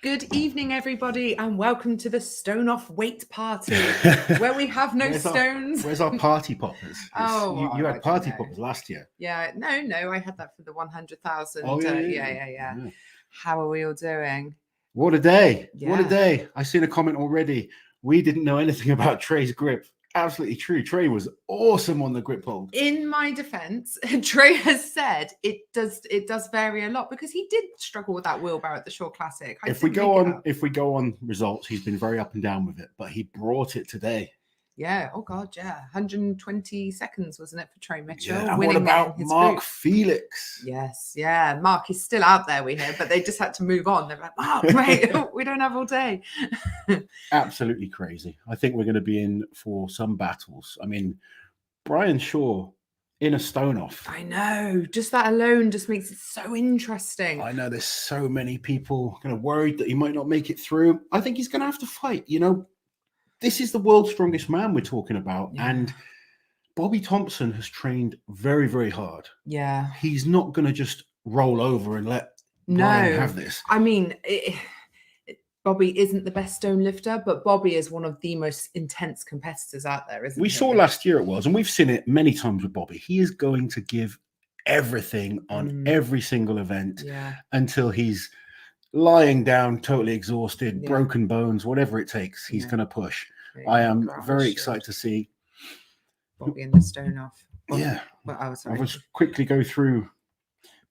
Good evening, everybody, and welcome to the Stone Off Weight Party, where we have no stones. Where's our party poppers? You I had party don't know. poppers last year. Yeah, no, I had that for the 100,000. Oh, yeah. Yeah. How are we all doing? What a day. Yeah. What a day. I seen a comment already. We didn't know anything about Trey's grip. Absolutely true. Trey was awesome on the grip hold. In my defense, Trey has said it does vary a lot because he did struggle with that wheelbarrow at the Shore Classic. If we go on results, he's been very up and down with it, but he brought it today. Yeah. Oh God. Yeah. 120 seconds, wasn't it, for Trey Mitchell? Yeah. And what about Mark Felix? Yes. Yeah. Mark is still out there, we hear, but they just had to move on. They're like, Mark, wait, we don't have all day. Absolutely crazy. I think we're going to be in for some battles. I mean, Brian Shaw in a stone off. I know. Just that alone just makes it so interesting. I know there's so many people kind of worried that he might not make it through. I think he's going to have to fight. You know, this is the world's strongest man we're talking about. Yeah. And Bobby Thompson has trained very, very hard. Yeah. He's not going to just roll over and let Brian have this. I mean, Bobby isn't the best stone lifter, but Bobby is one of the most intense competitors out there, isn't he? We saw last year it was, and we've seen it many times with Bobby. He is going to give everything on every single event until he's lying down, totally exhausted, broken bones, whatever it takes. He's going to push. I am very excited to see Bobby in the stone off. Yeah. Well, I'll just quickly go through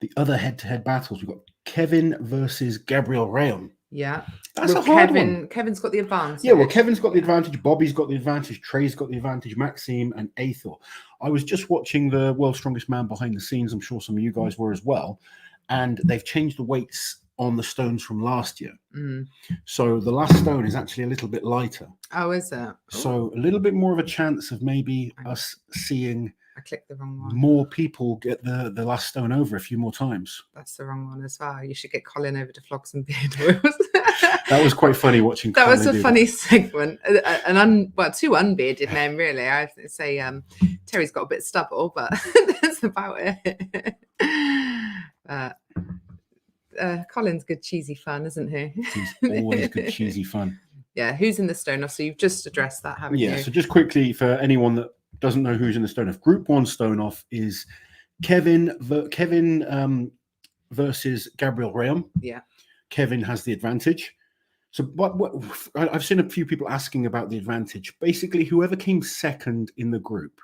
the other head-to-head battles. We've got Kevin versus Gabriel Rayon. Yeah. That's a hard one. Kevin's got the advantage. Yeah, well, Kevin's got the advantage. Bobby's got the advantage. Trey's got the advantage. Maxime and Aethor. I was just watching the World's Strongest Man behind the scenes. I'm sure some of you guys were as well. And they've changed the weights on the stones from last year. So the last stone is actually a little bit lighter. Oh, is it? So a little bit more of a chance of maybe us seeing I clicked the wrong one. More people get the last stone over a few more times. That's the wrong one as well. You should get Colin over to Flogs and Beard Oils. That was quite funny watching. That was a funny segment. Two unbearded men, really. I say Terry's got a bit of stubble, but that's about it. Colin's good cheesy fun, isn't he? He's always good cheesy fun. Yeah, who's in the stone off? So you've just addressed that, haven't you? Yeah, so just quickly for anyone that doesn't know who's in the stone off, Group 1 stone off is Kevin versus Gabriel Rayon. Yeah. Kevin has the advantage. So what I've seen a few people asking about the advantage. Basically, whoever came second in the group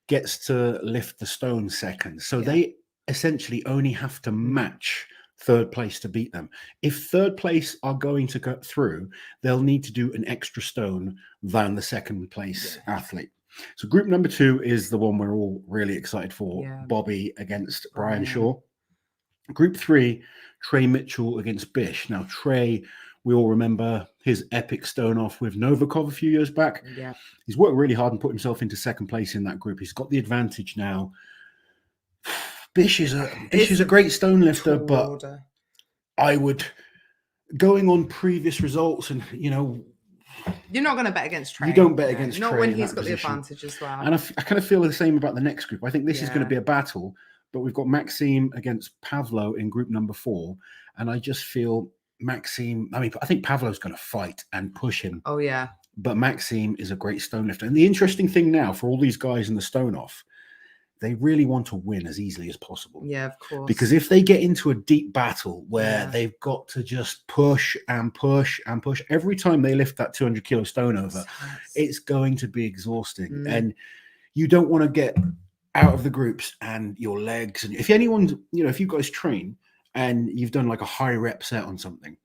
gets to lift the stone second. So they essentially only have to match third place to beat them. If third place are going to go through, they'll need to do an extra stone than the second place athlete. So group number 2 is the one we're all really excited for. Bobby against Brian Shaw. Group 3, Trey Mitchell against Bish. Now, Trey, we all remember his epic stone off with Novikov a few years back. Yeah. He's worked really hard and put himself into second place in that group. He's got the advantage now. Bish is a great stone lifter, but I would, going on previous results, and you're not going to bet against Trey. You don't bet against Trey. Not when he's got the advantage as well. And I kind of feel the same about the next group. I think this is going to be a battle, but we've got Maxime against Pavlo in group number 4, and I just feel Maxime. I think Pavlo's going to fight and push him. Oh yeah. But Maxime is a great stone lifter, and the interesting thing now for all these guys in the stone off, they really want to win as easily as possible. Yeah, of course. Because if they get into a deep battle where they've got to just push and push and push, every time they lift that 200 kilo stone over, it's going to be exhausting. And you don't want to get out of the groups and your legs. And if anyone's, if you guys train and you've done like a high rep set on something,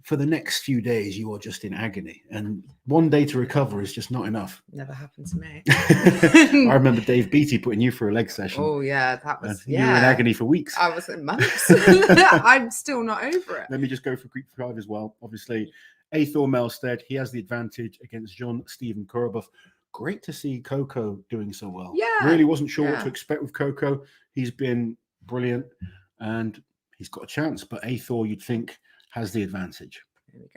for the next few days, you are just in agony. And one day to recover is just not enough. Never happened to me. I remember Dave Beattie putting you through a leg session. Oh, yeah. That was, You were in agony for weeks. I was in months. I'm still not over it. Let me just go for Group 5 as well. Obviously, Aethor Melstead, he has the advantage against John Stephen Korobuff. Great to see Coco doing so well. Yeah. Really wasn't sure what to expect with Coco. He's been brilliant and he's got a chance. But Aethor, you'd think, has the advantage. There we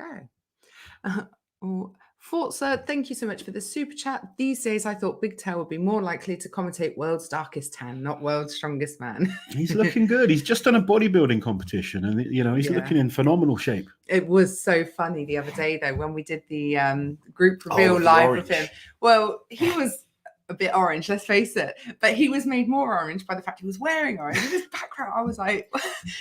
go. Forza, thank you so much for the super chat. These days, I thought Big Tail would be more likely to commentate World's Darkest 10, not World's Strongest Man. He's looking good. He's just done a bodybuilding competition, and he's looking in phenomenal shape. It was so funny the other day, though, when we did the group reveal live with him. Well, he was a bit orange, let's face it, but he was made more orange by the fact he was wearing orange. In his background, I was like,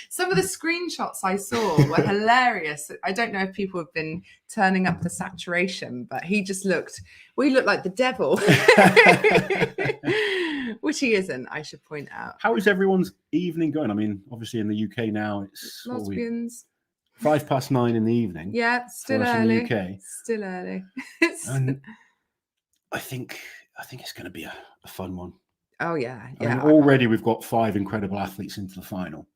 some of the screenshots I saw were hilarious. I don't know if people have been turning up the saturation, but he just looked like the devil, which he isn't, I should point out. How is everyone's evening going? I mean, obviously in the UK now, it's lesbians. 9:05 in the evening. Yeah, still early. In the UK. Still early. And I think it's going to be a fun one. Oh yeah, I mean, already we've got 5 incredible athletes into the final.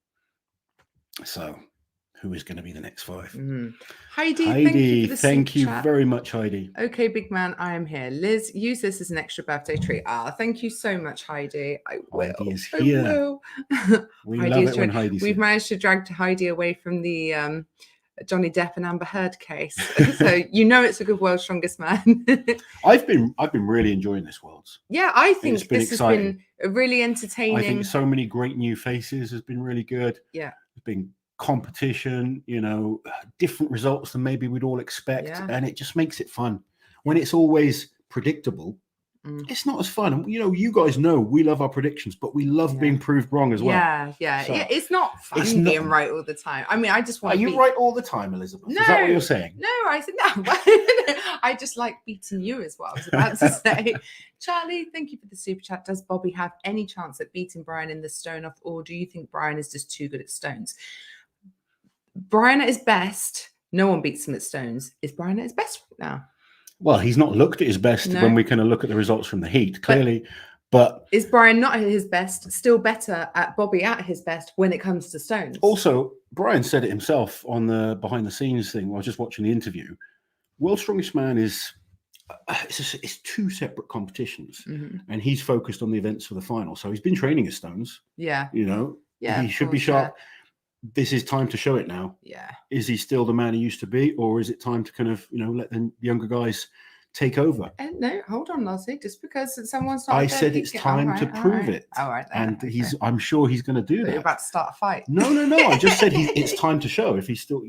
So, who is going to be the next 5? Mm-hmm. Heidi, thank you very much, Heidi. Okay, big man, I am here. Liz, use this as an extra birthday treat. Thank you so much, Heidi. I will. Heidi is here. I will. We love it when Heidi's We've here. managed to drag Heidi away from the Johnny Depp and Amber Heard case, so it's a good World's Strongest Man. I've been really enjoying this Worlds. Yeah, I think this exciting. Has been really entertaining. I think so many great new faces has been really good. Yeah, there's been competition, different results than maybe we'd all expect, and it just makes it fun. When it's always predictable, it's not as fun. And you guys know we love our predictions, but we love being proved wrong as well. Yeah. It's not fun being right all the time. I mean, I just want. Are you right all the time, Elizabeth? No, is that what you're saying? No, I said no. I just like beating you, is what I was about to say. Charlie, thank you for the super chat. Does Bobby have any chance at beating Brian in the stone off, or do you think Brian is just too good at stones? Brian at his best, no one beats him at stones. Is Brian at his best right now? Well, he's not looked at his best when we kind of look at the results from the heat, clearly. But is Brian not at his best, still better at Bobby at his best when it comes to stones? Also, Brian said it himself on the behind the scenes thing. I was just watching the interview. World's Strongest Man is it's 2 separate competitions, and he's focused on the events for the final. So he's been training his stones. Yeah. He should be sharp. This is time to show it now. Yeah. Is he still the man he used to be, or is it time to kind of, let the younger guys take over? No, hold on, Lozzie. Just because someone's not. I said it's time to prove it. All right. And I'm sure he's going to do that. You're about to start a fight. No. I just said it's time to show. If he's still,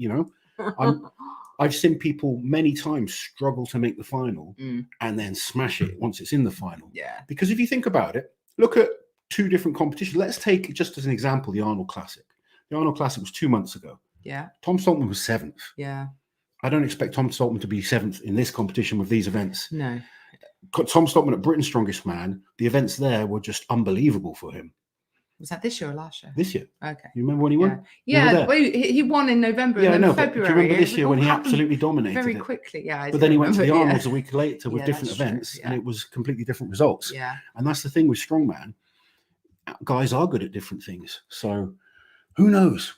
I've seen people many times struggle to make the final and then smash it once it's in the final. Yeah. Because if you think about it, look at 2 different competitions. Let's take, just as an example, the Arnold Classic. The Arnold Classic was 2 months ago. Yeah. Tom Stoltman was 7th. Yeah. I don't expect Tom Stoltman to be 7th in this competition with these events. No. Tom Stoltman at Britain's Strongest Man, the events there were just unbelievable for him. Was that this year or last year? This year. Okay. You remember when he won? Yeah. Well, he won in November and then February. Do you remember this year when he absolutely dominated very quickly? Yeah. But then he went to the Arnolds a week later with different events, and it was completely different results. Yeah. And that's the thing with strongman. Guys are good at different things. So who knows?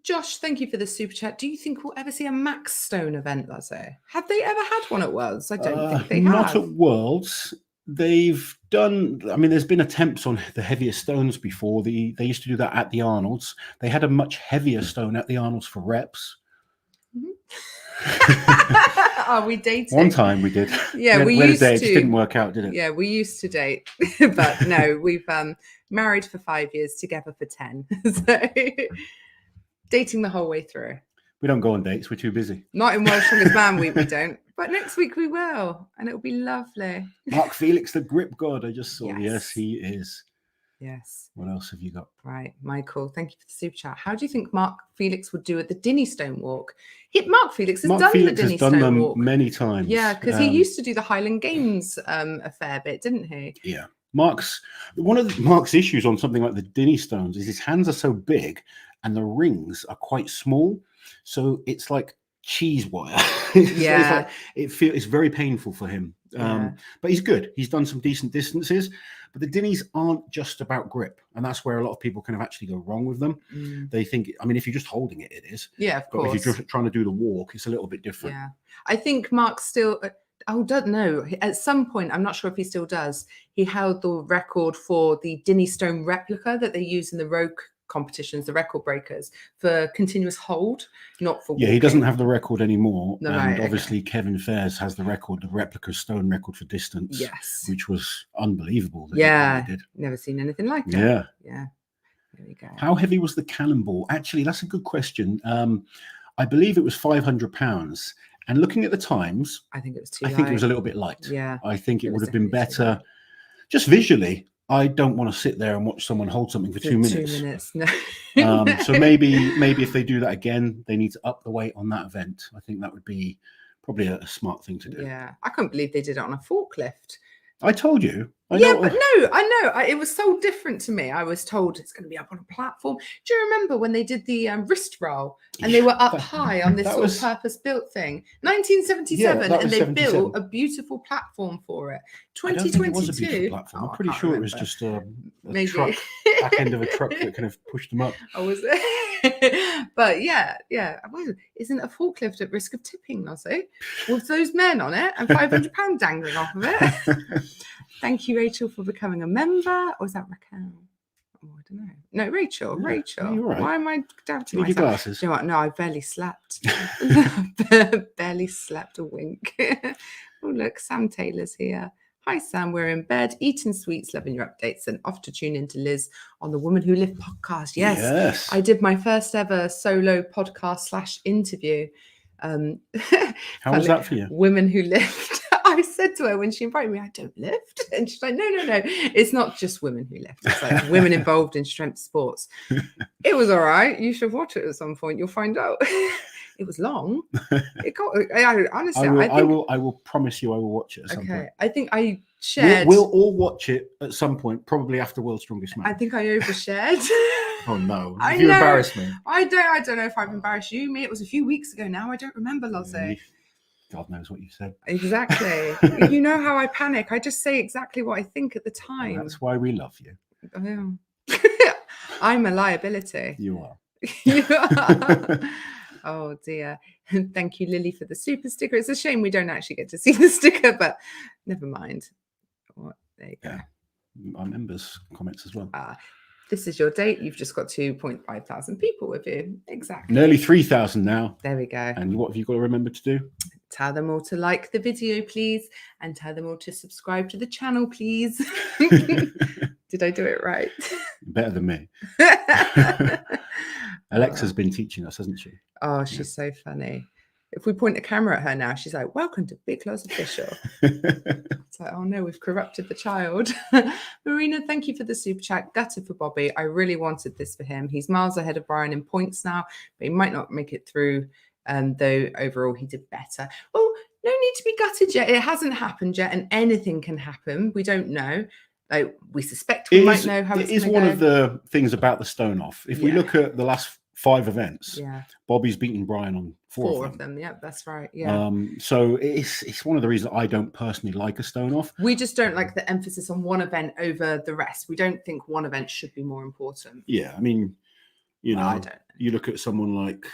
Josh, thank you for the super chat. Do you think we'll ever see a Max Stone event, Lazo? Have they ever had one at Worlds? I don't think they have. Not at Worlds. They've done, there's been attempts on the heavier stones before. They used to do that at the Arnolds. They had a much heavier stone at the Arnolds for reps. Are we dating? One time we did. Yeah, we used to. It just didn't work out, did it? Yeah, we used to date. But no, we've married for 5 years, together for 10. So dating the whole way through. We don't go on dates. We're too busy. Not in World's Strongest Man week, we don't. But next week we will. And it'll be lovely. Mark Felix, the grip god. I just saw. Yes, he is. Yes. What else have you got? Right, Michael. Thank you for the super chat. How do you think Mark Felix would do at the Dinny Stone Walk? Mark Felix has done the Dinny Stone Walk many times. Yeah, because he used to do the Highland Games a fair bit, didn't he? Yeah. One of Mark's issues on something like the Dinny Stones is his hands are so big and the rings are quite small, so it's like cheese wire. Yeah, it's very painful for him. But he's good. He's done some decent distances, but the Dinnies aren't just about grip, and that's where a lot of people kind of actually go wrong with them. They think, if you're just holding it, it is. Yeah, of course. But if you're just trying to do the walk, it's a little bit different. Yeah, I think Mark still. I don't know. At some point, I'm not sure if he still does. He held the record for the Dinny Stone replica that they use in the Rogue competitions, the record breakers, for continuous hold, not for Yeah, walking. he doesn't have the record anymore. No, and right, obviously okay. Kevin Fairs has the record, the replica stone record for distance, Yes. which was unbelievable. That Yeah. he did. Never seen anything like it. Yeah. Yeah. There we go. How heavy was the cannonball? Actually, that's a good question. I believe it was 500 pounds. And looking at the times, I think it was too I light. think it was a little bit light. Yeah. I think it would was have been definitely too better light. just visually. I don't want to sit there and watch someone hold something for 2 minutes. 2 minutes, no. So maybe if they do that again, they need to up the weight on that event. I think that would be probably a smart thing to do. Yeah, I couldn't believe they did it on a forklift. I told you. But no, I know. It was so different to me. I was told it's going to be up on a platform. Do you remember when they did the wrist roll and they were up high on this sort of purpose-built thing? 1977, and they built a beautiful platform for it. 2022. I don't think it was a beautiful platform. I'm pretty sure it was just a truck, back end of a truck that kind of pushed them up. Oh, was it? But yeah. Isn't a forklift at risk of tipping, Nossie? With those men on it and £500 dangling off of it. Thank you, Rachel, for becoming a member. Or was that Raquel? Oh, I don't know. No, Rachel. Yeah, Rachel. you're right. Why am I doubting Need myself? your glasses. Do you know what? No, I barely slept. Barely slept a wink. Oh, look, Sam Taylor's here. Hi, Sam. We're in bed, eating sweets, loving your updates, and off to tune into Liz on the Woman Who Lived podcast. Yes. I did my first ever solo podcast / interview. How was that for you? Women Who Lived. I said to her when she invited me, I don't lift. And she's like, no. It's not just women who lift. It's like women involved in strength sports. It was all right. You should watch it at some point. You'll find out. It was long. It got. Honestly, I will promise you I will watch it at some point. I think I shared. We'll all watch it at some point, probably after World's Strongest Man. I think I overshared. Oh no! You embarrassed me. I don't know if I've embarrassed you. Me, it was a few weeks ago now. I don't remember, Lozzie. God knows what you said. Exactly. You know how I panic. I just say exactly what I think at the time. And that's why we love you. I'm a liability. You are. You are. Oh dear. Thank you, Lily, for the super sticker. It's a shame we don't actually get to see the sticker, but never mind. There you go. Yeah. Our members' comments as well. This is your date. You've just got 2.5 thousand people with you. Exactly. Nearly 3,000 now. There we go. And what have you got to remember to do? Tell them all to like the video, please. And tell them all to subscribe to the channel, please. Did I do it right? Better than me. Alexa's been teaching us, hasn't she? Oh, she's so funny. If we point a camera at her now, she's like, welcome to Big Loz Official. It's like, oh no, we've corrupted the child. Marina, thank you for the super chat. Gutted for Bobby. I really wanted this for him. He's miles ahead of Brian in points now, but he might not make it through. Though overall he did better. Well, no need to be gutted yet. It hasn't happened yet, and anything can happen. We don't know. Like, we suspect we might know how it's going to go. It is one of the things about the stone off. If we look at the last 5 events, Bobby's beaten Brian on 4 of them. Yeah, that's right. Yeah. So it's one of the reasons I don't personally like a stone off. We just don't like the emphasis on one event over the rest. We don't think one event should be more important. Yeah, I mean, you look at someone like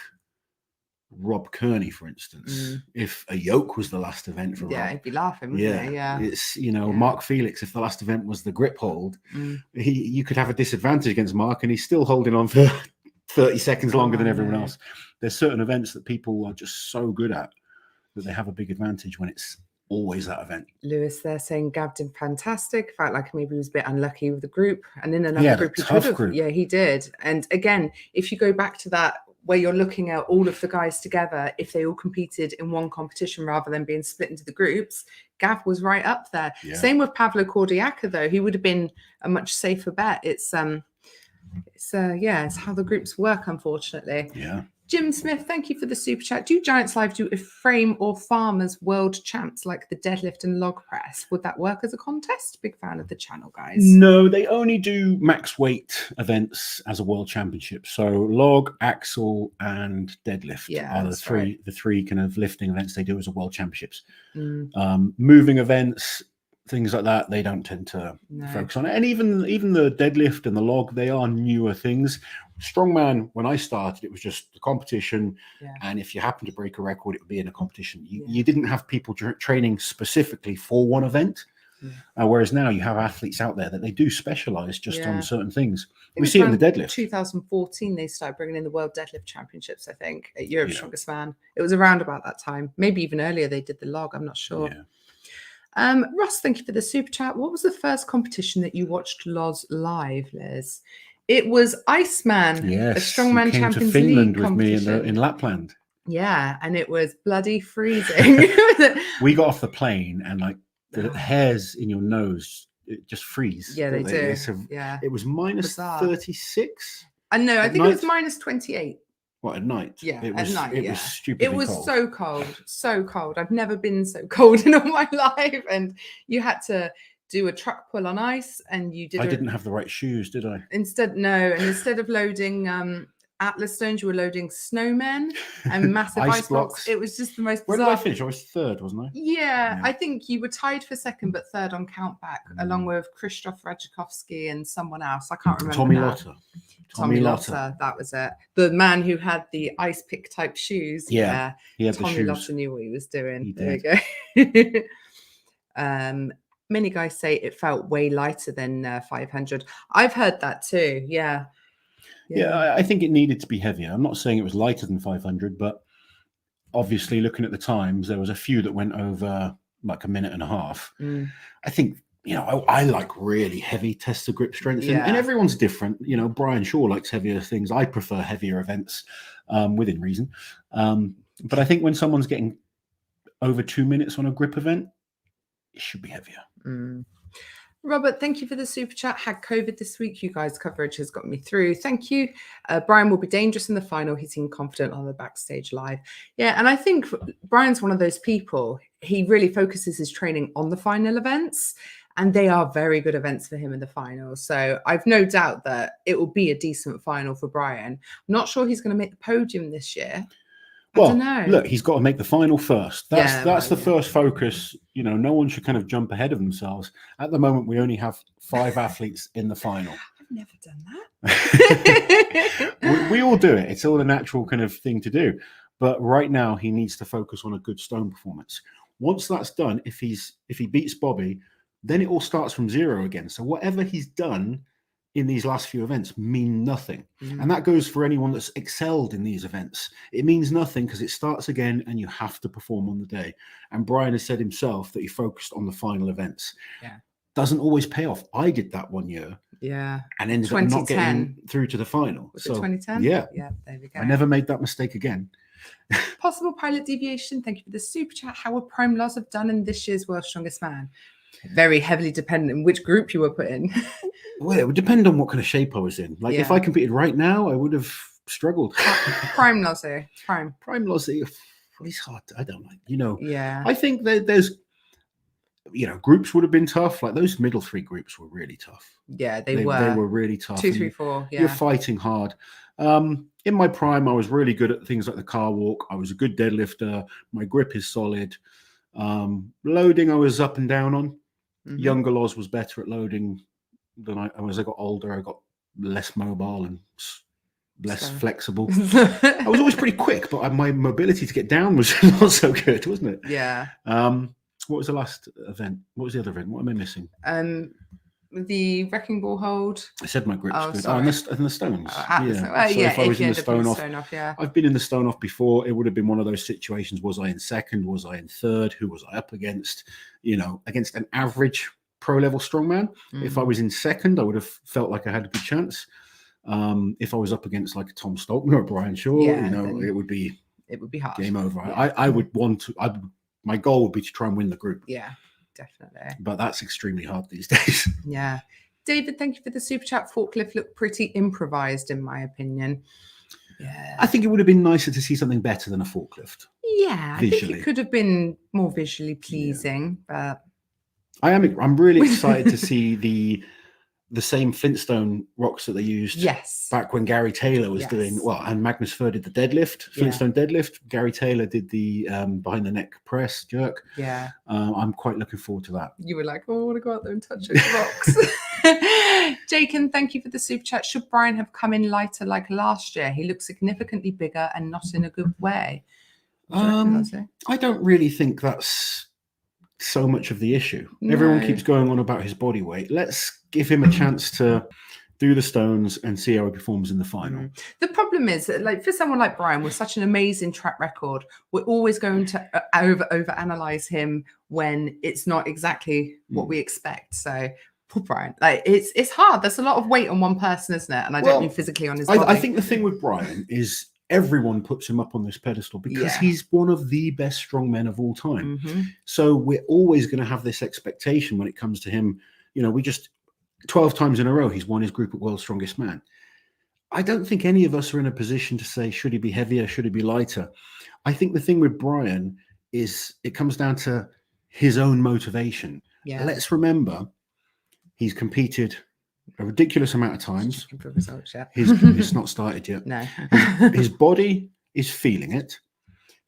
Rob Kearney, for instance. If a yoke was the last event for Rob, he'd be laughing, wouldn't he? Yeah. It's Mark Felix. If the last event was the grip hold, you could have a disadvantage against Mark, and he's still holding on for 30 seconds longer than everyone else. There's certain events that people are just so good at that they have a big advantage when it's always that event. Lewis there saying Gav did fantastic. Felt like maybe he was a bit unlucky with the group, and in another group he could have. Yeah, he did. And again, if you go back to that, where you're looking at all of the guys together, if they all competed in one competition rather than being split into the groups, Gav was right up there. Yeah. Same with Pavlo Cordiaca, though. He would have been a much safer bet. It's how the groups work, unfortunately. Yeah. Jim Smith, thank you for the super chat. Do Giants Live do a frame or farmers world champs like the deadlift and log press? Would that work as a contest? Big fan of the channel, guys. No, they only do max weight events as a world championship. So log, axle, and deadlift are the three kind of lifting events they do as a world championships. Moving events, things like that, they don't tend to focus on it. And even the deadlift and the log, they are newer things. Strongman, when I started, it was just a competition, and if you happen to break a record, it would be in a competition. You didn't have people training specifically for one event. Whereas now you have athletes out there that they do specialize just on certain things. It We was see it in the around deadlift. 2014, they started bringing in the World Deadlift Championships, I think, at Europe's Strongest Man. It was around about that time. Maybe even earlier they did the log. I'm not sure. Ross, thank you for the super chat. What was the first competition that you watched Loz live, Liz? It was Iceman, Yes, a Strongman you came Champions to Finland League with me competition. in Lapland. Yeah, and it was bloody freezing. We got off the plane and like the hairs in your nose it just freeze. Yeah, they do. Yeah, it was minus 36. I know. I think it was minus 28. What, at night? Yeah, it was, at night. It was stupidly cold. It was cold. so cold, so cold. I've never been so cold in all my life, and you had to do a truck pull on ice, and you did. I didn't have the right shoes, did I? Instead of loading Atlas stones, you were loading snowmen and massive ice blocks. It was just the most bizarre. Where did I finish? I was third, wasn't I? Yeah, I think you were tied for second, but third on countback, along with Krzysztof Radzikovski and someone else. I can't remember. Tommy Lotta, that was it. The man who had the ice pick type shoes. Yeah, he had Tommy the shoes. Lotta knew what he was doing. He there did. we go. Many guys say it felt way lighter than 500. I've heard that too. Yeah, I think it needed to be heavier. I'm not saying it was lighter than 500, but obviously looking at the times, there was a few that went over like a minute and a half. I think, I like really heavy tests of grip strength, and everyone's different. Brian Shaw likes heavier things. I prefer heavier events within reason. But I think when someone's getting over 2 minutes on a grip event, it should be heavier. Robert, thank you for the super chat. Had COVID this week. You guys' coverage has got me through. Thank you. Brian will be dangerous in the final. He seemed confident on the backstage live. Yeah, and I think Brian's one of those people. He really focuses his training on the final events, and they are very good events for him in the final. So I've no doubt that it will be a decent final for Brian. I'm not sure he's going to make the podium this year. Well, look, he's got to make the final first. That's the first focus. No one should kind of jump ahead of themselves. At the moment, we only have 5 athletes in the final. I've never done that. we all do it. It's all a natural kind of thing to do. But right now, he needs to focus on a good stone performance. Once that's done, if he beats Bobby, then it all starts from zero again. So whatever he's done in these last few events mean nothing. And that goes for anyone that's excelled in these events. It means nothing because it starts again and you have to perform on the day. And Brian has said himself that he focused on the final events. Yeah. Doesn't always pay off. I did that one year. Yeah. And ended up not getting through to the final. Was it 2010? Yeah. Yeah, there we go. I never made that mistake again. Possible pilot deviation. Thank you for the super chat. How would Prime Loz have done in this year's World's Strongest Man? Very heavily dependent on which group you were put in. Well, it would depend on what kind of shape I was in. Like if I competed right now, I would have struggled. Prime Lozzie. Prime Lozzie. It's hard. I don't like, Yeah. I think there's, groups would have been tough. Like those middle 3 groups were really tough. Yeah, they were. They were really tough. 2, 3, 4. Yeah. You're fighting hard. In my prime, I was really good at things like the car walk. I was a good deadlifter. My grip is solid. Loading, I was up and down on. Younger Loz was better at loading than as I got older. I got less mobile and less flexible. I was always pretty quick, but my mobility to get down was not so good, wasn't it? Yeah. What was the last event? What was the other event? What am I missing? The wrecking ball hold. I said my grip's good. Sorry. And the stones. If I was in the stone off, yeah. I've been in the stone off before. It would have been one of those situations. Was I in second? Was I in third? Who was I up against? Against an average pro level strongman. If I was in second, I would have felt like I had a good chance. If I was up against like a Tom Stoltman or Brian Shaw, it would be hard. Game over. Yeah. I would want to. My goal would be to try and win the group. Yeah. Definitely. But that's extremely hard these days. Yeah. David, thank you for the super chat. Forklift looked pretty improvised, in my opinion. Yeah. I think it would have been nicer to see something better than a forklift. Yeah. Visually. I think it could have been more visually pleasing, but I'm really excited to see the same Flintstone rocks that they used back when Gary Taylor was doing and Magnus Fur did the deadlift, Flintstone deadlift. Gary Taylor did the behind the neck press jerk. Yeah. I'm quite looking forward to that. You were like, I want to go out there and touch those rocks. Jakin, thank you for the super chat. Should Brian have come in lighter like last year? He looks significantly bigger and not in a good way. I don't really think that's so much of the issue. Everyone keeps going on about his body weight. Let's give him a chance to do the stones and see how he performs in the final. The problem is that, like, for someone like Brian with such an amazing track record, we're always going to over analyze him when it's not exactly what we expect. So poor Brian, like, it's hard. There's a lot of weight on one person, isn't it? And I don't mean physically on his body. I think the thing with Brian is everyone puts him up on this pedestal because he's one of the best strongmen of all time. So we're always going to have this expectation when it comes to him. You know, we just 12 times in a row, he's won his group at World's Strongest Man. I don't think any of us are in a position to say, should he be heavier? Should he be lighter? I think the thing with Brian is it comes down to his own motivation. Let's remember, he's competed a ridiculous amount of times. It's not started yet. No. His body is feeling it.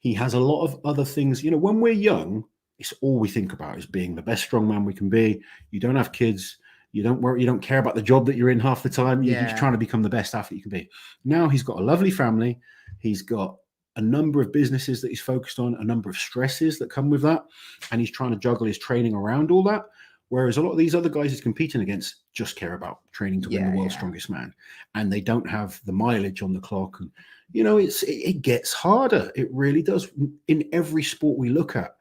He has a lot of other things. You know, when we're young, it's all we think about is being the best strongman we can be. You don't have kids. You don't worry. You don't care about the job that you're in half the time. You're just trying to become the best athlete you can be. Now he's got a lovely family. He's got a number of businesses that he's focused on, a number of stresses that come with that. And he's trying to juggle his training around all that. Whereas a lot of these other guys he's competing against just care about training to win the World's Strongest Man. And they don't have the mileage on the clock. And, you know, it gets harder. It really does. In every sport we look at,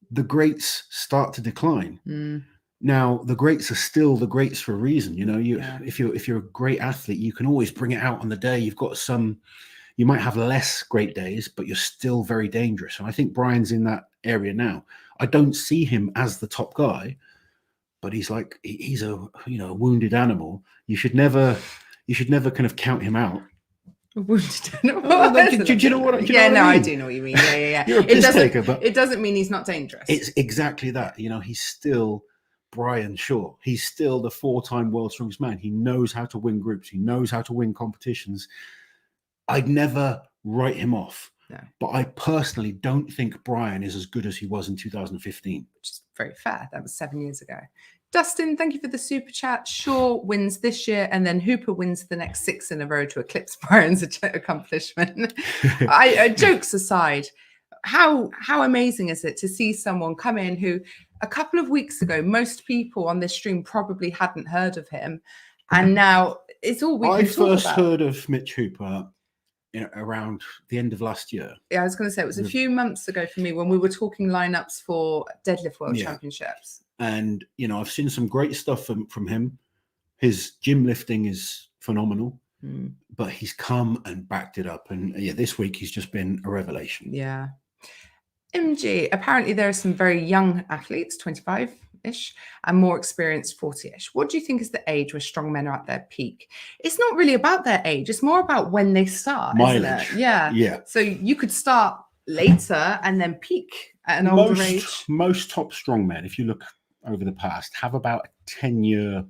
the greats start to decline. Now, the greats are still the greats for a reason. You know, if you're a great athlete, you can always bring it out on the day. You've got you might have less great days, but you're still very dangerous. And I think Brian's in that area now. I don't see him as the top guy, but he's a wounded animal. You should never kind of count him out. Wounded animal. Do you know what I mean? I do know what you mean. Yeah. You're a piss taker, but it doesn't mean he's not dangerous. It's exactly that. You know, he's still Brian Shaw. He's still the 4-time World's Strongest Man. He knows how to win groups. He knows how to win competitions. I'd never write him off. No. But I personally don't think Brian is as good as he was in 2015. Which is very fair. That was 7 years ago. Dustin, thank you for the super chat. Shaw wins this year, and then Hooper wins the next 6 in a row to eclipse Brian's accomplishment. Jokes aside, how amazing is it to see someone come in who a couple of weeks ago, most people on this stream probably hadn't heard of him. And now it's all we can talk about. I first heard of Mitch Hooper around the end of last year. Yeah, I was going to say it was a few months ago for me when we were talking lineups for Deadlift World Championships. And, you know, I've seen some great stuff from him. His gym lifting is phenomenal, but he's come and backed it up. And this week he's just been a revelation. Yeah. MG, apparently there are some very young athletes, 25-ish, and more experienced, 40-ish. What do you think is the age where strong men are at their peak? It's not really about their age. It's more about when they start, mileage. Isn't it? Yeah. So you could start later and then peak at an older age. Most top strong men, if you look over the past, have about a 10-year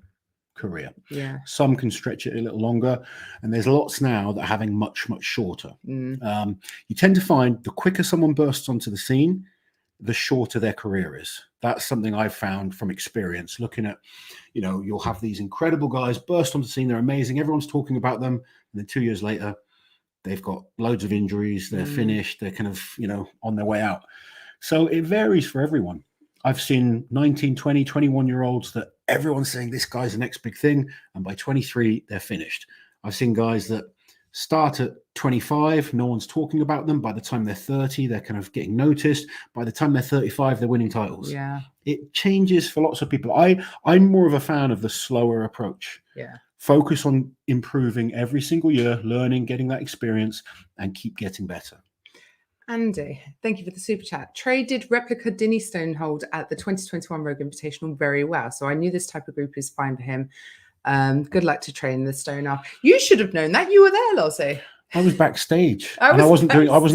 career. Yeah. Some can stretch it a little longer, and there's lots now that are having much shorter. You tend to find the quicker someone bursts onto the scene, the shorter their career is. That's something I've found from experience looking at, you know, you'll have these incredible guys burst onto the scene, they're amazing, everyone's talking about them, and then 2 years later they've got loads of injuries, they're finished, they're kind of, you know, on their way out. So it varies for everyone. I've seen 19, 20, 21-year-olds that everyone's saying this guy's the next big thing, and by 23, they're finished. I've seen guys that start at 25, no one's talking about them. By the time they're 30, they're kind of getting noticed. By the time they're 35, they're winning titles. Yeah. It changes for lots of people. I'm more of a fan of the slower approach. Yeah. Focus on improving every single year, learning, getting that experience, and keep getting better. Andy, thank you for the super chat. Trey did replica Dinny Stonehold at the 2021 Rogue Invitational very well, so I knew this type of group is fine for him. Good luck to Trey in the stone up. You should have known that. You were there, Lozzie. I was backstage. I wasn't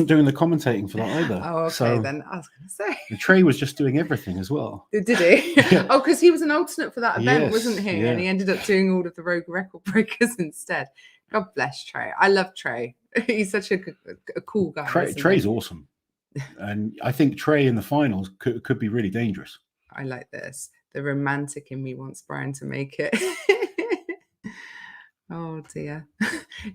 doing the commentating for that either. Oh, okay. So then I was going to say Trey was just doing everything as well. Did he? Yeah. Oh, because he was an alternate for that event, wasn't he? Yeah. And he ended up doing all of the Rogue record breakers instead. God bless Trey. I love Trey. He's such a cool guy. Trey's awesome. And I think Trey in the finals could be really dangerous. I like this. The romantic in me wants Brian to make it. Oh dear.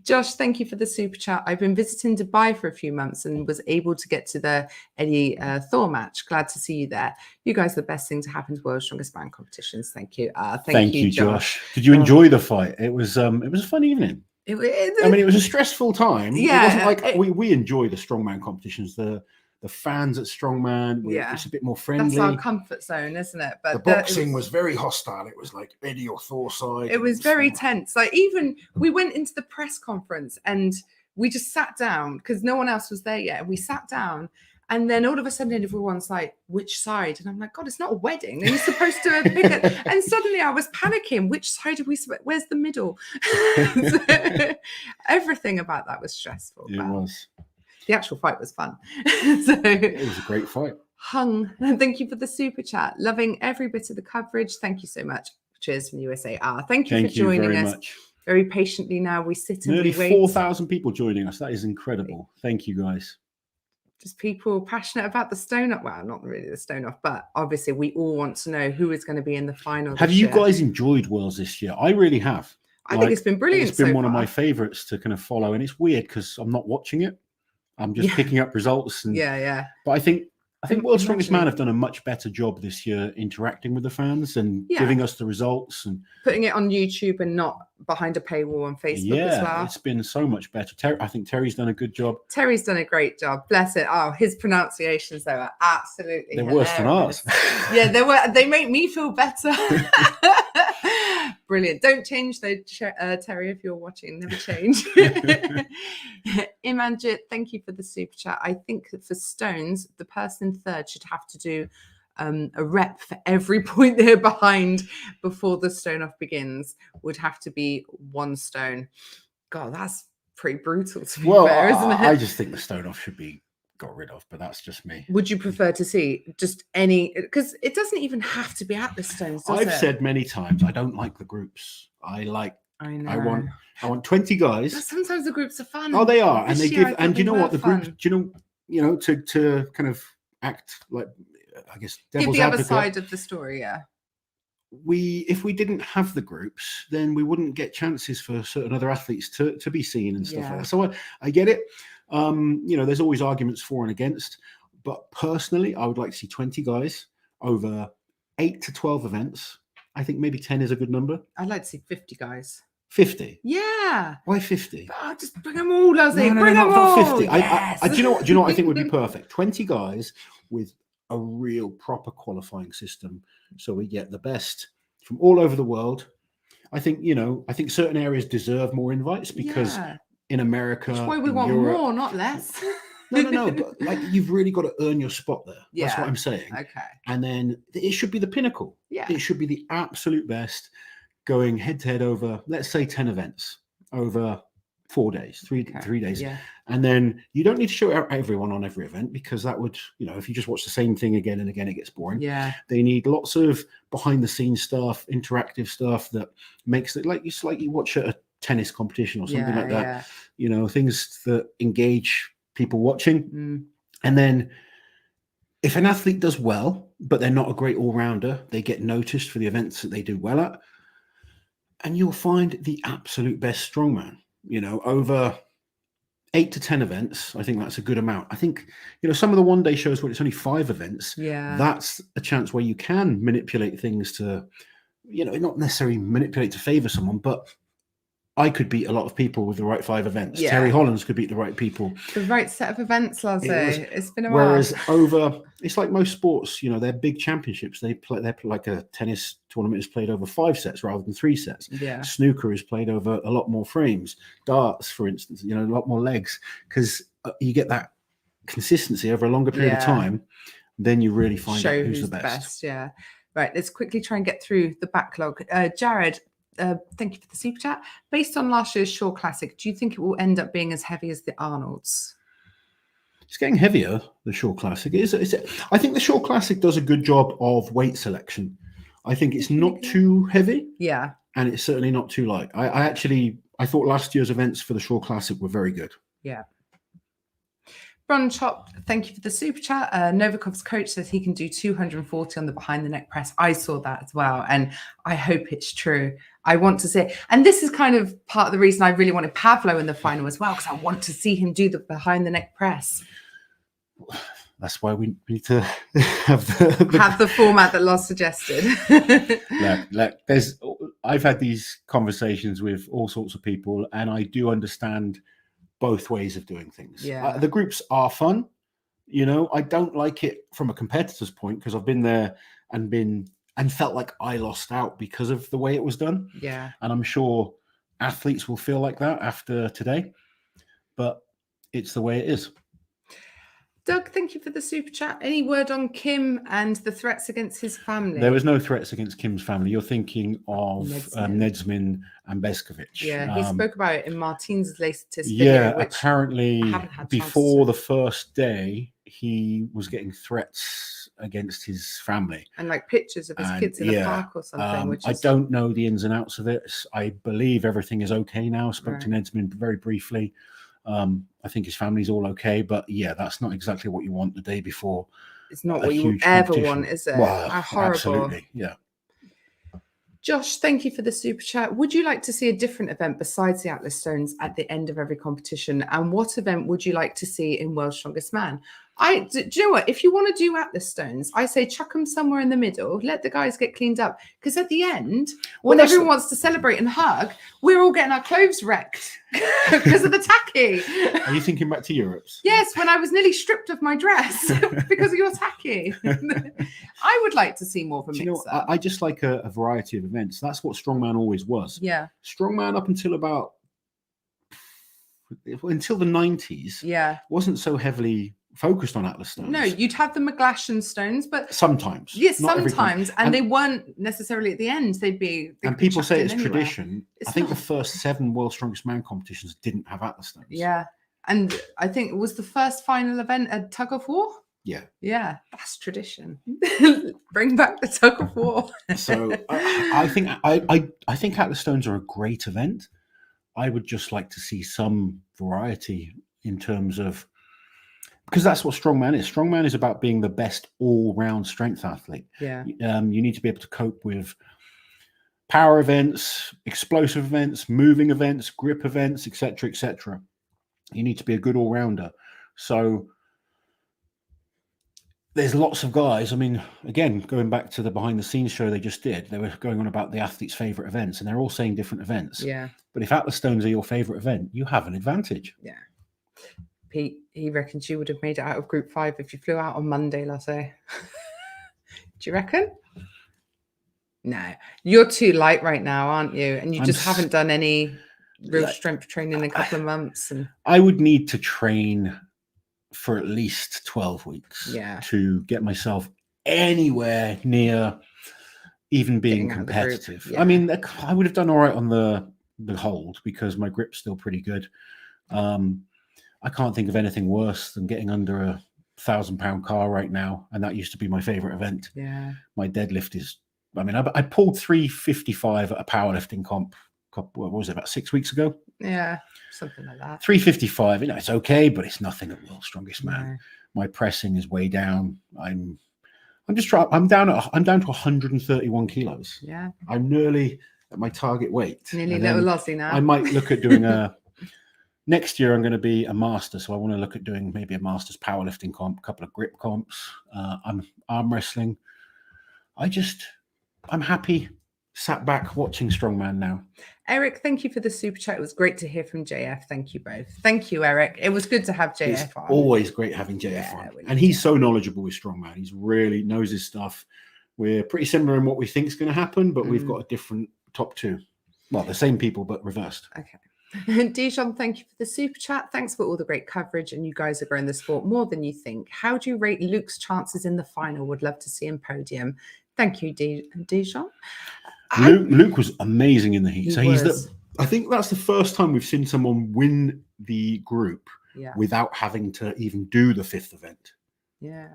Josh, thank you for the super chat. I've been visiting Dubai for a few months and was able to get to the Eddie Thor match. Glad to see you there. You guys are the best thing to happen to World's Strongest Man competitions. Thank you. Thank you, Josh. Did you enjoy the fight? It was a fun evening. I mean, it was a stressful time. Yeah, it wasn't like we enjoy the strongman competitions. The fans at strongman, it's a bit more friendly. That's our comfort zone, isn't it? But the boxing was very hostile. It was like Eddie or Thor side. It was very tense. Like, even we went into the press conference and we just sat down because no one else was there yet. And we sat down, and then all of a sudden everyone's like, which side? And I'm like, God, it's not a wedding. Are you supposed to pick it? And suddenly I was panicking. Which side are we? Where's the middle? So, everything about that was stressful. It was. The actual fight was fun. So, it was a great fight. Hung, thank you for the super chat. Loving every bit of the coverage. Thank you so much. Cheers from the USA. Thank you for joining us. Much. Very patiently now we sit and nearly we wait. 4,000 people joining us. That is incredible. Thank you, guys. Just people passionate about the stone off. Well, not really the stone off, but obviously we all want to know who is going to be in the final. Have you guys enjoyed Worlds this year? I really have. I think it's been brilliant. It's been one of my favorites to kind of follow, and it's weird because I'm not watching it. I'm just picking up results. And, But I think World's Strongest Man have done a much better job this year interacting with the fans and giving us the results and putting it on YouTube and not behind a paywall on Facebook as well. It's been so much better. I think Terry's done a good job. Terry's done a great job. Bless it. Oh, his pronunciations though are absolutely they're worse than ours. Yeah, they make me feel better. Brilliant. Don't change though, Terry, if you're watching. Never change. Imanjit, thank you for the super chat. I think that for stones, the person in third should have to do a rep for every point they're behind before the stone off begins. Would have to be 1 stone. God, that's pretty brutal to be fair, isn't it? I just think the stone off should be got rid of, but that's just me. Would you prefer to see just any, because it doesn't even have to be at the stones, does I've said many times I don't like the groups. I want 20 guys. But sometimes the groups are fun. Oh, they are, and they give, and you know what, the group, you know, to kind of act like, I guess, devil's give the advocate, other side of the story. If we didn't have the groups, then we wouldn't get chances for certain other athletes to be seen and stuff like that. So I get it. You know, there's always arguments for and against, but personally, I would like to see 20 guys over 8 to 12 events. I think maybe 10 is a good number. I'd like to see 50 guys. 50? Yeah. Why 50? Oh, just bring them all, Leslie. No, bring them all. 50. Yes. Do you know what I think would be perfect? 20 guys with a real proper qualifying system, so we get the best from all over the world. I think certain areas deserve more invites because in America, that's why we want Europe, more, not less. No, but like you've really got to earn your spot there. That's what I'm saying. Okay. And then it should be the pinnacle. Yeah. It should be the absolute best, going head to head over, let's say 10 events over 4 days, three days. Yeah. And then you don't need to show out everyone on every event because that would, if you just watch the same thing again and again, it gets boring. Yeah. They need lots of behind the scenes stuff, interactive stuff that makes it like you watch a tennis competition or something like that. Yeah. Things that engage people watching. And then if an athlete does well, but they're not a great all-rounder, they get noticed for the events that they do well at. And you'll find the absolute best strongman, over 8 to 10 events. I think that's a good amount. I think, some of the one-day shows where it's only 5 events, that's a chance where you can manipulate things to, not necessarily manipulate to favor someone, but I could beat a lot of people with the right 5 events. Yeah. Terry Hollands could beat the right people. The right set of events, Lazzy. It's been a while. Whereas it's like most sports, they're big championships. They're like a tennis tournament is played over 5 sets rather than 3 sets. Yeah. Snooker is played over a lot more frames. Darts, for instance, a lot more legs, because you get that consistency over a longer period of time. Then you really find out who's the best. Yeah. Right. Let's quickly try and get through the backlog. Jared, thank you for the super chat. Based on last year's Shore Classic, do you think it will end up being as heavy as the Arnolds? It's getting heavier, the Shore Classic. I think the Shore Classic does a good job of weight selection. I think it's not too heavy. Yeah. And it's certainly not too light. I thought last year's events for the Shore Classic were very good. Yeah. Ron Chop, thank you for the super chat. Novikov's coach says he can do 240 on the behind the neck press. I saw that as well, and I hope it's true. I want to see, and this is kind of part of the reason I really wanted Pavlo in the final as well, because I want to see him do the behind the neck press. That's why we need to have the format that Loz suggested. I've had these conversations with all sorts of people, and I do understand both ways of doing things. Yeah. The groups are fun. I don't like it from a competitor's point, because I've been there and felt like I lost out because of the way it was done. Yeah. And I'm sure athletes will feel like that after today, but it's the way it is. Doug, thank you for the super chat. Any word on Kim and the threats against his family? There was no threats against Kim's family. You're thinking of Nedzmin and Beskovic. Yeah, he spoke about it in Martin's latest video. Yeah, apparently before the first day, he was getting threats against his family. And like pictures of his kids in a park or something. I don't know the ins and outs of it. I believe everything is okay now. Spoke to Nedzmin very briefly. I think his family's all okay, but yeah, that's not exactly what you want the day before. It's not what you ever want, is it? Well, horrible. Absolutely, yeah. Josh, thank you for the super chat. Would you like to see a different event besides the Atlas Stones at the end of every competition? And what event would you like to see in World's Strongest Man? Do you know what? If you want to do Atlas Stones, I say chuck them somewhere in the middle. Let the guys get cleaned up. Because at the end, when everyone wants to celebrate and hug, we're all getting our clothes wrecked because of the tacky. Are you thinking back to Europe's? Yes, when I was nearly stripped of my dress because of your tacky. I would like to see more of a mix-up. I just like a variety of events. That's what Strongman always was. Yeah. Strongman up until the 90s wasn't so heavily focused on Atlas Stones. No, you'd have the McGlashan Stones, but sometimes. Yes, sometimes. And they weren't necessarily at the end. They'd be. And people say it's tradition. I think the first 7 World's Strongest Man competitions didn't have Atlas Stones. Yeah. And I think it was the first final event a tug of war. Yeah. Yeah, that's tradition. Bring back the tug of war. So I think Atlas Stones are a great event. I would just like to see some variety in terms of, because that's what strongman is. Strongman is about being the best all-round strength athlete. Yeah. You need to be able to cope with power events, explosive events, moving events, grip events, etc., etc. You need to be a good all-rounder. So there's lots of guys. I mean, again, going back to the behind-the-scenes show they just did, they were going on about the athletes' favorite events, and they're all saying different events. Yeah. But if Atlas Stones are your favorite event, you have an advantage. Yeah. Pete, he reckons you would have made it out of Group 5 if you flew out on Monday, Lasse. Do you reckon? No. You're too light right now, aren't you? And you just haven't done any real strength training in a couple of months. And I would need to train for at least 12 weeks to get myself anywhere near even being competitive. I mean, I would have done all right on the hold because my grip's still pretty good. I can't think of anything worse than getting under a 1,000-pound car right now, and that used to be my favorite event. Yeah, my deadlift is. I mean, I pulled 355 at a powerlifting comp. What was it, about 6 weeks ago? Yeah, something like that. 355. It's okay, but it's nothing at World's Strongest Man. No. My pressing is way down. I'm down to 131 kilos. Yeah, I'm nearly at my target weight. Nearly little Lozzie now. I might look at doing a. Next year, I'm going to be a master, so I want to look at doing maybe a master's powerlifting comp, a couple of grip comps. I'm arm wrestling. I'm happy, sat back watching Strongman now. Eric, thank you for the super chat. It was great to hear from JF. Thank you both. Thank you, Eric. It was good to have JF on. Always great having JF on. And he's so knowledgeable with Strongman. He's really knows his stuff. We're pretty similar in what we think is going to happen, but we've got a different top 2. Well, the same people, but reversed. Okay. Dijon, thank you for the super chat. Thanks for all the great coverage, and you guys are growing the sport more than you think. How do you rate Luke's chances in the final? Would love to see him podium. Thank you, Dijon. Luke was amazing in the heat. I think that's the first time we've seen someone win the group without having to even do the 5th event. Yeah.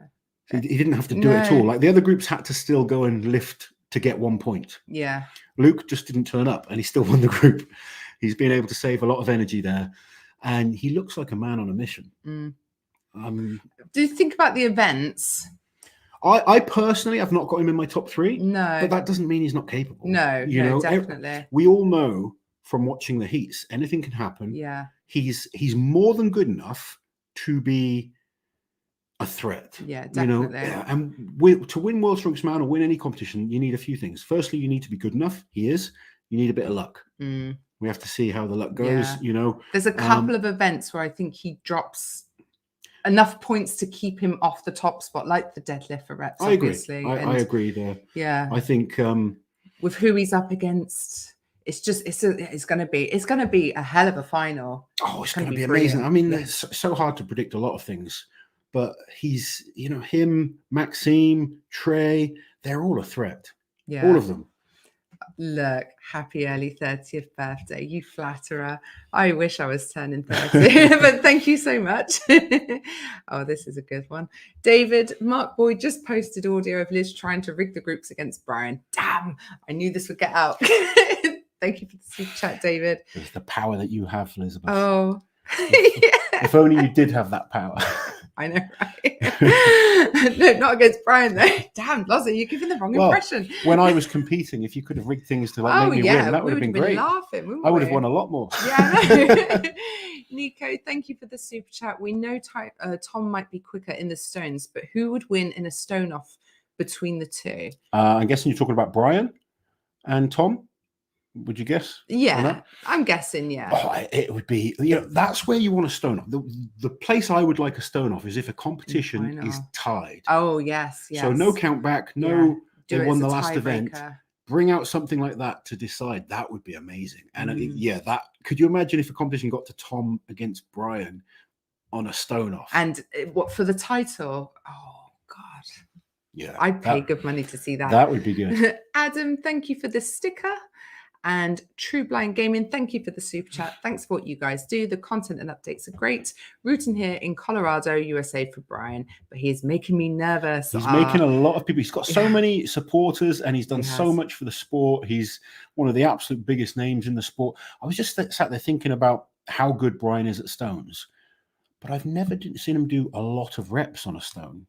He didn't have to do it at all. Like the other groups had to still go and lift to get 1 point. Yeah. Luke just didn't turn up and he still won the group. He's been able to save a lot of energy there. And he looks like a man on a mission. Do you think about the events? I personally have not got him in my top 3. No. But that doesn't mean he's not capable. No, definitely. We all know from watching the heats, anything can happen. Yeah. He's more than good enough to be a threat. Yeah, definitely. And to win World Strongman or win any competition, you need a few things. Firstly, you need to be good enough. He is. You need a bit of luck. We have to see how the luck goes. There's a couple of events where I think he drops enough points to keep him off the top spot, like the deadlift for reps. Obviously. I agree there. Yeah. I think with who he's up against, it's going to be a hell of a final. Oh, it's going to be amazing. I mean, it's so hard to predict a lot of things, but he's, him, Maxime, Trey, they're all a threat. Yeah. All of them. Look, happy early 30th birthday, you flatterer. I wish I was turning 30, but thank you so much. Oh, this is a good one. David, Mark Boyd just posted audio of Liz trying to rig the groups against Brian. Damn, I knew this would get out. Thank you for the super chat, David. It's the power that you have, Elizabeth. Oh, if only you did have that power. I know, right? No, not against Brian though. Damn, Lozzie, you're giving the wrong impression. When I was competing, if you could have rigged things to make me win, that would have been great. Laughing, I would have won a lot more. Yeah. Nico, thank you for the super chat. We know Tom might be quicker in the stones, but who would win in a stone off between the two? I'm guessing you're talking about Brian and Tom. Would you guess? Yeah, I'm guessing. Yeah. Oh, it would be. That's where you want a stone off. The place I would like a stone off is if a competition is tied. Oh yes. So no count back. No, they won the last event. Bring out something like that to decide. That would be amazing. And that. Could you imagine if a competition got to Tom against Brian on a stone off? And what for the title? Oh God. Yeah, I'd pay good money to see that. That would be good. Adam, thank you for the sticker. And True Blind Gaming, thank you for the super chat. Thanks for what you guys do. The content and updates are great. Rooting here in Colorado, USA for Brian, but he is making me nervous. He's making a lot of people. He's got so many supporters and he's done so much for the sport. He's one of the absolute biggest names in the sport. I was just sat there thinking about how good Brian is at stones, but I've never seen him do a lot of reps on a stone.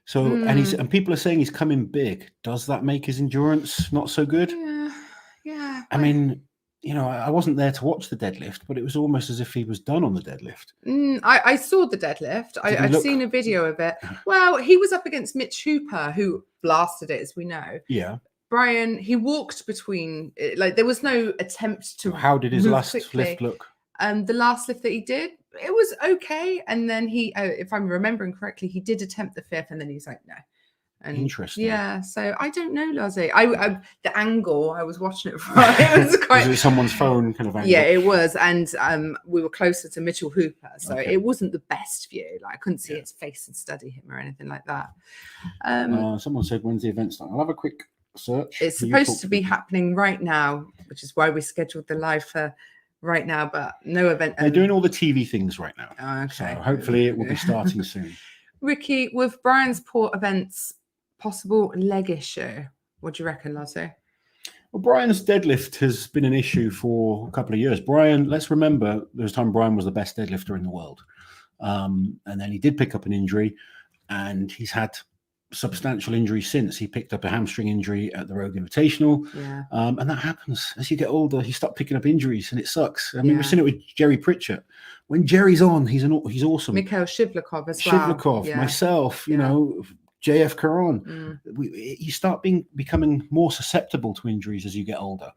So, and people are saying he's coming big. Does that make his endurance not so good? Yeah. I mean, I wasn't there to watch the deadlift, but it was almost as if he was done on the deadlift. I saw the deadlift. I've seen a video of it. Well, he was up against Mitch Hooper, who blasted it, as we know. Yeah. Brian, he walked between, there was no attempt to. How did his last lift look? The last lift that he did, it was okay. And then he, if I'm remembering correctly, he did attempt the 5th, and then he's like, no. And interesting. Yeah, so I don't know, Lozzie. The angle I was watching it from, it was quite. Was it someone's phone kind of angle? Yeah, it was, and we were closer to Mitchell Hooper, so it wasn't the best view. Like I couldn't see his face and study him or anything like that. Someone said, "When's the event start?" I'll have a quick search. It's supposed to be happening right now, which is why we scheduled the live for right now, but no event. They're doing all the TV things right now. Okay. So hopefully it will be starting soon. Ricky, with Brian's poor events. Possible leg issue. What do you reckon, Lozzie? Well, Brian's deadlift has been an issue for a couple of years. Brian, let's remember, there was a time Brian was the best deadlifter in the world. And then he did pick up an injury, and he's had substantial injuries since. He picked up a hamstring injury at the Rogue Invitational. Yeah. And that happens. As you get older, you start picking up injuries, and it sucks. I mean, we've seen it with Jerry Pritchett. When Jerry's on, he's awesome. Mikhail Shivlikov as well. Shivlikov, myself, JF Caron, you start becoming more susceptible to injuries as you get older.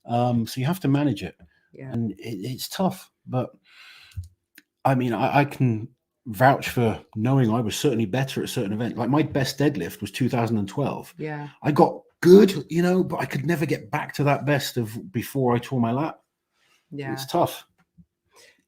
So you have to manage it. Yeah. And it's tough. But I mean, I can vouch for knowing I was certainly better at certain events. Like my best deadlift was 2012. Yeah. I got good, but I could never get back to that best of before I tore my lat. Yeah. It's tough.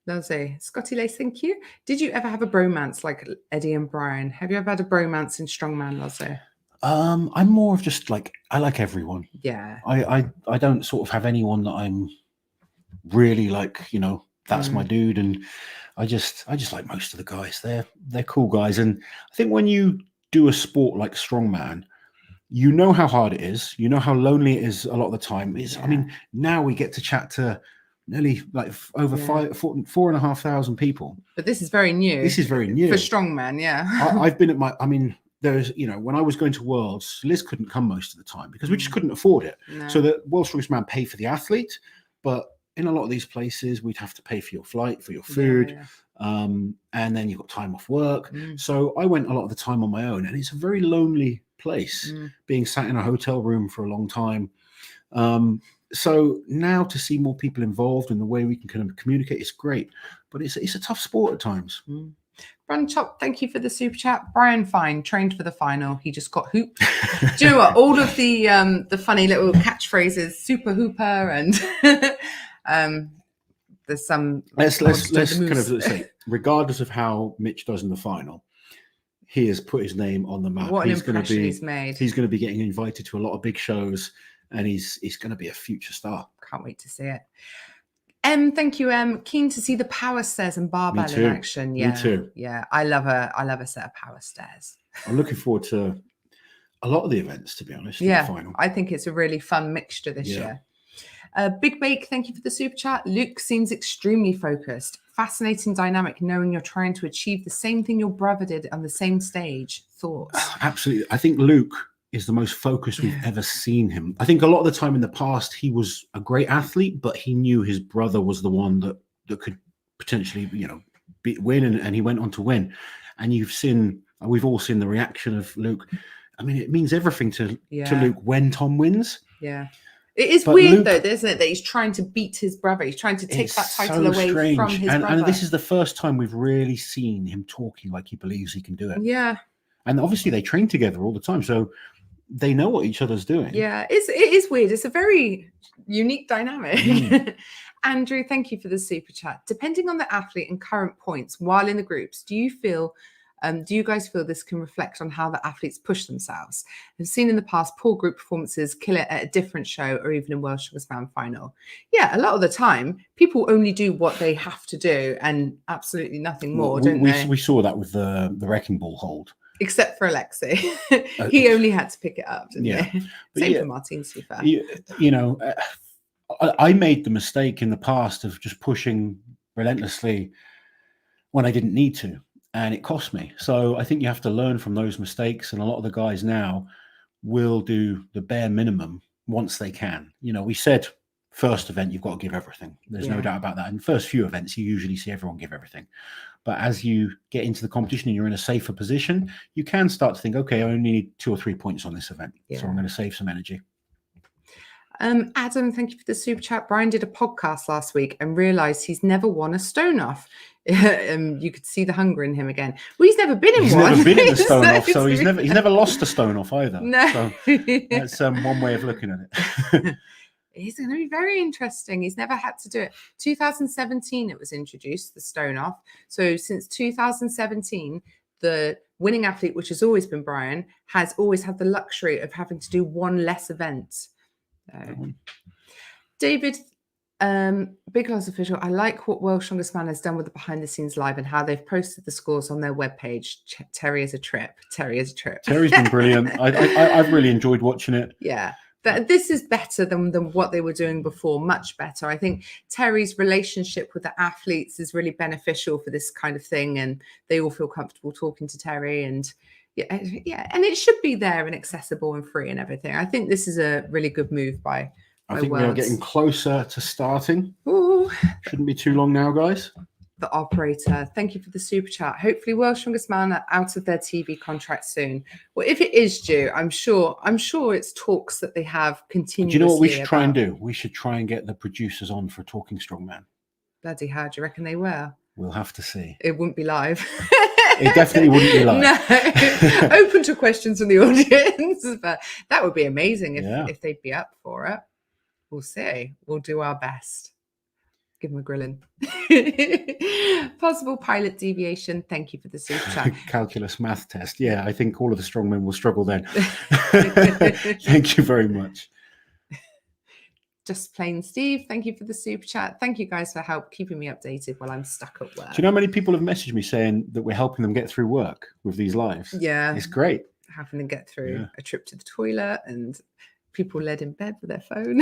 Lozzie, Scotty Lace, thank you. Did you ever have a bromance like Eddie and Brian? Have you ever had a bromance in strongman, Lozzie? I'm more of just I like everyone. Yeah. I don't sort of have anyone that I'm really that's my dude, and I just like most of the guys. They're cool guys, and I think when you do a sport like strongman, you know how hard it is. You know how lonely it is a lot of the time. I mean, now we get to chat to nearly like over 4,500 people. But this is very new. This is very new for strongman. Yeah. I've been at there's, when I was going to Worlds, Liz couldn't come most of the time because we just couldn't afford it. No. So the World's Strongest Man paid for the athlete, but in a lot of these places, we'd have to pay for your flight, for your food, and then you've got time off work. So I went a lot of the time on my own, and it's a very lonely place, being sat in a hotel room for a long time. So now to see more people involved in the way we can kind of communicate, it's great, but it's a tough sport at times. Brandon Chop, thank you for the super chat. Brian Fine trained for the final. He just got hooped. Do you know what? All of the funny little catchphrases, super hooper, and there's some. Let's kind of say, regardless of how Mitch does in the final, he has put his name on the map. What an impression he's made. He's going to be getting invited to a lot of big shows, and he's going to be a future star. Can't wait to see it. Thank you, Keen to see the power stairs and barbell in action. Yeah, me too. Yeah, I love a set of power stairs. I'm looking forward to a lot of the events, to be honest. Yeah, the final. I think it's a really fun mixture this year. Big Bake, thank you for the super chat. Luke seems extremely focused. Fascinating dynamic, knowing you're trying to achieve the same thing your brother did on the same stage. Thoughts? Absolutely. I think Luke is the most focused we've ever seen him. I think a lot of the time in the past, he was a great athlete, but he knew his brother was the one that could potentially, win, and he went on to win. And we've all seen the reaction of Luke. I mean, it means everything to Luke when Tom wins. Yeah. It is weird, though, isn't it, that he's trying to beat his brother. He's trying to take that title away from his brother. And this is the first time we've really seen him talking like he believes he can do it. Yeah. And obviously they train together all the time, so they know what each other's doing. Yeah, it is weird. It's a very unique dynamic. Andrew, thank you for the super chat. Depending on the athlete and current points while in the groups, do you guys feel this can reflect on how the athletes push themselves? I've seen in the past poor group performances kill it at a different show or even in World Strongest Man final. Yeah, a lot of the time, people only do what they have to do and absolutely nothing more, don't they? We saw that with the wrecking ball hold. Except for Alexei. He only had to pick it up, didn't he? Same for Martin, to be fair. I made the mistake in the past of just pushing relentlessly when I didn't need to, and it cost me. So I think you have to learn from those mistakes, and a lot of the guys now will do the bare minimum once they can. We said first event, you've got to give everything. There's no doubt about that. In the first few events, you usually see everyone give everything. But as you get into the competition and you're in a safer position, you can start to think, okay, I only need 2 or 3 points on this event. So I'm going to save some energy. Adam, thank you for the super chat. Brian did a podcast last week and realized he's never won a stone off. You could see the hunger in him again. Well, he's never been in one. He's never been in a stone off, so he's never lost a stone off either. No. So that's one way of looking at it. It's going to be very interesting. He's never had to do it. 2017, it was introduced, the stone off. So since 2017, the winning athlete, which has always been Brian, has always had the luxury of having to do one less event. David, Big Loss Official, I like what World Strongest Man has done with the behind the scenes live and how they've posted the scores on their webpage. Terry is a trip. Terry's been brilliant. I've really enjoyed watching it. Yeah. This is better than what they were doing before, much better. I think Terry's relationship with the athletes is really beneficial for this kind of thing, and they all feel comfortable talking to Terry, and and it should be there and accessible and free and everything. I think this is a really good move by I think Worlds. We are getting closer to starting. Ooh. Shouldn't be too long now, guys. The operator, thank you for the super chat. Hopefully World Strongest Man are out of their TV contract soon. Well, if it is due, I'm sure it's talks that they have continuously. Do you know what we should try and do? We should try and get the producers on for Talking Strongman. Bloody hell, do you reckon they will? We'll have to see. It wouldn't be live. It definitely wouldn't be live. No. Open to questions from the audience, but that would be amazing if they'd be up for it. We'll see. We'll do our best. Give them a grilling. Possible pilot deviation. Thank you for the super chat. Calculus math test. Yeah, I think all of the strongmen will struggle then. Thank you very much. Just plain Steve, thank you for the super chat. Thank you guys for help keeping me updated while I'm stuck at work. Do you know how many people have messaged me saying that we're helping them get through work with these lives? Yeah. It's great. Having to get through a trip to the toilet and people led in bed with their phone.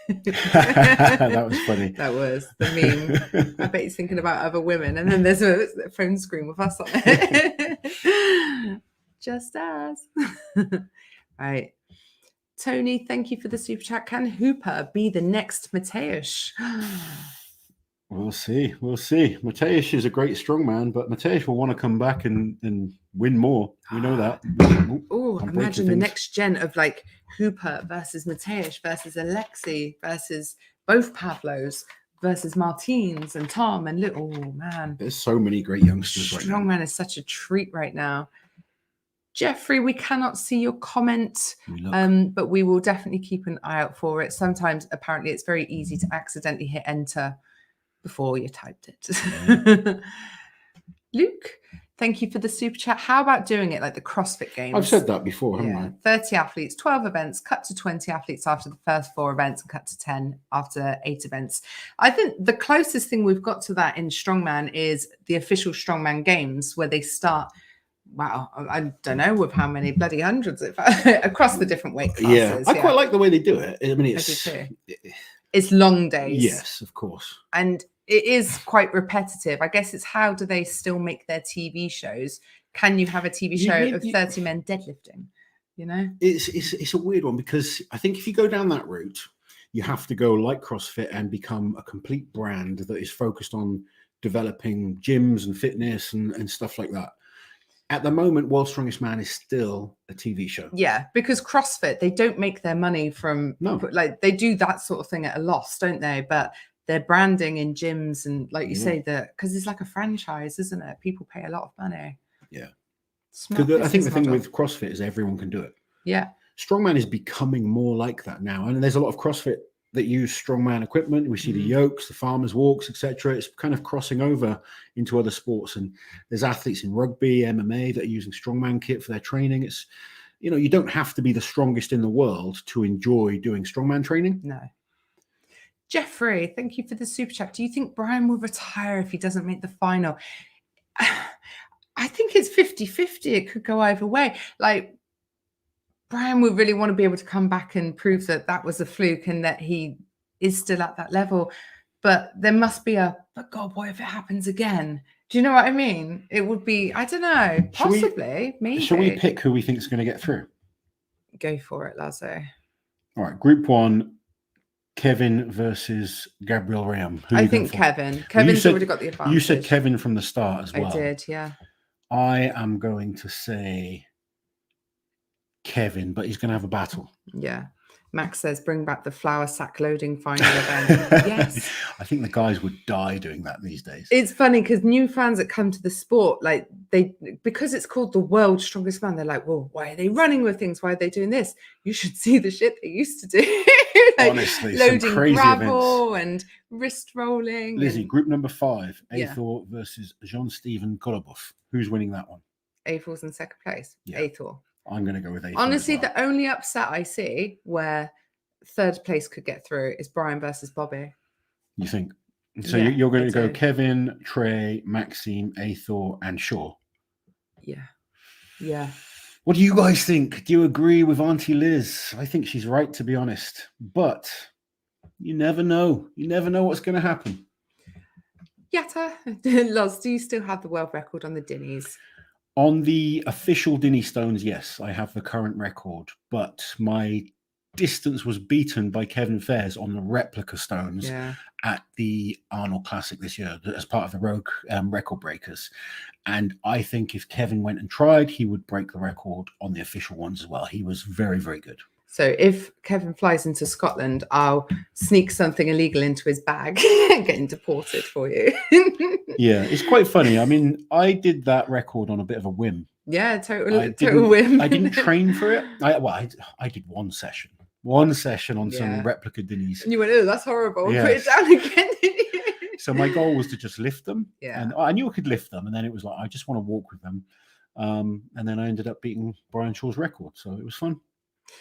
That was funny. That was the meme. I bet he's thinking about other women, and then there's a phone screen with us on it. Just us. Right. Tony, thank you for the super chat. Can Hooper be the next Mateusz? We'll see. We'll see. Mateusz is a great strongman, but Mateusz will want to come back and win more. We know that. Oh, imagine the next gen of like Hooper versus Mateusz versus Alexei versus both Pavlos versus Martins and Tom and little. Oh man, there's so many great youngsters right now. Strongman is such a treat right now. Jeffrey, we cannot see your comment, but we will definitely keep an eye out for it. Sometimes, apparently, it's very easy to accidentally hit enter before you typed it. Yeah. Luke, thank you for the super chat. How about doing it like the CrossFit Games? I've said that before, haven't I? 30 athletes, 12 events, cut to 20 athletes after the first 4 events and cut to 10 after 8 events. I think the closest thing we've got to that in Strongman is the official Strongman Games, where they start, wow, I don't know with how many bloody hundreds across the different weight classes. Yeah, I quite like the way they do it. I mean, it's long days. Yes, of course. And it is quite repetitive. I guess it's how do they still make their TV shows? Can you have a TV show of 30 men deadlifting? You know? It's a weird one, because I think if you go down that route, you have to go like CrossFit and become a complete brand that is focused on developing gyms and fitness and stuff like that. At the moment, World's Strongest Man is still a TV show. Yeah, because CrossFit, they don't make their money from, like they do that sort of thing at a loss, don't they? But they're branding in gyms and like you say, that because it's like a franchise, isn't it? People pay a lot of money. Yeah. I think the thing with CrossFit is everyone can do it. Yeah. Strongman is becoming more like that now. And there's a lot of CrossFit that use strongman equipment. We see the yokes, the farmers walks, etc. It's kind of crossing over into other sports, and there's athletes in rugby, MMA that are using strongman kit for their training. It's, you know, you don't have to be the strongest in the world to enjoy doing strongman training. No. Jeffrey, thank you for the super chat. Do you think Brian will retire if he doesn't make the final? I think it's 50-50. It could go either way. Like, Brian would really want to be able to come back and prove that that was a fluke and that he is still at that level. But there must be but God, what if it happens again? Do you know what I mean? It would be, I don't know, possibly, maybe. Shall we pick who we think is going to get through? Go for it, Lazo. All right, Group 1, Kevin versus Gabriel Rayam. I think Kevin. Kevin's already got the advantage. You said Kevin from the start as well. I did, yeah. I am going to say Kevin, but he's going to have a battle. Yeah. Max says, bring back the flour sack loading final event. Yes. I think the guys would die doing that these days. It's funny because new fans that come to the sport, like because it's called the World's Strongest Man, they're like, well, why are they running with things? Why are they doing this? You should see the shit they used to do. Like honestly, loading some crazy gravel events. And wrist rolling. Lizzie, Group number 5, Athor versus Jean-Steven Koloboff. Who's winning that one? Athor's in second place. Yeah. Athor. I'm going to go with Athor. Honestly, the only upset I see where third place could get through is Brian versus Bobby. You think? So you're going to go Kevin, Trey, Maxime, Athor, and Shaw? Yeah. Yeah. What do you guys think? Do you agree with Auntie Liz? I think she's right, to be honest. But you never know. You never know what's going to happen. Yatta. Loz, do you still have the world record on the Dinnies? On the official Dinny Stones, yes, I have the current record. But my distance was beaten by Kevin Fairs on the replica stones at the Arnold Classic this year as part of the Rogue record breakers. And I think if Kevin went and tried, he would break the record on the official ones as well. He was very, very good. So if Kevin flies into Scotland, I'll sneak something illegal into his bag and get him deported for you. Yeah, it's quite funny. I mean, I did that record on a bit of a whim. Yeah, total whim. I didn't train for it. I did one session on some replica Dinnies. And you went, oh, that's horrible. Yes. Put it down again. So my goal was to just lift them. Yeah. And I knew I could lift them. And then it was like, I just want to walk with them. And then I ended up beating Brian Shaw's record. So it was fun.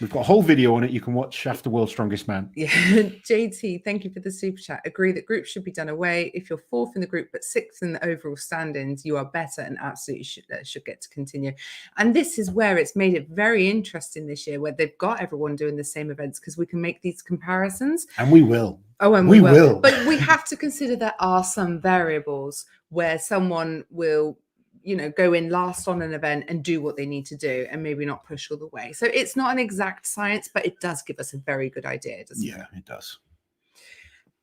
We've got a whole video on it you can watch after World's Strongest Man. Yeah. JT, thank you for the super chat. Agree that groups should be done away. If you're fourth in the group but sixth in the overall standings, you are better and absolutely should get to continue. And this is where it's made it very interesting this year, where they've got everyone doing the same events, because we can make these comparisons. And we will. Oh, and we will. But we have to consider there are some variables where someone will, go in last on an event and do what they need to do and maybe not push all the way. So it's not an exact science, but it does give us a very good idea, doesn't it? Yeah, it does.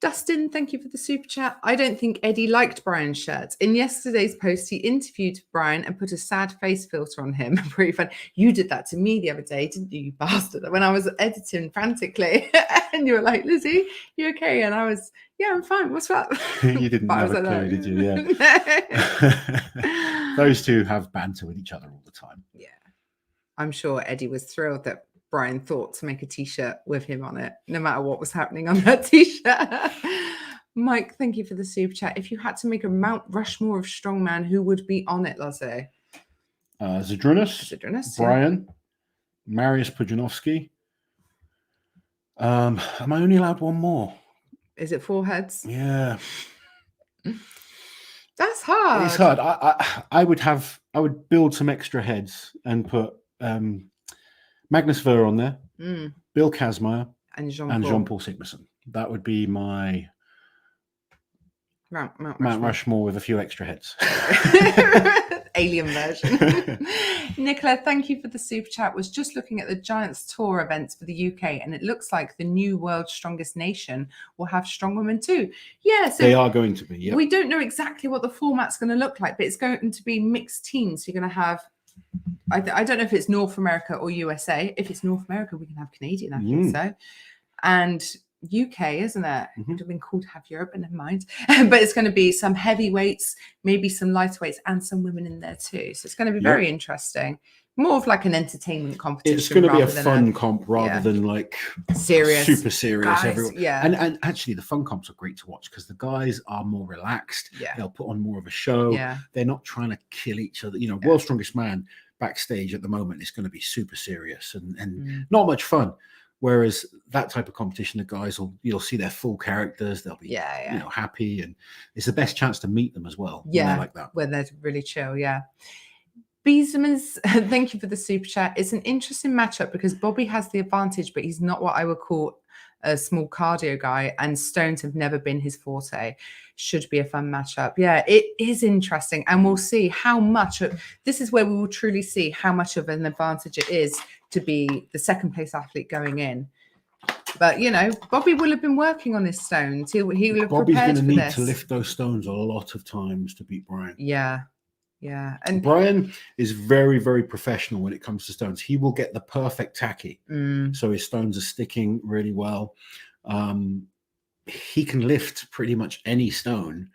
Dustin, thank you for the super chat. I don't think Eddie liked Brian's shirt. In yesterday's post, he interviewed Brian and put a sad face filter on him. Pretty fun. You did that to me the other day, didn't you, you bastard? When I was editing frantically and you were like, Lizzie, you okay? And I was, yeah, I'm fine. What's up? You didn't have a clue, did you? Yeah. Those two have banter with each other all the time. Yeah. I'm sure Eddie was thrilled that Brian thought to make a t-shirt with him on it, no matter what was happening on that t-shirt. Mike, thank you for the super chat. If you had to make a Mount Rushmore of strongman, who would be on it, Lasse? Zydrunas, Brian, Mariusz Pudzianowski. Am I only allowed one more? Is it 4 heads? Yeah. That's hard. It's hard. I would build some extra heads and put Magnus Ver on there, Bill Kazmaier, and Jean-Paul Sigmarsson. That would be my Mount Rushmore with a few extra heads. Alien version. Nicola, thank you for the super chat. Was just looking at the Giants Tour events for the UK, and it looks like the new World's Strongest Nation will have strongwomen too. Yeah, so they are going to be. Yep. We don't know exactly what the format's going to look like, but it's going to be mixed teams. You're going to have, I don't know if it's North America or USA. If it's North America, we can have Canadian, I think so. And UK, isn't it? It would have been cool to have Europe, but never mind. But it's going to be some heavyweights, maybe some lightweights, and some women in there too. So it's going to be very interesting. More of like an entertainment competition. It's going to be a fun comp rather than like serious, super serious. Guys, everyone. Yeah. And actually, the fun comps are great to watch because the guys are more relaxed. Yeah. They'll put on more of a show. Yeah. They're not trying to kill each other. World's Strongest Man backstage at the moment is going to be super serious and not much fun. Whereas that type of competition, the guys you'll see their full characters. They'll be happy, and it's the best chance to meet them as well. Yeah, when they're like that. When they're really chill. Yeah. Beesemans, thank you for the super chat. It's an interesting matchup because Bobby has the advantage, but he's not what I would call a small cardio guy, and stones have never been his forte. Should be a fun matchup. Yeah, it is interesting, and we'll see how much of this is where we will truly see how much of an advantage it is to be the second place athlete going in. But Bobby will have been working on his stones. He will have Bobby's prepared going to for need this. to lift those stones a lot of times to beat Brian. Yeah. And Brian is very, very professional when it comes to stones. He will get the perfect tacky, so his stones are sticking really well. He can lift pretty much any stone.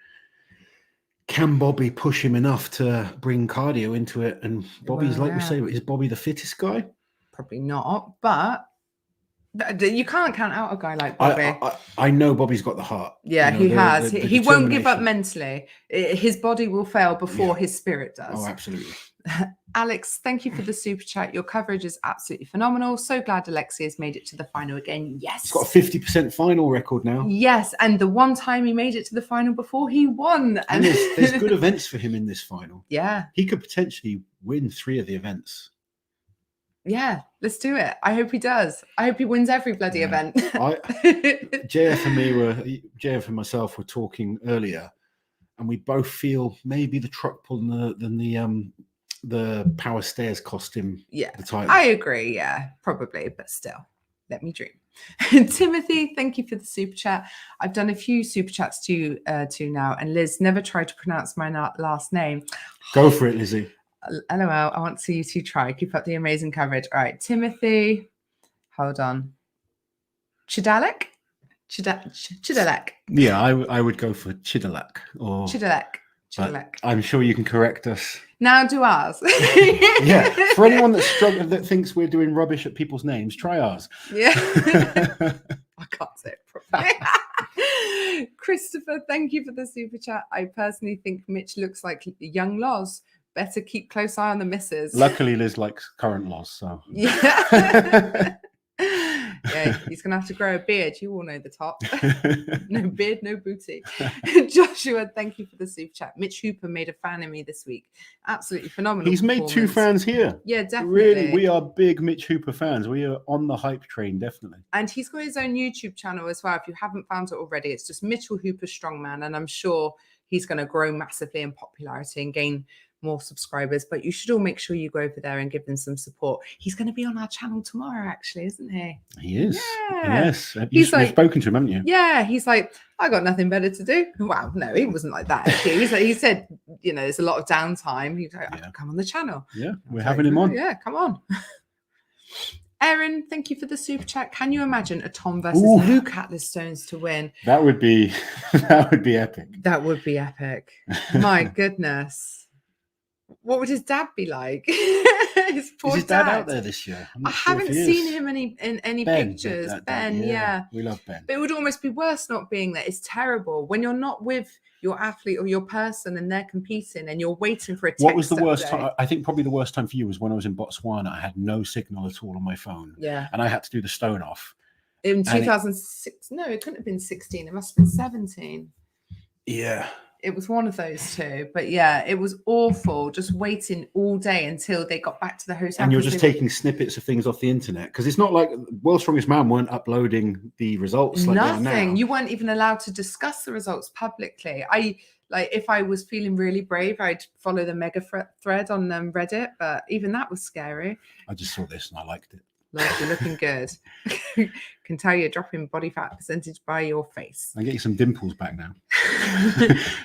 Can Bobby push him enough to bring cardio into it? And Bobby's we say, is Bobby the fittest guy? Probably not, but you can't count out a guy like Bobby. I know Bobby's got the heart. Yeah, he has. He won't give up mentally. His body will fail before his spirit does. Oh, absolutely. Alex, thank you for the super chat. Your coverage is absolutely phenomenal. So glad Alexi has made it to the final again. Yes. He's got a 50% final record now. Yes, and the one time he made it to the final before, he won. And there's good events for him in this final. Yeah. He could potentially win 3 of the events. Yeah, let's do it. I hope he does. I hope he wins every bloody event. JF and myself were talking earlier, and we both feel maybe the truck pull than the power stairs cost him the title. I agree. Yeah, probably, but still, let me dream. Timothy, thank you for the super chat. I've done a few super chats to now, and Liz, never tried to pronounce my last name. Go for it, Lizzie. LOL, I want to see you two try. Keep up the amazing coverage. All right, Timothy, hold on. Chidalek? Yeah, I would go for Chidalek or Chidalek. I'm sure you can correct us. Now do ours. Yeah, for anyone that thinks we're doing rubbish at people's names, try ours. Yeah. I can't say it properly. Christopher, thank you for the super chat. I personally think Mitch looks like young Loz. better keep close eye on the missus. Luckily, Liz likes current loss, so Yeah. Yeah, he's gonna have to grow a beard. You all know the top. No beard, no booty. Joshua, thank you for the super chat. Mitch Hooper made a fan of me this week. Absolutely phenomenal. He's made 2 fans here. Yeah, definitely. Really, we are big Mitch Hooper fans. We are on the hype train, definitely. And he's got his own YouTube channel as well. If you haven't found it already, it's just Mitchell Hooper Strongman, and I'm sure he's going to grow massively in popularity and gain more subscribers. But you should all make sure you go over there and give him some support. He's going to be on our channel tomorrow, actually, isn't he? He is. Yeah. Yes. You've spoken to him, haven't you? Yeah. He's like, I got nothing better to do. Wow. No, he wasn't like that. Actually. He said, you know, there's a lot of downtime. He's like, come on the channel. Yeah, we're having him on. Yeah, come on. Aaron, thank you for the super chat. Can you imagine a Tom versus Luke Atlas Stones to win? That would be epic. That would be epic. My goodness. What would his dad be like? His poor Is his dad out there this year? I haven't seen him in any pictures. Ben, yeah. We love Ben. But it would almost be worse not being there. It's terrible when you're not with your athlete or your person and they're competing and you're waiting for a text. What was the worst time? I think probably the worst time for you was when I was in Botswana. I had no signal at all on my phone. Yeah. And I had to do the stone off. In 2006. No, it couldn't have been 16. It must have been 17. Yeah. It was one of those two. But yeah, it was awful just waiting all day until they got back to the hotel. And you're just taking snippets of things off the internet because it's not like World's Strongest Man weren't uploading the results like nothing. They are now. You weren't even allowed to discuss the results publicly. If I was feeling really brave, I'd follow the mega thread on Reddit, but even that was scary. I just saw this and I liked it. Lord, you're looking good. Can tell you're dropping body fat percentage by your face. I get you some dimples back now.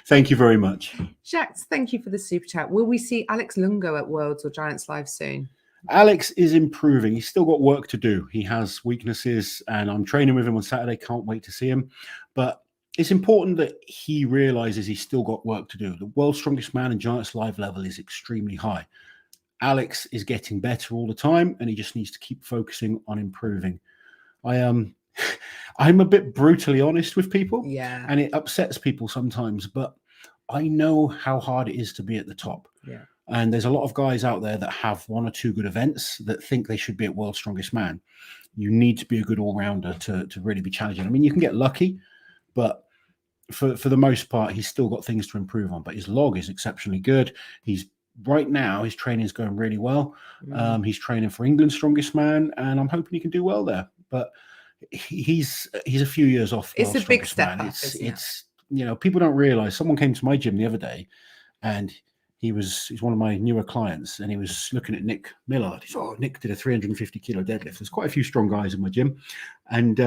Thank you very much. Jacques, thank you for the super chat. Will we see Alex Lungo at Worlds or Giants Live soon? Alex is improving. He's still got work to do. He has weaknesses, and I'm training with him on Saturday. Can't wait to see him. But it's important that he realizes he's still got work to do. The World's Strongest Man and Giants Live level is extremely high. Alex is getting better all the time, and he just needs to keep focusing on improving. I'm a bit brutally honest with people, and it upsets people sometimes, but I know how hard it is to be at the top. Yeah. And there's a lot of guys out there that have 1 or 2 good events that think they should be at World's Strongest Man. You need to be a good all-rounder to really be challenging. I mean, you can get lucky, but for the most part, he's still got things to improve on. But his log is exceptionally good. Right now, his training is going really well. He's training for England's Strongest Man, and I'm hoping he can do well there. But he's a few years off. It's a big step up. It's people don't realize. Someone came to my gym the other day, and he's one of my newer clients, and he was looking at Nick Millard. He said, Nick did a 350 kilo deadlift. There's quite a few strong guys in my gym, and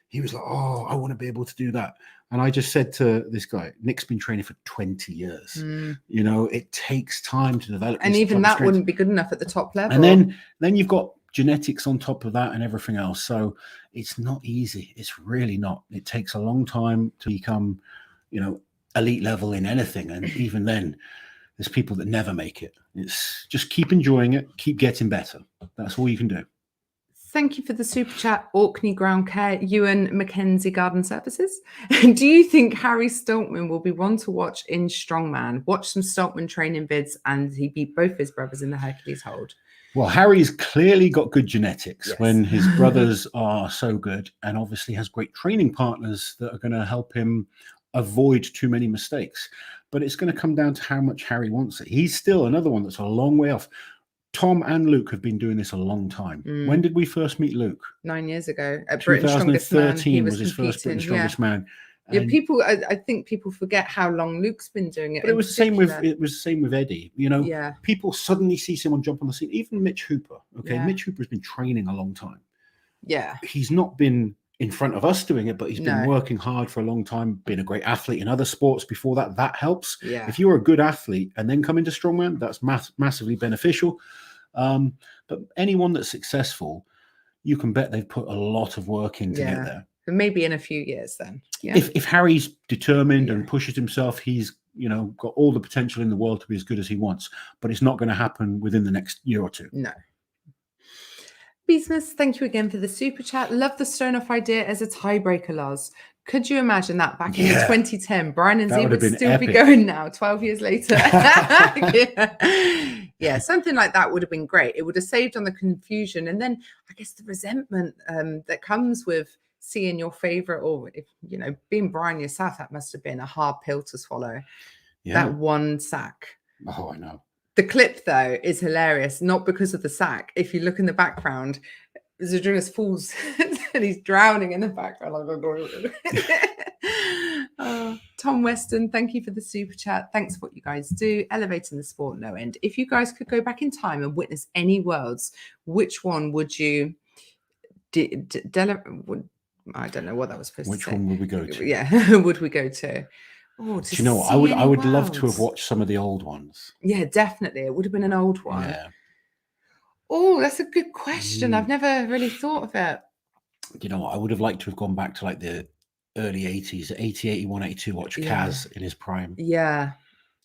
he was like, I want to be able to do that. And I just said to this guy, Nick's been training for 20 years. It takes time to develop. And even that wouldn't be good enough at the top level. And then you've got genetics on top of that and everything else. So it's not easy. It's really not. It takes a long time to become, elite level in anything. And even then, there's people that never make it. It's just keep enjoying it, keep getting better. That's all you can do. Thank you for the super chat, Orkney Ground Care, Ewan Mackenzie Garden Services. Do you think Harry Stoltman will be one to watch in Strongman? Watch some Stoltman training vids, and he beat both his brothers in the Hercules hold. Well, Harry's clearly got good genetics when his brothers are so good, and obviously has great training partners that are going to help him avoid too many mistakes. But it's going to come down to how much Harry wants it. He's still another one that's a long way off. Tom and Luke have been doing this a long time. When did we first meet Luke? 9 years ago at Britain's Strongest Man. He was his first Britain's Strongest Man. Yeah, I think people forget how long Luke's been doing it. But it was the same with Eddie. People suddenly see someone jump on the scene. Even Mitch Hooper. Mitch Hooper's been training a long time. Yeah, he's not been in front of us doing it, but he's been working hard for a long time, been a great athlete in other sports before that. That helps. Yeah. If you're a good athlete and then come into strongman, that's massively beneficial. But anyone that's successful, you can bet they've put a lot of work in to get there. But maybe in a few years then. Yeah. If Harry's determined and pushes himself, he's got all the potential in the world to be as good as he wants. But it's not going to happen within the next year or two. No. Beesmas, thank you again for the super chat. Love the stone off idea as a tiebreaker, Lars. Could you imagine that back in 2010? Brian and That Z would have would been still be epic. going now, 12 years later. Yeah, something like that would have been great. It would have saved on the confusion. And then I guess the resentment that comes with seeing your favorite, or if you know, being Brian yourself, that must have been a hard pill to swallow. Yeah. That one sack. Oh, I know. The clip though is hilarious, not because of the sack. If you look in the background, Zadrunas falls and he's drowning in the background. Tom Weston, thank you for the super chat. Thanks for what you guys do, elevating the sport no end. If you guys could go back in time and witness any worlds, which one would you? I don't know what that was supposed to say. Which one would we go to? Yeah, would we go to? Oh, do you know what? I would love to have watched some of the old ones. Yeah, definitely. It would have been an old one. Yeah. Oh, that's a good question. I've never really thought of it. You know what? I would have liked to have gone back to like the early 80s, 80, 81, 82, watch Kaz in his prime. Yeah.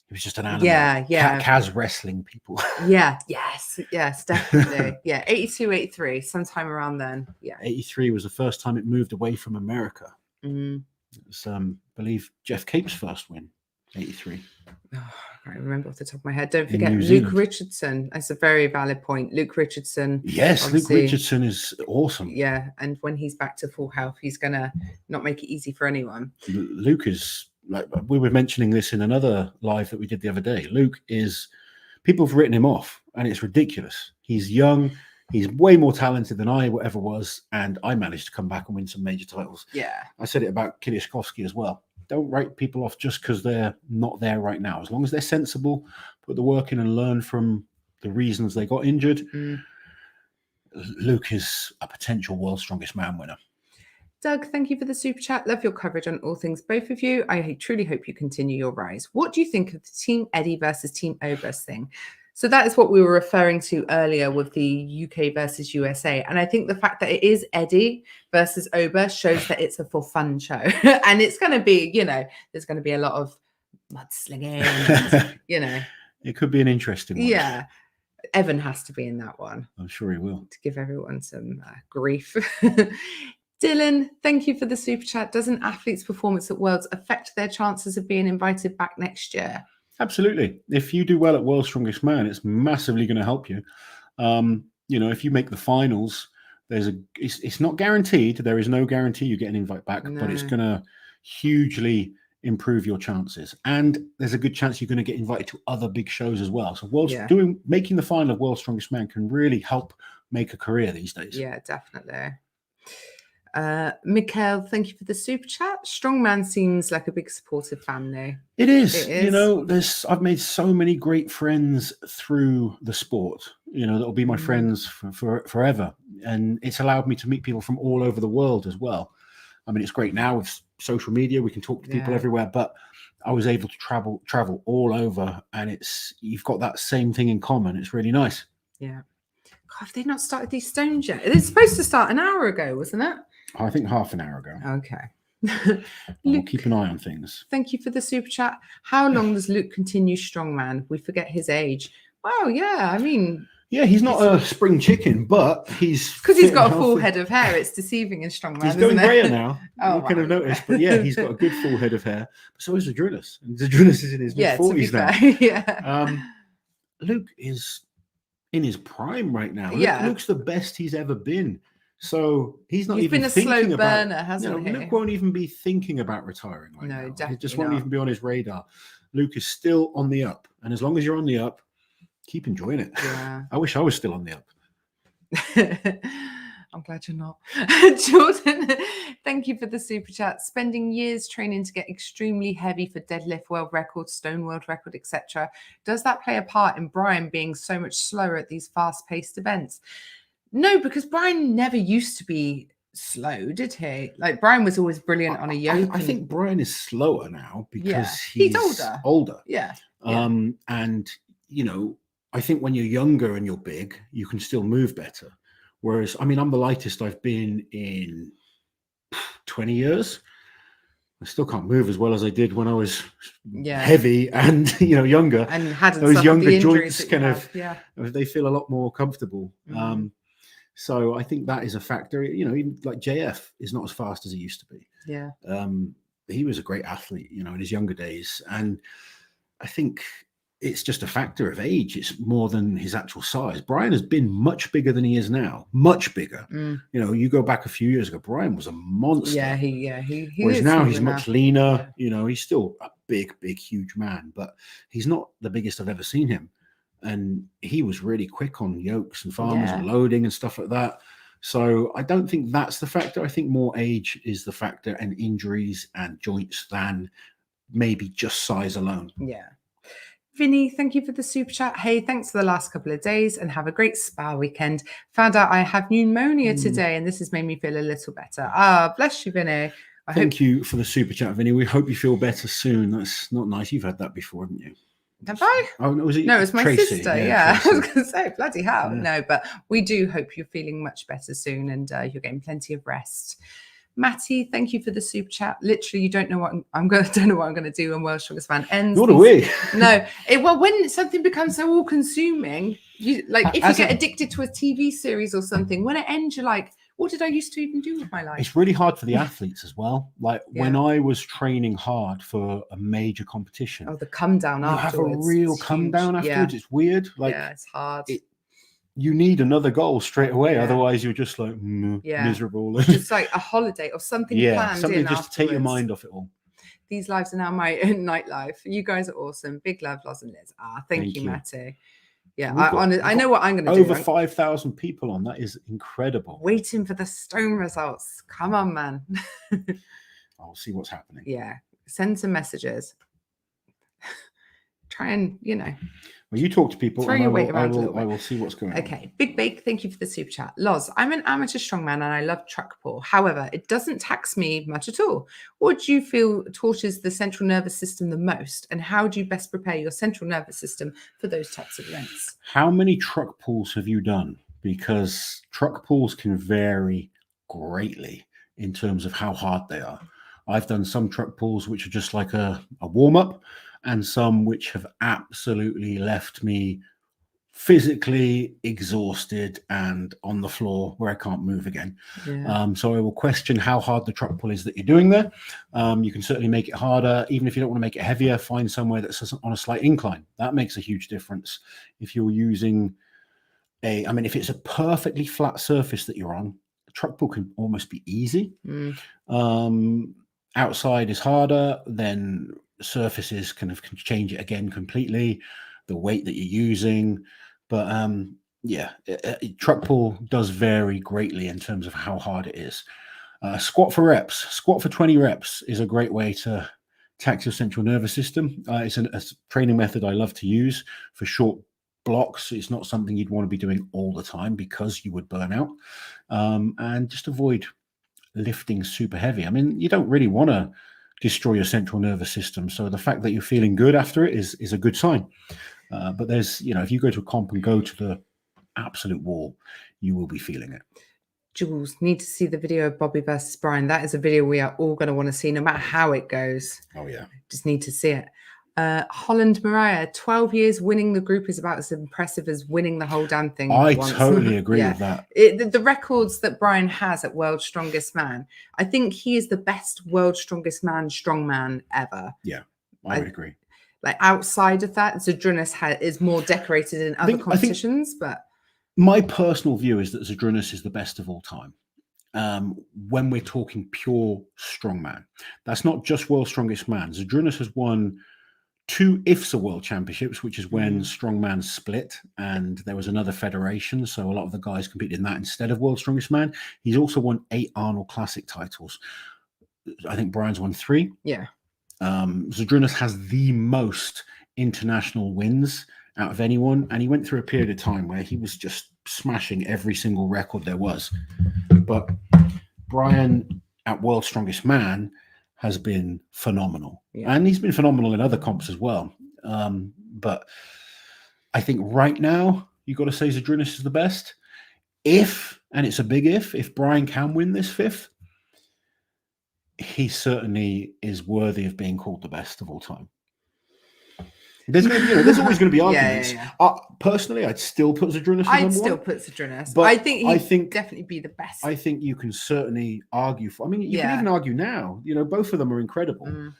He was just an animal. Yeah. Kaz wrestling people. Yeah. Yes, definitely. Yeah. 82, 83, sometime around then. Yeah. 83 was the first time it moved away from America. Mm. It was, I believe, Jeff Cape's first win, 83. Oh, I can't remember off the top of my head. Don't forget Luke Richardson. That's a very valid point. Luke Richardson. Yes, Luke Richardson is awesome. Yeah, and when he's back to full health, he's gonna not make it easy for anyone. Luke is, like we were mentioning this in another live that we did the other day. Luke is, people have written him off, and it's ridiculous. He's young. He's way more talented than I ever was, and I managed to come back and win some major titles. Yeah. I said it about Kiliashkovsky as well. Don't write people off just because they're not there right now. As long as they're sensible, put the work in and learn from the reasons they got injured. Luke is a potential world's strongest man winner. Doug, thank you for the super chat. Love your coverage on all things, both of you. I truly hope you continue your rise. What do you think of the Team Eddie versus Team Obus thing? So that is what we were referring to earlier with the UK versus USA. And I think the fact that it is Eddie versus Oba shows that it's a for fun show. And it's going to be, you know, there's going to be a lot of mudslinging, and, you know. It could be an interesting one. Yeah. Evan has to be in that one. I'm sure he will. To give everyone some grief. Dylan, thank you for the super chat. Does an athlete's performance at Worlds affect their chances of being invited back next year? Absolutely. If you do well at World's Strongest Man, it's massively going to help you. You know, if you make the finals, it's not guaranteed. There is no guarantee you get an invite back, but it's going to hugely improve your chances. And there's a good chance you're going to get invited to other big shows as well. So making the final of World's Strongest Man can really help make a career these days. Yeah, definitely. Mikhail, thank you for the super chat. Strongman seems like a big supportive family. It is. You know, I've made so many great friends through the sport, you know, that'll be my friends for forever. And it's allowed me to meet people from all over the world as well. I mean, it's great now with social media, we can talk to people everywhere, but I was able to travel all over, and you've got that same thing in common. It's really nice. Yeah. God, have they not started these stones yet? It's supposed to start an hour ago, wasn't it? I think half an hour ago. Okay. Luke, keep an eye on things. Thank you for the super chat. How long does Luke continue strongman? We forget his age. Wow, yeah, I mean... Yeah, he's not a spring chicken, but he's... Because he's got a full head of hair. It's deceiving in strongman, He's going grayer now. Oh, you can have noticed. But yeah, he's got a good full head of hair. So is Zadrunas. And Zadrunas is in his mid-40s now. Yeah. Luke is in his prime right now. Yeah. Luke's the best he's ever been. So he's not even been a thinking slow burner, hasn't he? Luke won't even be thinking about retiring right now. Definitely It just won't even be on his radar. Luke is still on the up. And as long as you're on the up, keep enjoying it. Yeah. I wish I was still on the up. I'm glad you're not. Jordan, thank you for the super chat. Spending years training to get extremely heavy for deadlift world record, stone world record, etc. Does that play a part in Brian being so much slower at these fast-paced events? No, because Brian never used to be slow, did he? Like, Brian was always brilliant on a yoke. I think Brian is slower now because he's older. Yeah. And, you know, I think when you're younger and you're big, you can still move better. Whereas, I mean, I'm the lightest I've been in 20 years. I still can't move as well as I did when I was heavy and, you know, younger. And hadn't those younger the joints kind of, they feel a lot more comfortable. So I think that is a factor. Even like JF is not as fast as he used to be. Yeah. He was a great athlete, in his younger days. And I think it's just a factor of age. It's more than his actual size. Brian has been much bigger than he is now, much bigger. You go back a few years ago, Brian was a monster. Yeah, he whereas is now he's smaller much now. leaner. He's still a big, huge man, but he's not the biggest I've ever seen him. And he was really quick on yokes and farmers and loading and stuff like that. So I don't think that's the factor. I think more age is the factor, and injuries and joints, than maybe just size alone. Yeah. Vinny, thank you for the super chat. Hey, thanks for the last couple of days and have a great spa weekend. Found out I have pneumonia today and this has made me feel a little better. Bless you, Vinny. Thank you for the super chat, Vinny. We hope you feel better soon. That's not nice. You've had that before, haven't you? Have I? Oh, no, was it? No, it's my Tracy. sister. Yeah. I was going to say, bloody hell. Yeah. No, but we do hope you're feeling much better soon and you're getting plenty of rest. Matty, thank you for the super chat. Literally, you don't know what I'm going to do when World's Strongest Man ends. Nor do we. No. When something becomes so all-consuming, if you get addicted to a TV series or something, when it ends, you're like, what did I used to even do with my life? It's really hard for the athletes as well. When I was training hard for a major competition. Oh, the come down afterwards. You have a real come down afterwards. Yeah. It's weird. It's hard. You need another goal straight away. Otherwise, you're just like miserable. Just like a holiday or something planned something just afterwards. to take your mind off it all. These lives are now my nightlife. You guys are awesome. Big love, Loz and Liz. Thank you, Matty. Yeah, I know what I'm going to do. Over 5,000 people on that is incredible. Waiting for the stone results. Come on, man. I'll see what's happening. Yeah, send some messages. Try and, Well, you talk to people. Throw your weight around a little bit. I will see what's going on. Okay, Big Bake, thank you for the super chat. Loz, I'm an amateur strongman and I love truck pull. However, it doesn't tax me much at all. What do you feel tortures the central nervous system the most? And how do you best prepare your central nervous system for those types of events? How many truck pulls have you done? Because truck pulls can vary greatly in terms of how hard they are. I've done some truck pulls which are just like a warm-up, and some which have absolutely left me physically exhausted and on the floor where I can't move again. Yeah. So I will question how hard the truck pull is that you're doing there. You can certainly make it harder. Even if you don't want to make it heavier, find somewhere that's on a slight incline. That makes a huge difference. If you're using if it's a perfectly flat surface that you're on, the truck pull can almost be easy. Outside is harder, then surfaces can change it again completely, the weight that you're using. But truck pull does vary greatly in terms of how hard it is. Squat for 20 reps is a great way to tax your central nervous system. It's a training method I love to use for short blocks. It's not something you'd want to be doing all the time because you would burn out. And just avoid lifting super heavy. You don't really want to destroy your central nervous system. So the fact that you're feeling good after it is a good sign. But there's, if you go to a comp and go to the absolute wall, you will be feeling it. Jules, need to see the video of Bobby versus Brian. That is a video we are all going to want to see, no matter how it goes. Oh, yeah. Just need to see it. Holland Mariah, 12 years winning the group is about as impressive as winning the whole damn thing. I totally agree with that. The records that Brian has at World's Strongest Man, I think he is the best World's Strongest Man strongman ever. Yeah, I would agree. Like outside of that, Zydrunas is more decorated in other competitions, but my personal view is that Zydrunas is the best of all time. When we're talking pure strongman, that's not just World's Strongest Man. Zydrunas has won 2 IFSA World Championships, which is when strongman split and there was another federation. So a lot of the guys competed in that instead of World's Strongest Man. He's also won 8 Arnold Classic titles. I think Brian's won 3. Yeah. Zydrunas has the most international wins out of anyone. And he went through a period of time where he was just smashing every single record there was. But Brian at World's Strongest Man has been phenomenal. Yeah. And he's been phenomenal in other comps as well. But I think right now, you've got to say Zydrunas is the best. If, and it's a big if Brian can win this 5th, he certainly is worthy of being called the best of all time. There's always going to be arguments. Yeah. Personally, I'd still put Zydrunas as I'd number still one. put Zydrunas. But I think he'd definitely be the best. I think you can certainly argue for. I mean, you can even argue now. Both of them are incredible.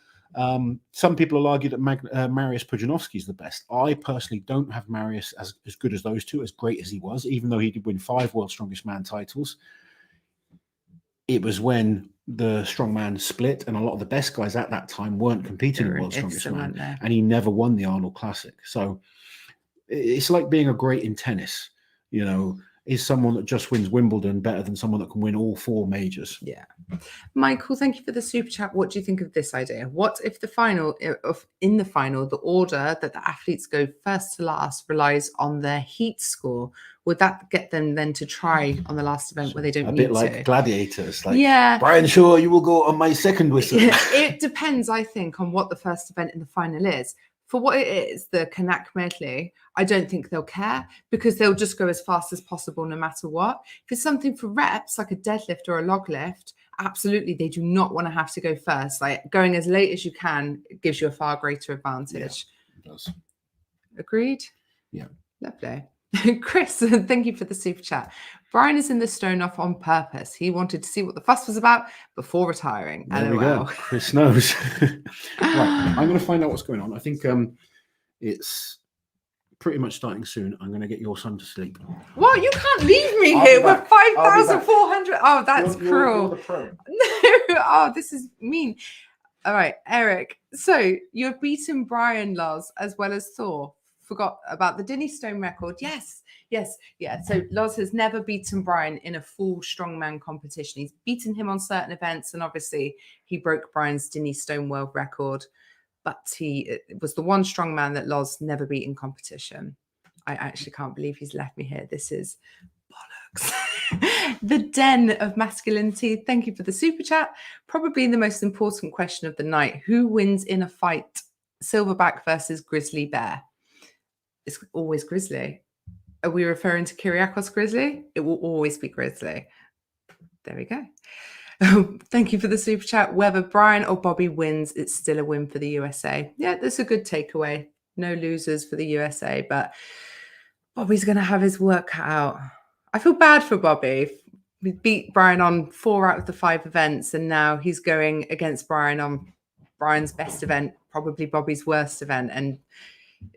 Some people will argue that Mariusz Pudzianowski is the best. I personally don't have Mariusz as good as those two, as great as he was, even though he did win 5 World's Strongest Man titles. It was when the strongman split, and a lot of the best guys at that time weren't competing in World's Strongest Man, and he never won the Arnold Classic. So it's like being a great in tennis. Is someone that just wins Wimbledon better than someone that can win all 4 majors? Yeah. Michael, thank you for the super chat. What do you think of this idea? What if in the final, the order that the athletes go first to last relies on their heat score? Would that get them then to try on the last event where they don't need to? A bit like gladiators. Brian Shaw, you will go on my second whistle. It depends, I think, on what the first event in the final is. For what it is, the Kanak medley, I don't think they'll care because they'll just go as fast as possible no matter what. If it's something for reps, like a deadlift or a log lift, absolutely, they do not want to have to go first. Like going as late as you can gives you a far greater advantage. Yeah, it does. Agreed? Yeah. Lovely. Chris, thank you for the super chat. Brian is in the stone off on purpose. He wanted to see what the fuss was about before retiring. There we go. Chris knows. Right, I'm going to find out what's going on. I think it's pretty much starting soon. I'm going to get your son to sleep. What? You can't leave me here with 5,400. Oh, that's cruel. You're the pro. No. Oh, this is mean. All right, Eric. So you've beaten Brian, Loz, as well as Thor. Forgot about the Dinny Stone record. Yes. So Loz has never beaten Brian in a full strongman competition. He's beaten him on certain events, and obviously he broke Brian's Dinny Stone world record. But he was the one strongman that Loz never beat in competition. I actually can't believe he's left me here. This is bollocks. The den of masculinity. Thank you for the super chat. Probably the most important question of the night. Who wins in a fight? Silverback versus grizzly bear. It's always grizzly. Are we referring to Kyriakos Grizzly? It will always be grizzly. There we go. Thank you for the super chat. Whether Brian or Bobby wins, it's still a win for the USA. Yeah, that's a good takeaway. No losers for the USA, but Bobby's going to have his work cut out. I feel bad for Bobby. We beat Brian on 4 out of the 5 events, and now he's going against Brian on Brian's best event, probably Bobby's worst event. And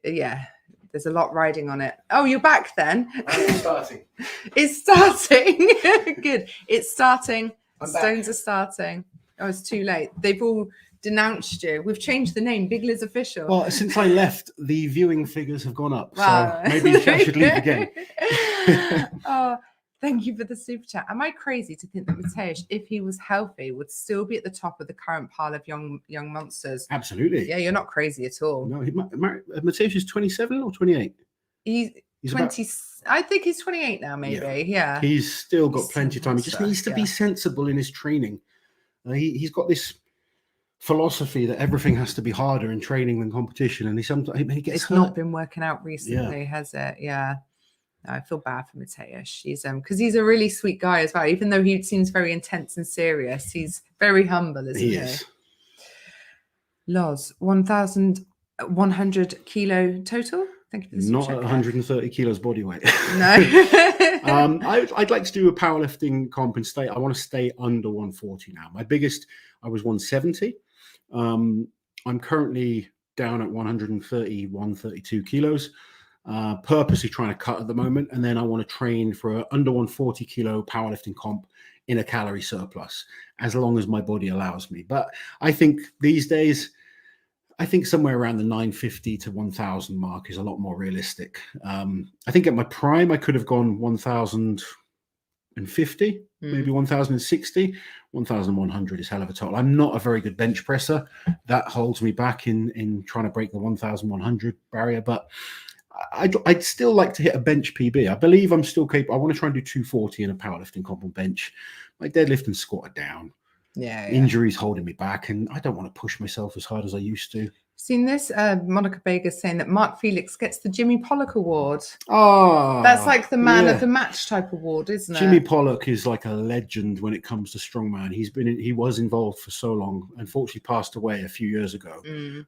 yeah, there's a lot riding on it. Oh, you're back then? It's starting. It's starting. Good. It's starting. I'm Stones back. are starting. Oh, it's too late. They've all denounced you. We've changed the name. Bigler's official. Well, since I left, the viewing figures have gone up. Wow. So maybe I should leave again. Oh, thank you for the super chat. Am I crazy to think that Mateusz, if he was healthy, would still be at the top of the current pile of young monsters? Absolutely. Yeah, you're not crazy at all. No, Mateusz is 27 or 28? He's 20. I think he's 28 now, maybe. Yeah. He's still got plenty of time. He just needs to be sensible in his training. He's got this philosophy that everything has to be harder in training than competition, and he gets hurt. Not been working out recently, has it? Yeah. No, I feel bad for Mateusz. He's because he's a really sweet guy as well. Even though he seems very intense and serious, he's very humble, isn't he? Is. Loz, 1,100 kilo total. Thank you for the Not at 130 kilos body weight. No. I'd like to do a powerlifting comp and I want to stay under 140 now. My biggest, I was 170. I'm currently down at 130, 132 kilos. Purposely trying to cut at the moment, and then I want to train for an under 140 kilo powerlifting comp in a calorie surplus as long as my body allows me. But I think these days, somewhere around the 950 to 1000 mark is a lot more realistic. I think at my prime I could have gone 1050, maybe 1060. 1100 is hell of a total. I'm not a very good bench presser. That holds me back in trying to break the 1100 barrier, but I'd still like to hit a bench PB. I believe I'm still capable. I want to try and do 240 in a powerlifting comp on bench. My deadlift and squat are down. Yeah. Injuries holding me back, and I don't want to push myself as hard as I used to. Seen this? Monica Vegas saying that Mark Felix gets the Jimmy Pollock Award. Oh, That's like the man of the match type award, isn't it? Jimmy Pollock is like a legend when it comes to strongman. He was involved for so long. Unfortunately, passed away a few years ago.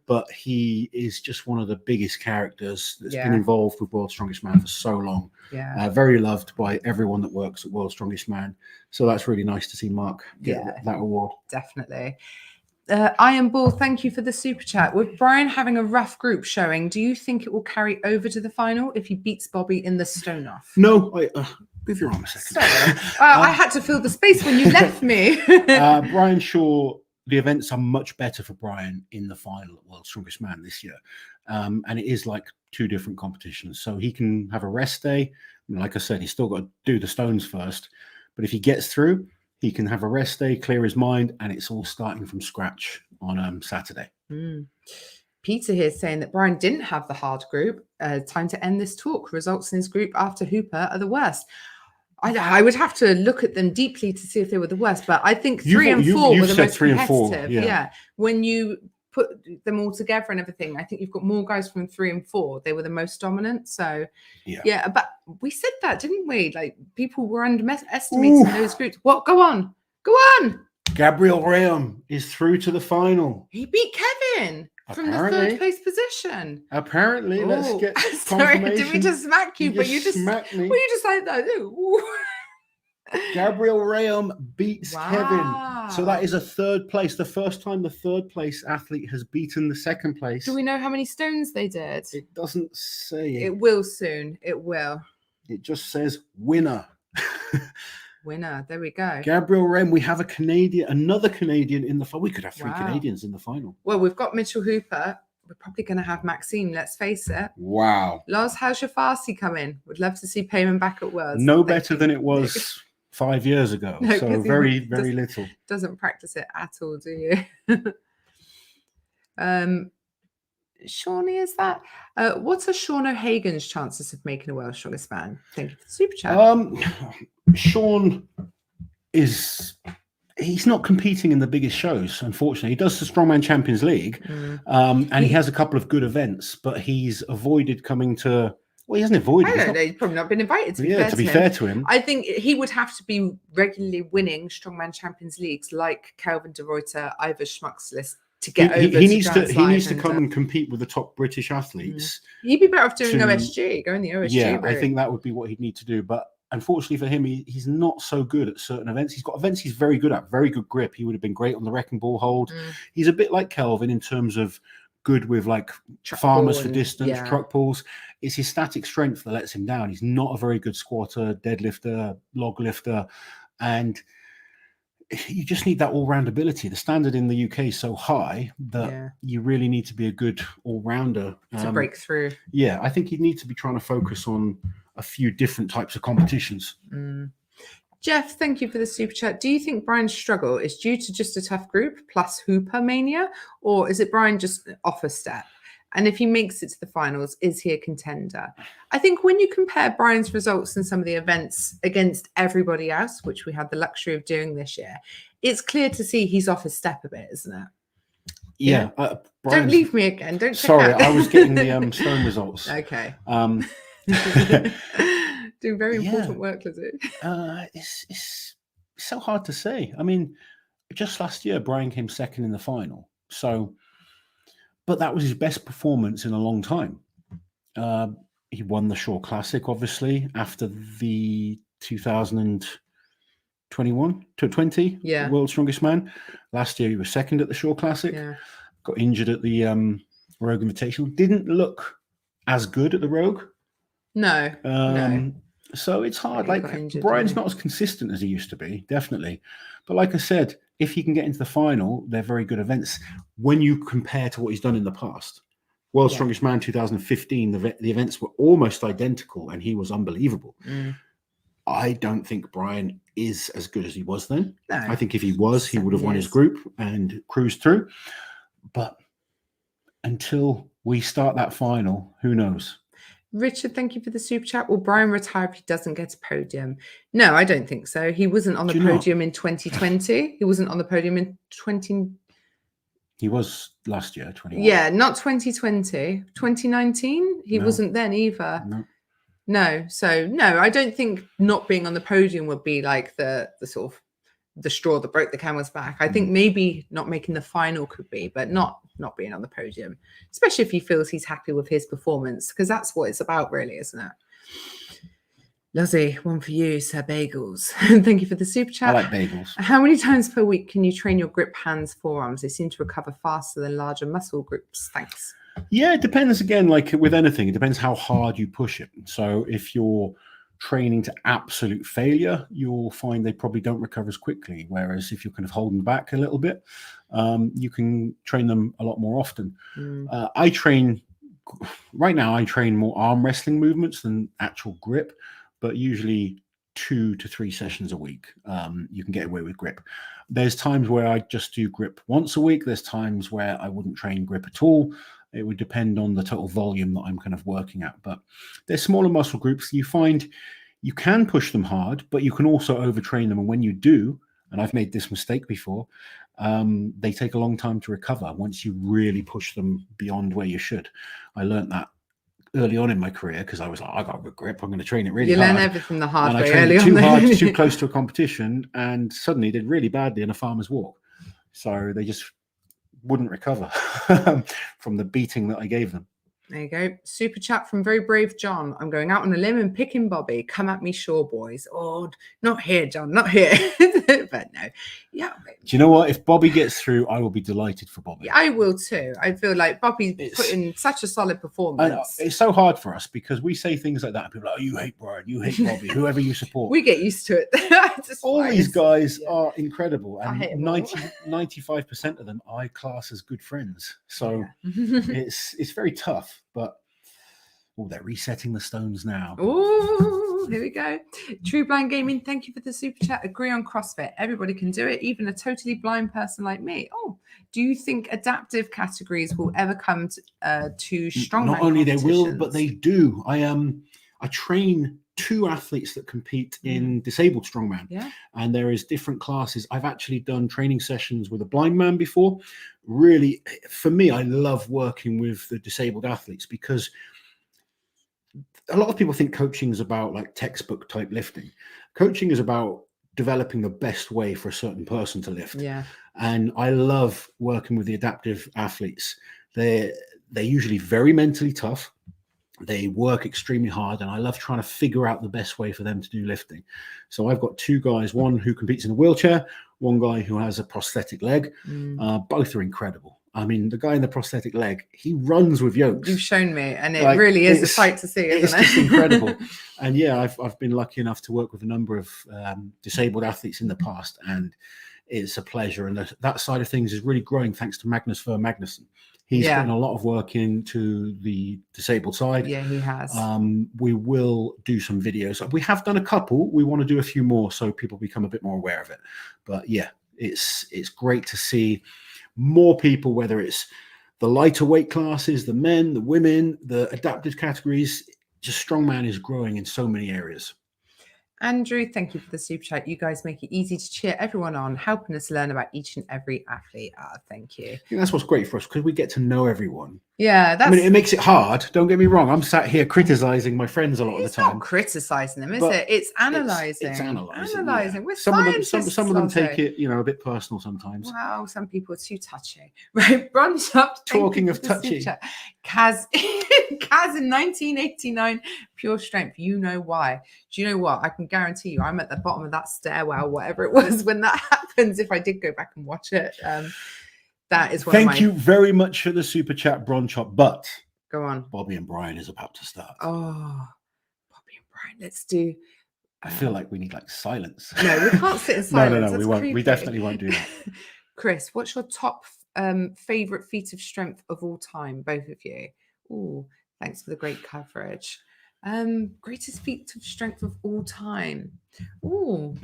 But he is just one of the biggest characters that's been involved with World's Strongest Man for so long. Yeah, very loved by everyone that works at World's Strongest Man. So that's really nice to see Mark get that award. Definitely. Iron Bull, thank you for the super chat. With Brian having a rough group showing, do you think it will carry over to the final if he beats Bobby in the stone off? No, move your arm a second. Sorry. I had to fill the space when you left me. Brian Shaw, the events are much better for Brian in the final at World's Strongest Man this year. And it is like 2 different competitions. So he can have a rest day. Like I said, he's still got to do the stones first. But if he gets through, he can have a rest day, clear his mind, and it's all starting from scratch on Saturday. Peter here saying that Brian didn't have the hard group. Time to end this talk. Results in his group after Hooper are the worst. I would have to look at them deeply to see if they were the worst, but I think 3 and 4 were the most competitive. Yeah. When you put them all together and everything, I think you've got more guys from 3 and 4. They were the most dominant. So yeah, but we said that, didn't we? Like, people were underestimating those groups. What? Go on. Gabriel Rayam is through to the final. He beat Kevin from the 3rd place position. Apparently, let's get sorry, did we just smack you? But you just smacked me. Well, you just like that. Gabriel Rayam beats Kevin. So that is a 3rd place. The first time the 3rd place athlete has beaten the 2nd place. Do we know how many stones they did? It doesn't say. It will soon. It will. It just says winner. Winner. There we go. Gabriel Rayam. We have another Canadian in the final. We could have 3 Canadians in the final. Well, we've got Mitchell Hooper. We're probably going to have Maxime, let's face it. Wow. Lars, how's your Farsi coming? Would love to see Payman back at Worlds. No better than it was 5 years ago. No, so very little. Doesn't practice it at all, do you? Shawnee, is that? What are Sean O'Hagan's chances of making a World's Strongest Man? Thank you for the super chat. Sean he's not competing in the biggest shows, unfortunately. He does the Strongman Champions League, and he has a couple of good events, but he's avoided coming to. Well, he hasn't avoided. I don't know. He's probably not been invited. To be fair to him, I think he would have to be regularly winning Strongman Champions Leagues like Kelvin de Ruyter, Ivor Schmuxless to get over. He needs to come and compete with the top British athletes. He'd be better off doing OSG, going the OSG. Yeah, route. I think that would be what he'd need to do. But unfortunately for him, he's not so good at certain events. He's got events he's very good at, very good grip. He would have been great on the wrecking ball hold. He's a bit like Kelvin in terms of good with like truck farmers for distance, truck pulls. It's his static strength that lets him down. He's not a very good squatter, deadlifter, log lifter, and you just need that all-round ability. The standard in the UK is so high that you really need to be a good all-rounder to break through. Yeah, I think you need to be trying to focus on a few different types of competitions. Jeff, thank you for the super chat. Do you think Brian's struggle is due to just a tough group plus Hooper mania, or is it Brian just off a step? And if he makes it to the finals, is he a contender? I think when you compare Brian's results in some of the events against everybody else, which we had the luxury of doing this year, it's clear to see he's off his step a bit, isn't it? Yeah. Don't leave me again. Don't. Sorry, I was getting the stone results. Okay. Doing very important work, Lizzie. It's so hard to say. I mean, just last year, Brian came 2nd in the final. So, but that was his best performance in a long time. He won the Shore Classic, obviously, after the 2021 to 20 World's Strongest Man. Last year, he was 2nd at the Shore Classic. Got injured at the Rogue Invitational. Didn't look as good at the Rogue. No. So it's hard. Like Brian's not as consistent as he used to be, definitely. But like I said, if he can get into the final, they're very good events. When you compare to what he's done in the past, World's Strongest Man 2015, the events were almost identical, and he was unbelievable. I don't think Brian is as good as he was then. No. I think if he was, he would have won his group and cruised through. But until we start that final, who knows? Richard, thank you for the super chat. Will Brian retire if he doesn't get a podium? No, I don't think so. He wasn't on the podium in 2020. He wasn't on the podium in He was last year, 21. Yeah, not 2020. 2019? He No. wasn't then either. No. No. So, no, I don't think not being on the podium would be like the sort of the straw that broke the camel's back. I think maybe not making the final could be, but not being on the podium, especially if he feels he's happy with his performance, because that's what it's about, really, isn't it? Lozzie, one for you, Sir Bagels. Thank you for the super chat. I like bagels. How many times per week can you train your grip hands, forearms? They seem to recover faster than larger muscle groups. Thanks. Yeah, it depends. Again, like with anything, it depends how hard you push it. So if you're training to absolute failure, you'll find they probably don't recover as quickly. Whereas if you're kind of holding back a little bit, you can train them a lot more often. I train more arm wrestling movements than actual grip, but usually 2 to 3 sessions a week. You can get away with grip. There's times where I just do grip once a week. There's times where I wouldn't train grip at all. It would depend on the total volume that I'm kind of working at. But there's smaller muscle groups. You find you can push them hard, but you can also overtrain them. And when you do, and I've made this mistake before, they take a long time to recover once you really push them beyond where you should. I learned that early on in my career because I was like, I got a good grip. I'm going to train it really hard. You learn everything the hard way. And I trained it too hard, too close to a competition, and suddenly did really badly in a farmer's walk. So they just wouldn't recover from the beating that I gave them. There you go. Super chat from Very Brave John. I'm going out on a limb and picking Bobby. Come at me, Shore boys. Oh, not here, John. Not here. But no. Yeah. Do you know what? If Bobby gets through, I will be delighted for Bobby. Yeah, I will too. I feel like Bobby's put in such a solid performance. It's so hard for us because we say things like that. And people are like, oh, you hate Brian, you hate Bobby, whoever you support. We get used to it. All these guys are incredible. And 95% of them I class as good friends. So it's very tough. But they're resetting the stones now. Oh, here we go. True Blind Gaming, thank you for the super chat. Agree on CrossFit. Everybody can do it, even a totally blind person like me. Oh, do you think adaptive categories will ever come to strongman? Not only they will, but they do. I train 2 athletes that compete in disabled strongman. Yeah. And there is different classes. I've actually done training sessions with a blind man before. Really, for me, I love working with the disabled athletes because a lot of people think coaching is about like textbook type lifting. Coaching is about developing the best way for a certain person to lift. Yeah. And I love working with the adaptive athletes. They're usually very mentally tough. They work extremely hard, and I love trying to figure out the best way for them to do lifting. So I've got 2 guys, one who competes in a wheelchair, one guy who has a prosthetic leg. Both are incredible. I mean, the guy in the prosthetic leg, he runs with yokes. You've shown me, and it really is a sight to see, isn't it? It's just incredible. And yeah, I've been lucky enough to work with a number of disabled athletes in the past, and it's a pleasure. And that side of things is really growing thanks to Magnus Fur Magnuson. He's putting a lot of work into the disabled side. Yeah, he has. We will do some videos. We have done a couple. We want to do a few more so people become a bit more aware of it. But yeah, it's great to see more people, whether it's the lighter weight classes, the men, the women, the adaptive categories. Just strongman is growing in so many areas. Andrew, thank you for the super chat. You guys make it easy to cheer everyone on, helping us learn about each and every athlete. Thank you. I think that's what's great for us because we get to know everyone. Yeah, I mean, it makes it hard. Don't get me wrong. I'm sat here criticizing my friends a lot of the time. It's not criticizing them, is it? It's analyzing. It's analyzing. Analyzing. Yeah. Some of them take it, a bit personal sometimes. Wow, some people are too touchy. Right, brunch up. Talking of touchy, Kaz in 1989, pure strength. You know why? Do you know what? I can guarantee you, I'm at the bottom of that stairwell, whatever it was, when that happens. If I did go back and watch it. That is one Thank you very much for the super chat, Bronchop. But go on. Bobby and Brian is about to start. Oh, Bobby and Brian. Let's do. I feel like we need silence. No, we can't sit in silence. No, we won't. Creepy. We definitely won't do that. Chris, what's your top favorite feat of strength of all time? Both of you. Oh, thanks for the great coverage. Greatest feat of strength of all time. Oh,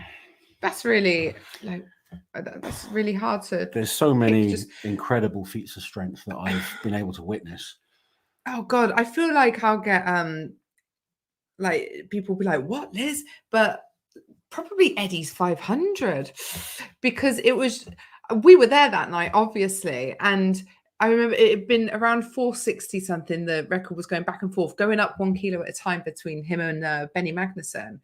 that's really that's really hard to. There's so many incredible feats of strength that I've been able to witness. Oh God, I feel like I'll get people will be like, "What, Liz?" But probably Eddie's 500 because it was. We were there that night, obviously, and I remember it had been around 460 something. The record was going back and forth, going up 1 kilo at a time between him and Benny Magnuson.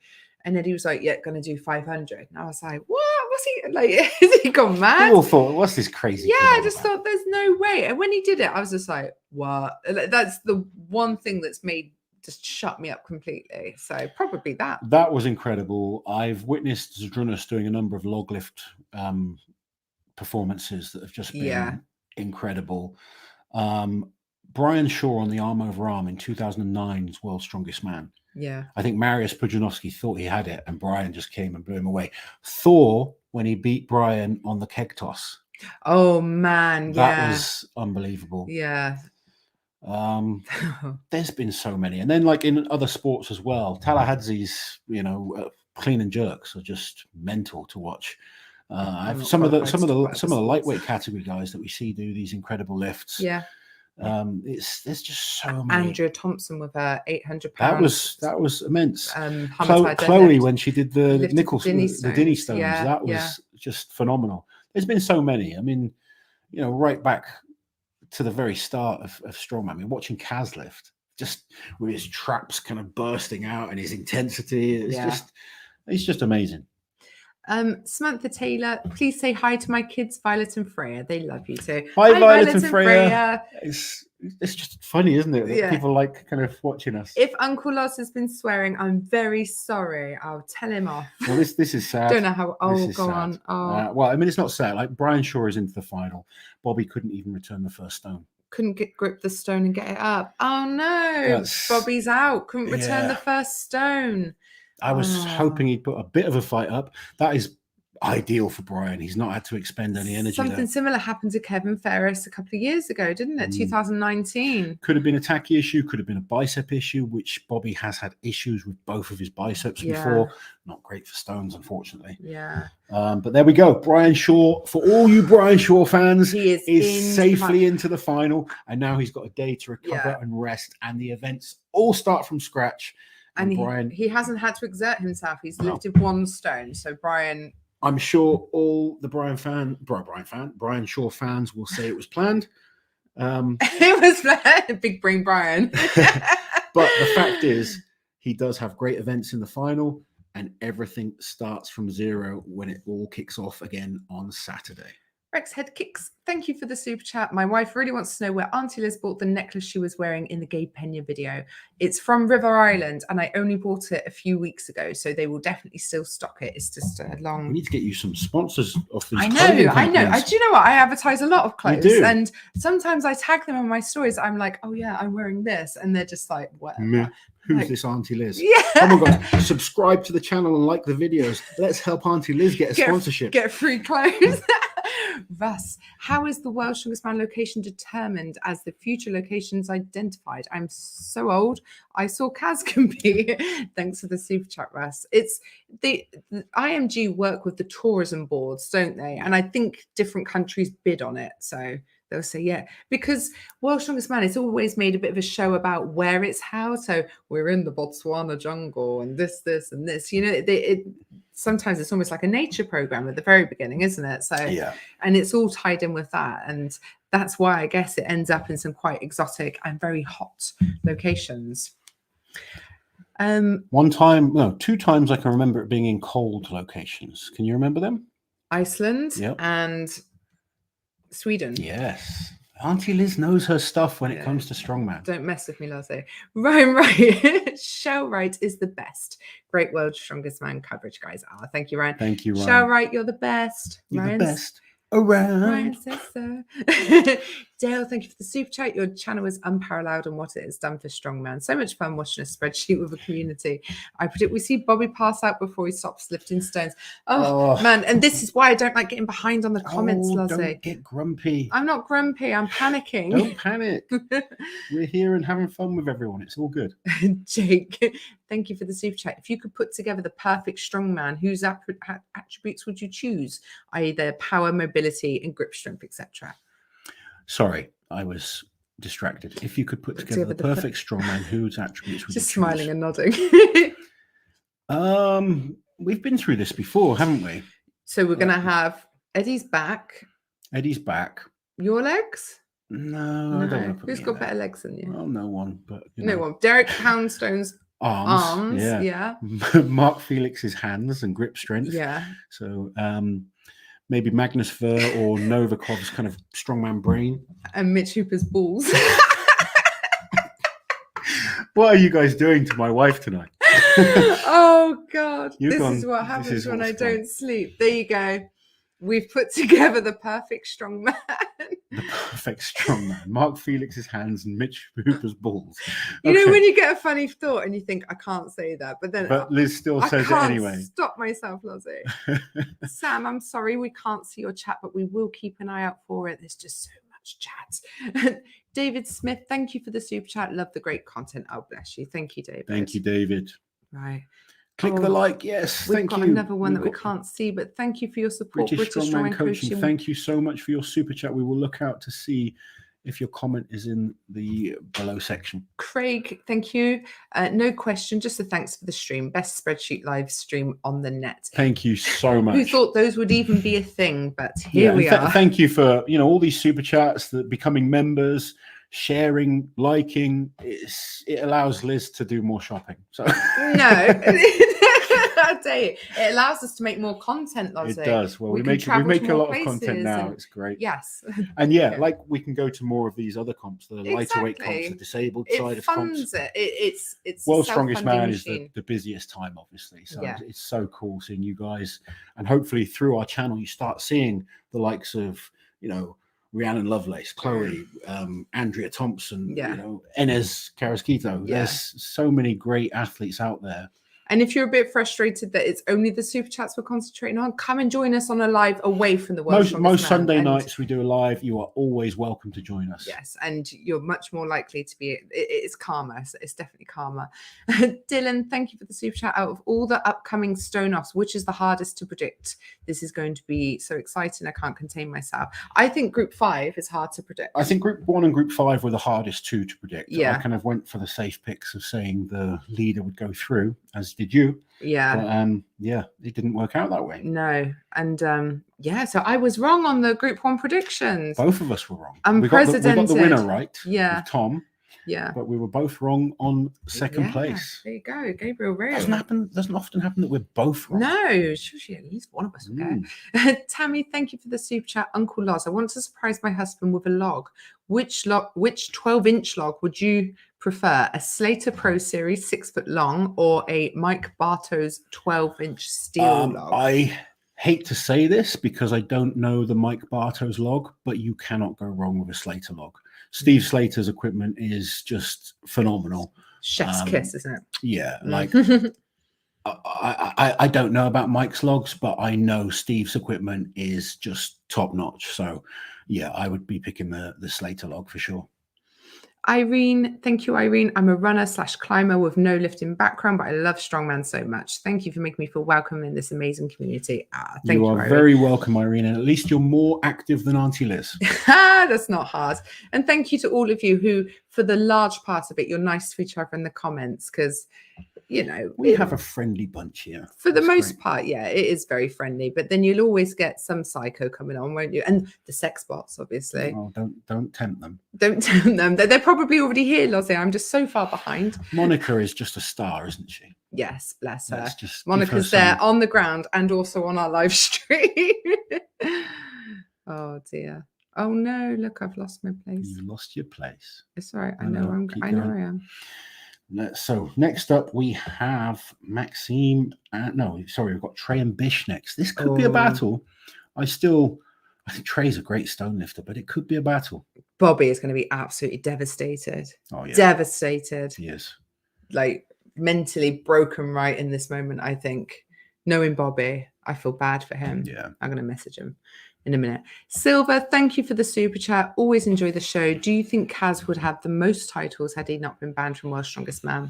And then he was like, "Yeah, going to do 500." And I was like, "What? What's he like? Is he gone mad?" We all thought, "What's this crazy?" Yeah, kid I on just about?" thought there's no way. And when he did it, I was just like, "What?" That's the one thing that's made just shut me up completely. So probably that. That was incredible. I've witnessed Zdrunas doing a number of log lift performances that have just been incredible. Brian Shaw on the arm over arm in 2009's World's Strongest Man. Yeah. I think Mariusz Pudzianowski thought he had it, and Brian just came and blew him away. Thor, when he beat Brian on the keg toss. Oh man, that was unbelievable. Yeah. There's been so many, and then like in other sports as well. Talahadze's, clean and jerks are just mental to watch. Some of the lightweight category guys that we see do these incredible lifts. Yeah. There's just so many. Andrea Thompson with her 800 pounds. That was immense. Chloe when she did the Dinny Stones, that was just phenomenal. There's been so many. I mean, right back to the very start of strongman. I mean, watching Kaz lift, just with his traps kind of bursting out and his intensity, it's just amazing. Samantha Taylor, please say hi to my kids, Violet and Freya. They love you too. Hi Violet and Freya. It's just funny, isn't it? That people like kind of watching us. If Uncle Loz has been swearing, I'm very sorry. I'll tell him off. Well, this is sad. Don't know how. Oh, go on. Oh. Well, I mean, it's not sad. Like Brian Shaw is into the final. Bobby couldn't even return the first stone. Couldn't grip the stone and get it up. Oh no, Bobby's out. Couldn't return the first stone. I was hoping he'd put a bit of a fight up. That is ideal for Brian. He's not had to expend any energy. Something similar happened to Kevin Ferris a couple of years ago, didn't it? 2019. Could have been a tacky issue, could have been a bicep issue, which Bobby has had issues with both of his biceps before. Not great for stones, unfortunately. Yeah. But there we go. Brian Shaw, for all you Brian Shaw fans, he is safely into the final. And now he's got a day to recover and rest. And the events all start from scratch. And Brian, he hasn't had to exert himself. He's lifted 1 stone. So Brian, I'm sure all the Brian Shaw fans will say it was planned. It was planned. Big brain Brian. But the fact is, he does have great events in the final, and everything starts from zero when it all kicks off again on Saturday. Rex Head Kicks, thank you for the super chat. My wife really wants to know where Auntie Liz bought the necklace she was wearing in the Gabe Pena video. It's from River Island, and I only bought it a few weeks ago, so they will definitely still stock it. It's just a long... We need to get you some sponsors off these. I know. Do you know what? I advertise a lot of clothes, and sometimes I tag them on my stories. I'm like, oh yeah, I'm wearing this, and they're just like, whatever. Who's this Auntie Liz? Yeah. Oh my God, subscribe to the channel and like the videos. Let's help Auntie Liz get a sponsorship. Get free clothes. Russ, how is the World's Strongest Man location determined as the future locations identified? I'm so old. I saw Kaz can be. Thanks for the super chat, Russ. It's the IMG work with the tourism boards, don't they? And I think different countries bid on it. So they'll say, because World's Strongest Man, it's always made a bit of a show about where it's held. So we're in the Botswana jungle and this, and this, sometimes it's almost like a nature program at the very beginning, isn't it? So, and it's all tied in with that. And that's why I guess it ends up in some quite exotic and very hot locations. 2 times I can remember it being in cold locations. Can you remember them? Iceland and Sweden. Yes. Auntie Liz knows her stuff when it comes to strongman. Don't mess with me, Lozzie. Ryan. Shell Wright is the best. Great World's Strongest Man coverage, guys. Thank you, Ryan. Thank you, Ryan. Shell Wright, you're the best. You're the best around. Ryan says so. Dale, thank you for the super chat. Your channel is unparalleled in what it has done for strongman. So much fun watching a spreadsheet with a community. I predict we see Bobby pass out before he stops lifting stones. Oh man, and this is why I don't like getting behind on the comments, Lozzie. Don't get grumpy. I'm not grumpy. I'm panicking. Don't panic. We're here and having fun with everyone. It's all good. Jake, thank you for the super chat. If you could put together the perfect strongman, whose attributes would you choose? I.e. their power, mobility, and grip strength, etc. Sorry, I was distracted. If you could put together the perfect strongman, whose attributes would you choose? Just smiling and nodding. We've been through this before, haven't we? So we're going to have Eddie's back. Eddie's back. Your legs? No, I don't want to put Who's me got in better there. legs than you? Well, no one, but No one. Derek Poundstone's arms. Yeah. Mark Felix's hands and grip strength. Yeah. So maybe Magnus Ver or Novikov's kind of strongman brain. And Mitch Hooper's balls. What are you guys doing to my wife tonight? Oh God. You've This gone, is what "This happens is when I what's fun." don't sleep. There you go. We've put together the perfect strongman. The perfect strongman. Mark Felix's hands and Mitch Hooper's balls. You know when you get a funny thought and you think, I can't say that, but then Liz still I says it can't anyway. stop myself, Lozzie. Sam, I'm sorry we can't see your chat, but we will keep an eye out for it. There's just so much chat. David Smith, thank you for the super chat. Love the great content. Oh, bless you. Thank you, David. Thank you, David. Right. Click the like. Yes, We've thank got you. another one that we can't see, but thank you for your support. British Strongman Coaching. Thank you so much for your super chat. We will look out to see if your comment is in the below section. Craig, thank you. No question, just a thanks for the stream. Best spreadsheet live stream on the net. Thank you so much. Who thought those would even be a thing? But here we are. Thank you for all these super chats, that becoming members, sharing, liking. It allows Liz to do more shopping. So no. I tell you, it allows us to make more content, Lozzie. It does. Well, we make a lot of content now. It's great. Yes. And like we can go to more of these other comps, the lighter weight comps, the disabled side of comps. It's World's Strongest Man is the busiest time, obviously. So it's so cool seeing you guys, and hopefully through our channel you start seeing the likes of Rhiannon Lovelace, Chloe, Andrea Thompson, Enes Carrasquito. There's so many great athletes out there. And if you're a bit frustrated that it's only the super chats we're concentrating on, come and join us on a live away from the world. Most Sunday nights we do a live. You are always welcome to join us. Yes, and you're much more likely to be. It's calmer. It's definitely calmer. Dylan, thank you for the super chat. Out of all the upcoming stone-offs, which is the hardest to predict? This is going to be so exciting. I can't contain myself. I think Group 5 is hard to predict. I think Group 1 and Group 5 were the hardest two to predict. Yeah, I kind of went for the safe picks of saying the leader would go through, as did you. Yeah. But, it didn't work out that way. No. And so I was wrong on the Group 1 predictions. Both of us were wrong. We got the winner right. Yeah. With Tom. Yeah. But we were both wrong on second place. There you go. Gabriel Real. Doesn't often happen that we're both wrong. No, sure, at least one of us will go. Tammy, thank you for the super chat. Uncle Loz, I want to surprise my husband with a log. Which 12-inch log would you prefer? A Slater Pro Series 6 foot long or a Mike Bartos 12-inch steel log? I hate to say this because I don't know the Mike Bartos log, but you cannot go wrong with a Slater log. Steve Slater's equipment is just phenomenal. Chef's kiss, isn't it? Yeah, like I don't know about Mike's logs, but I know Steve's equipment is just top notch. So yeah, I would be picking the Slater log for sure. Irene, thank you, Irene. I'm a runner/climber with no lifting background, but I love strongman so much. Thank you for making me feel welcome in this amazing community. Thank you, are Irene. Very welcome, Irene. And at least you're more active than Auntie Liz. That's not hard. And thank you to all of you who, for the large part of it, you're nice to each other in the comments because, we have a friendly bunch here. For the most part, yeah, it is very friendly. But then you'll always get some psycho coming on, won't you? And the sex bots, obviously. Oh, don't tempt them. Don't tempt them. They're probably already here, Lozzie. I'm just so far behind. Monica is just a star, isn't she? Yes, bless her. Monica's there on the ground and also on our live stream. Oh dear. Oh no! Look, I've lost my place. You lost your place. It's all right. I know I am. So next up we have Maxime. We've got Trey and Bish next. This could be a battle. I think Trey's a great stone lifter, but it could be a battle. Bobby is going to be absolutely devastated. Oh yeah, devastated. He is. Like mentally broken right in this moment. I think knowing Bobby, I feel bad for him. Yeah, I'm going to message him in a minute. Silver, thank you for the super chat. Always enjoy the show. Do you think Kaz would have the most titles had he not been banned from World's Strongest Man?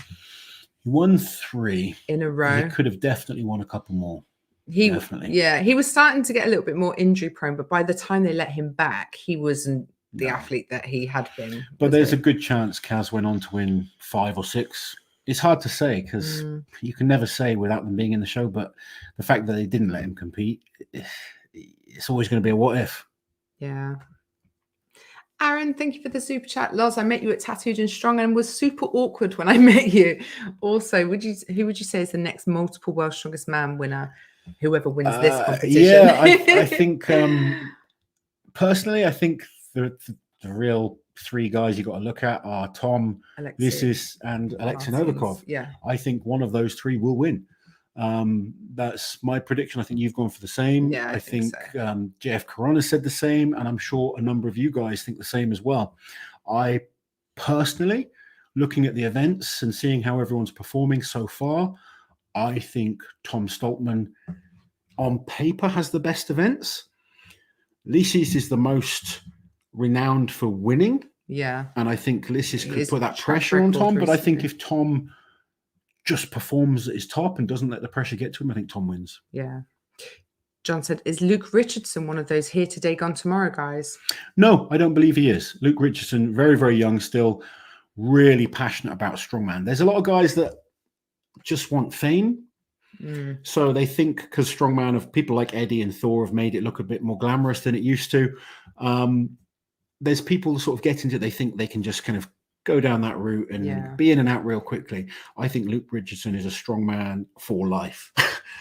He won 3 in a row. He could have definitely won a couple more. Definitely. Yeah, he was starting to get a little bit more injury prone, but by the time they let him back, he wasn't the athlete that he had been. But there's a good chance Kaz went on to win 5 or 6. It's hard to say because you can never say without them being in the show, but the fact that they didn't let him compete, it's always going to be a what if. Yeah. Aaron, thank you for the super chat. Loz, I met you at Tattooed and Strong and was super awkward when I met you. Also, who would you say is the next multiple World's Strongest Man winner? Whoever wins this competition. Yeah, I think personally, I think the real three guys you got to look at are Tom, Lysis, and Alexei Novikov. Yeah, I think one of those three will win. That's my prediction. I think you've gone for the same. Yeah, I think so. JF Corona said the same, and I'm sure a number of you guys think the same as well. I personally, looking at the events and seeing how everyone's performing so far, I think Tom Stoltman on paper has the best events. Lysis is the most renowned for winning. Yeah. And I think Lysis could put that pressure on Tom. But I think if Tom just performs at his top and doesn't let the pressure get to him, I think Tom wins. Yeah. John said, is Luke Richardson one of those here today, gone tomorrow guys? No, I don't believe he is. Luke Richardson, very, very young still, really passionate about strongman. There's a lot of guys that just want fame. So they think because strongman of people like Eddie and Thor have made it look a bit more glamorous than it used to. There's people sort of get into it. They think they can just kind of go down that route and be in and out real quickly. I think Luke Richardson is a strongman for life.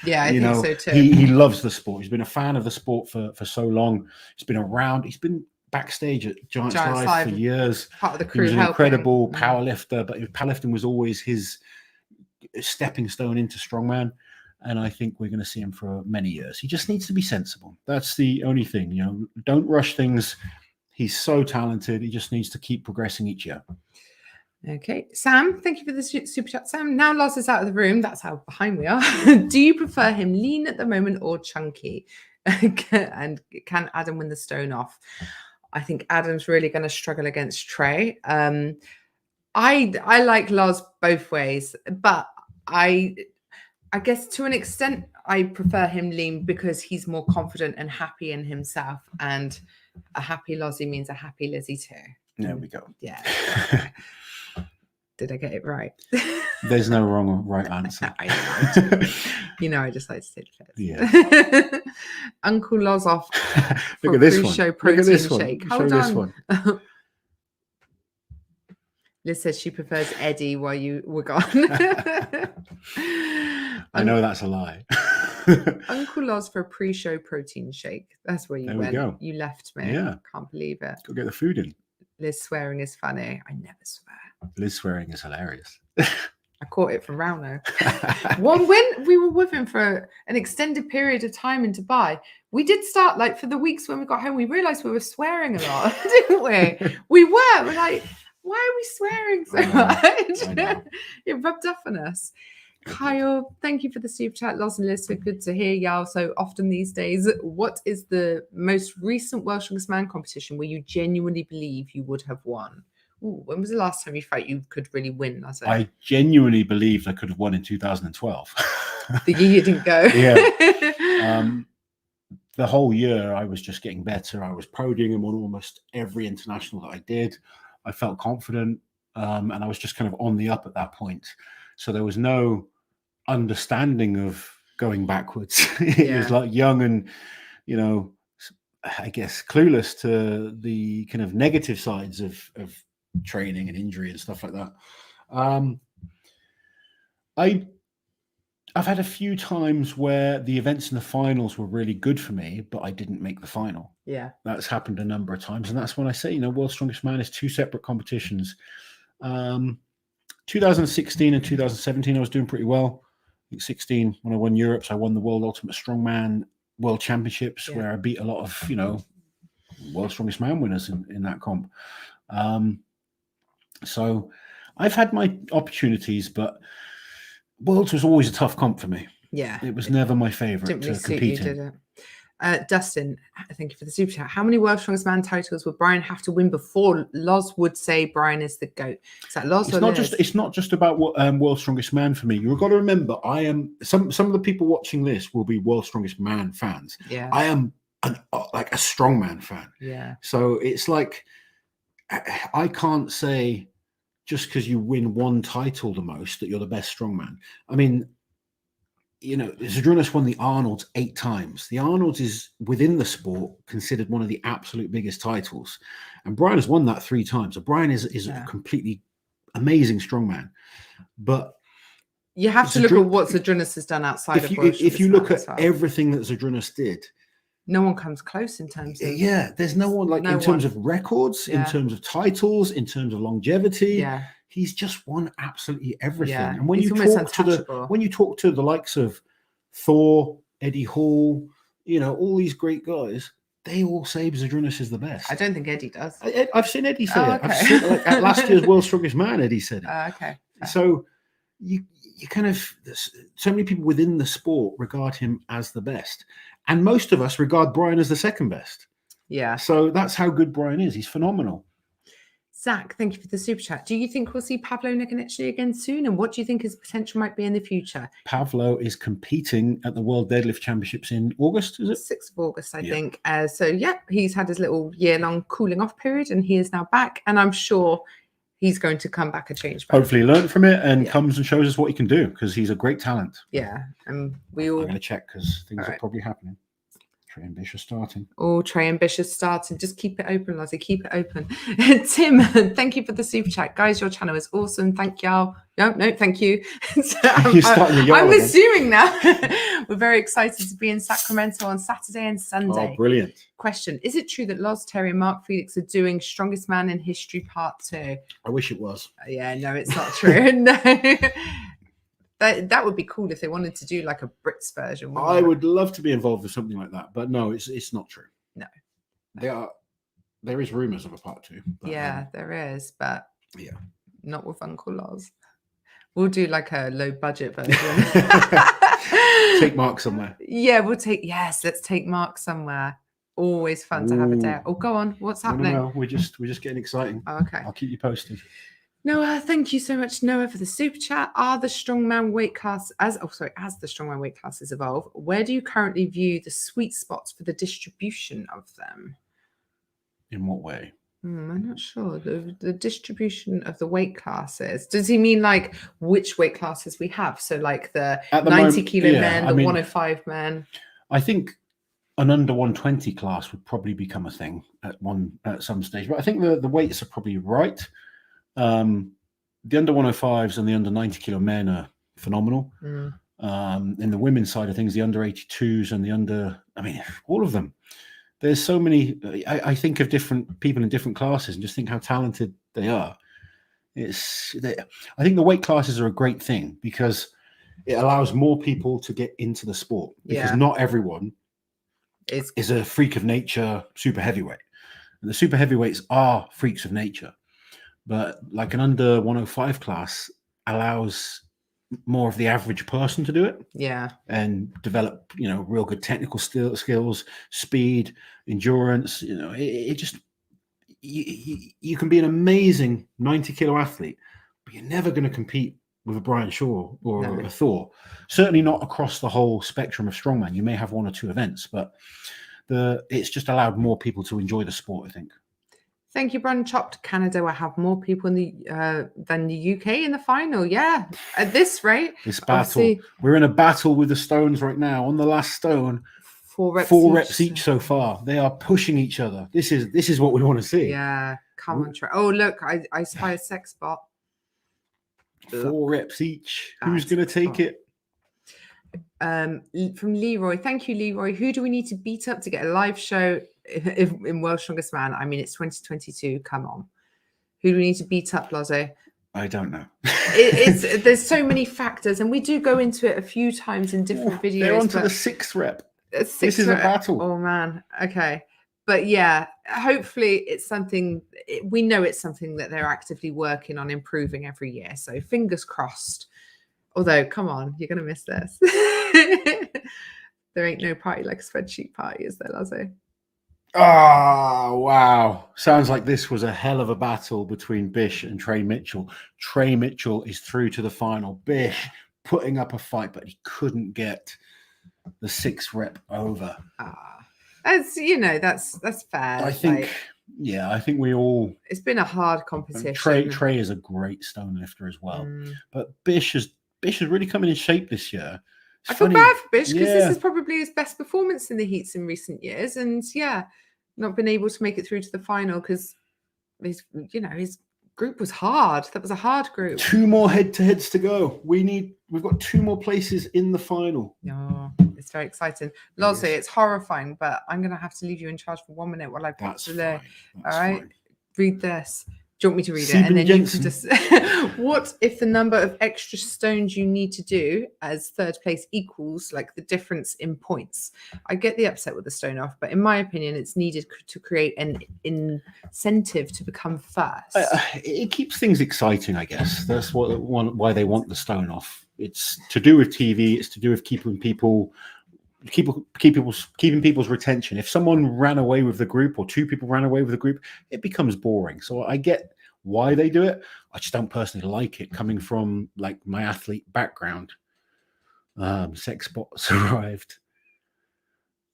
Yeah, I think so too. He loves the sport. He's been a fan of the sport for so long. He's been around. He's been backstage at Giants Live for years. Part of the crew. He was an incredible power lifter, but powerlifting was always his stepping stone into strongman. And I think we're going to see him for many years. He just needs to be sensible. That's the only thing, don't rush things. He's so talented. He just needs to keep progressing each year. Okay. Sam, thank you for the super chat. Sam, now Loz is out of the room. That's how behind we are. Do you prefer him lean at the moment or chunky? And can Adam win the stone off? I think Adam's really going to struggle against Trey. I like Loz both ways, but I guess to an extent, I prefer him lean because he's more confident and happy in himself. And a happy Lozzie means a happy Lizzie too. There we go. Yeah. Did I get it right? There's no wrong or right answer. I know. I just like to take the piss. Yeah. Uncle Loz off. Look at this one. Look at this one. Hold Show on. this one. Liz says she prefers Eddie while you were gone. I know that's a lie. Uncle Loz for a pre-show protein shake. That's where you there went. We go. You left me. Yeah. Can't believe it. Go get the food in. Liz swearing is funny. I never swear. Liz swearing is hilarious. I caught it from Rauno. One win. We were with him for an extended period of time in Dubai. We did start for the weeks when we got home. We realized we were swearing a lot, didn't we? We were. We're like, why are we swearing so much? It rubbed off on us. Kyle, thank you for the super chat. Loz and Liz, so good to hear y'all so often these days. What is the most recent World's Strongest Man competition where you genuinely believe you would have won? Ooh, when was the last time you felt you could really win? I genuinely believed I could have won in 2012. The year you didn't go. Yeah. The whole year I was just getting better. I was podiuming on almost every international that I did. I felt confident, and I was just kind of on the up at that point. So there was no understanding of going backwards. It was like young and, I guess clueless to the kind of negative sides of training and injury and stuff like that. I've had a few times where the events in the finals were really good for me, but I didn't make the final. Yeah. That's happened a number of times. And that's when I say, World's Strongest Man is two separate competitions. 2016 and 2017, I was doing pretty well. I think 16, when I won Europe, so I won the World Ultimate Strongman World Championships, where I beat a lot of, World's Strongest Man winners in that comp. So I've had my opportunities, but Worlds was always a tough comp for me. Yeah. It was never my favorite to compete in. Did it? Dustin, thank you for the super chat. How many World's Strongest Man titles would Brian have to win before Loz would say Brian is the GOAT? Is that Loz or Liz? It's not just about what World's Strongest Man for me. You've got to remember, I am some of the people watching this will be World's Strongest Man fans. Yeah. I am a strongman fan. Yeah. So it's like I can't say just because you win one title the most that you're the best strongman. I mean, Zydrunas won the Arnold's 8 times. The Arnold's is within the sport considered one of the absolute biggest titles, and Brian has won that 3 times. So Brian is a completely amazing strongman, but you have to look at what Zydrunas has done outside if you look at everything that Zydrunas did, no one comes close in terms of there's no one like terms of records, in terms of titles, in terms of longevity. He's just won absolutely everything. And when you talk to the likes of Thor, Eddie Hall, all these great guys, they all say Zydrunas is the best. I don't think Eddie does. I've seen Eddie say it. I've seen, at last year's World's Strongest Man, Eddie said it. Okay. So you kind of, so many people within the sport regard him as the best. And most of us regard Brian as the second best. Yeah. So that's how good Brian is. He's phenomenal. Zach, thank you for the super chat. Do you think we'll see Pavlo Nikonechny again soon? And what do you think his potential might be in the future? Pavlo is competing at the World Deadlift Championships in August, is it? 6th of August, I think. So, he's had his little year-long cooling off period and he is now back. And I'm sure he's going to come back a changed man. Hopefully learn from it and comes and shows us what he can do, because he's a great talent. Yeah. And I'm going to check because things are probably happening. Trey Ambitious starting. Oh, Trey Ambitious starting. Just keep it open, Lozzie. Keep it open. Tim, thank you for the super chat. Guys, your channel is awesome. Thank y'all. No, thank you. I'm assuming now. We're very excited to be in Sacramento on Saturday and Sunday. Oh, brilliant. Question. Is it true that Loz, Terry and Mark Felix are doing Strongest Man in History Part 2? I wish it was. Yeah, no, it's not true. No. That would be cool if they wanted to do like a Brits version. I would love to be involved with something like that, but no, it's not true. No. There is rumors of a part 2. But, there is, but not with Uncle Loz. We'll do like a low budget version. Take Mark somewhere. Yeah, let's take Mark somewhere. Always fun to have a day. Oh, go on. What's happening? No, we're just getting exciting. Oh, okay. I'll keep you posted. Noah, thank you so much, Noah, for the super chat. As the strongman weight classes evolve, where do you currently view the sweet spots for the distribution of them? In what way? I'm not sure. The distribution of the weight classes. Does he mean like which weight classes we have? So like the 90 kilo men, the 105 men. I think an under 120 class would probably become a thing at some stage. But I think the weights are probably right. The under 105s and the under 90 kilo men are phenomenal. In the women's side of things, the under 82s and all of them. There's so many. I think of different people in different classes and just think how talented they are. I think the weight classes are a great thing because it allows more people to get into the sport, because not everyone is a freak of nature super heavyweight. And the super heavyweights are freaks of nature. But like an under 105 class allows more of the average person to do it. Yeah. And develop, real good technical skills, speed, endurance. It just, you can be an amazing 90 kilo athlete, but you're never going to compete with a Brian Shaw or a Thor. Certainly not across the whole spectrum of strongman. You may have 1 or 2 events, but it's just allowed more people to enjoy the sport, I think. Thank you, Brandon Chopped. Canada will have more people in than the UK in the final. Yeah, at this rate. This battle. We're in a battle with the stones right now. On the last stone, 4 reps each so far. They are pushing each other. This is what we want to see. Yeah, come on. Oh, look, I spy a sex bot. 4 reps each. Who's going to take it? From Leroy. Thank you, Leroy. Who do we need to beat up to get a live show in World's Strongest Man? I mean, it's 2022. Come on. Who do we need to beat up, Lozo? I don't know. There's so many factors, and we do go into it a few times in different videos. They're on to the 6th rep. This is a battle. Oh, man. Okay. But yeah, hopefully it's something, we know it's something that they're actively working on improving every year. So fingers crossed. Although, come on, you're going to miss this. There ain't no party like a spreadsheet party, is there, Lazo? Oh, wow. Sounds like this was a hell of a battle between Bish and Trey Mitchell. Trey Mitchell is through to the final. Bish putting up a fight, but he couldn't get the 6th rep over. As that's fair. I think, I think we all. It's been a hard competition. Trey is a great stone lifter as well, but Bish has really come in shape this year. I feel bad for Bish because this Yeah. is probably his best performance in the heats in recent years, and not been able to make it through to the final because his group was hard. That was a hard group. 2 more head-to-heads to go. We've got 2 more places in the final. Oh, it's very exciting. Lozzie, it's horrifying, but I'm going to have to leave you in charge for 1 minute while I pop to the. All right, fine. Read this. Do you want me to read it? And then Jensen. You can just. What if the number of extra stones you need to do as third place equals like the difference in points? I get the upset with the stone off, but in my opinion, it's needed to create an incentive to become first. It keeps things exciting, I guess. That's why they want the stone off. It's to do with TV. It's to do with keeping people's retention. If someone ran away with the group or 2 people ran away with the group, it becomes boring. So I get why they do it. I just don't personally like it coming from like my athlete background. Sex bots arrived.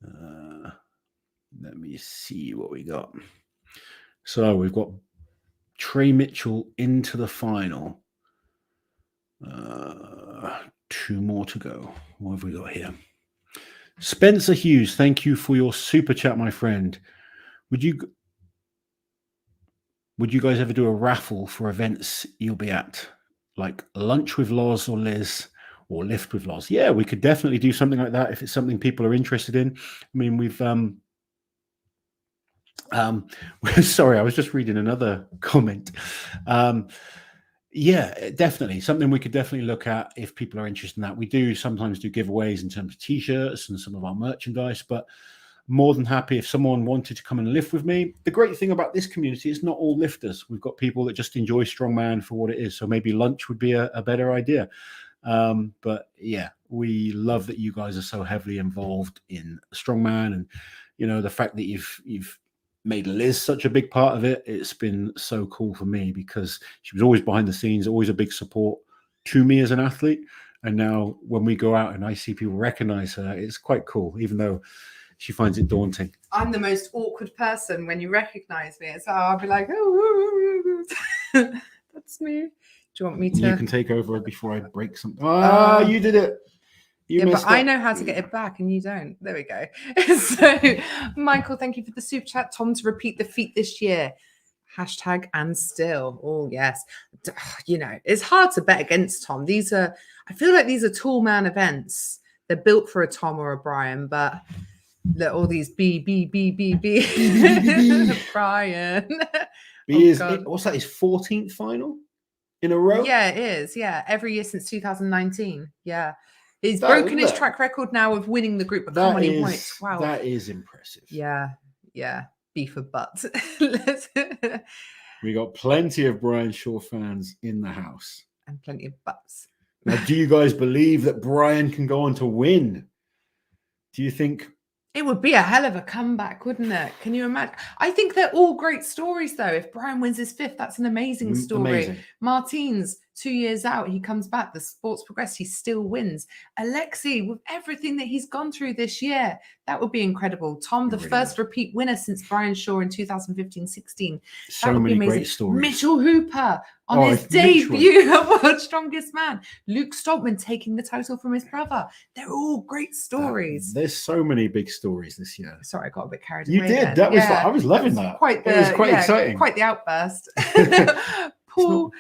Let me see what we got. So we've got Trey Mitchell into the final. 2 more to go. What have we got here? Spencer Hughes, thank you for your super chat, my friend. Would you guys ever do a raffle for events you'll be at, like lunch with Loz or Liz, or lift with Loz? Yeah, we could definitely do something like that if it's something people are interested in. I mean, we've sorry, I was just reading another comment. Yeah, definitely something we could definitely look at if people are interested in that. We do sometimes do giveaways in terms of t-shirts and some of our merchandise, but more than happy if someone wanted to come and lift with me. The great thing about this community is not all lifters. We've got people that just enjoy strongman for what it is. So maybe lunch would be a better idea. But yeah, we love that you guys are so heavily involved in strongman, and the fact that you've made Liz such a big part of it. It's been so cool for me because she was always behind the scenes, always a big support to me as an athlete. And now when we go out and I see people recognize her, it's quite cool, even though she finds it daunting. I'm the most awkward person when you recognize me. So I'll be like, oh, that's me. Do you want me to? You can take over before I break something. You did it. But I know how to get it back and you don't. There we go. So, Michael, thank you for the super chat. Tom, to repeat the feat this year. Hashtag and still. Oh, yes. It's hard to bet against Tom. I feel like these are tall man events. They're built for a Tom or a Brian, but look, all these B. Brian. What's that? His 14th final in a row? Yeah, it is. Yeah. Every year since 2019. Yeah. He's broken his track record now of winning the group, but how many points? Wow. That is impressive. Yeah. B for butt. We got plenty of Brian Shaw fans in the house. And plenty of butts. Now, do you guys believe that Brian can go on to win? Do you think? It would be a hell of a comeback, wouldn't it? Can you imagine? I think they're all great stories, though. If Brian wins his 5th, that's an amazing story. Amazing. Martins, 2 years out, he comes back. The sports progress, he still wins. Alexei, with everything that he's gone through this year, that would be incredible. Tom, the first repeat winner since Brian Shaw in 2015-16. So many great stories. Mitchell Hooper on his debut at World's Strongest Man. Luke Stoltman taking the title from his brother. They're all great stories. There's so many big stories this year. Sorry, I got a bit carried away. You did. That was I was loving that. It was quite exciting. Quite the outburst. Paul,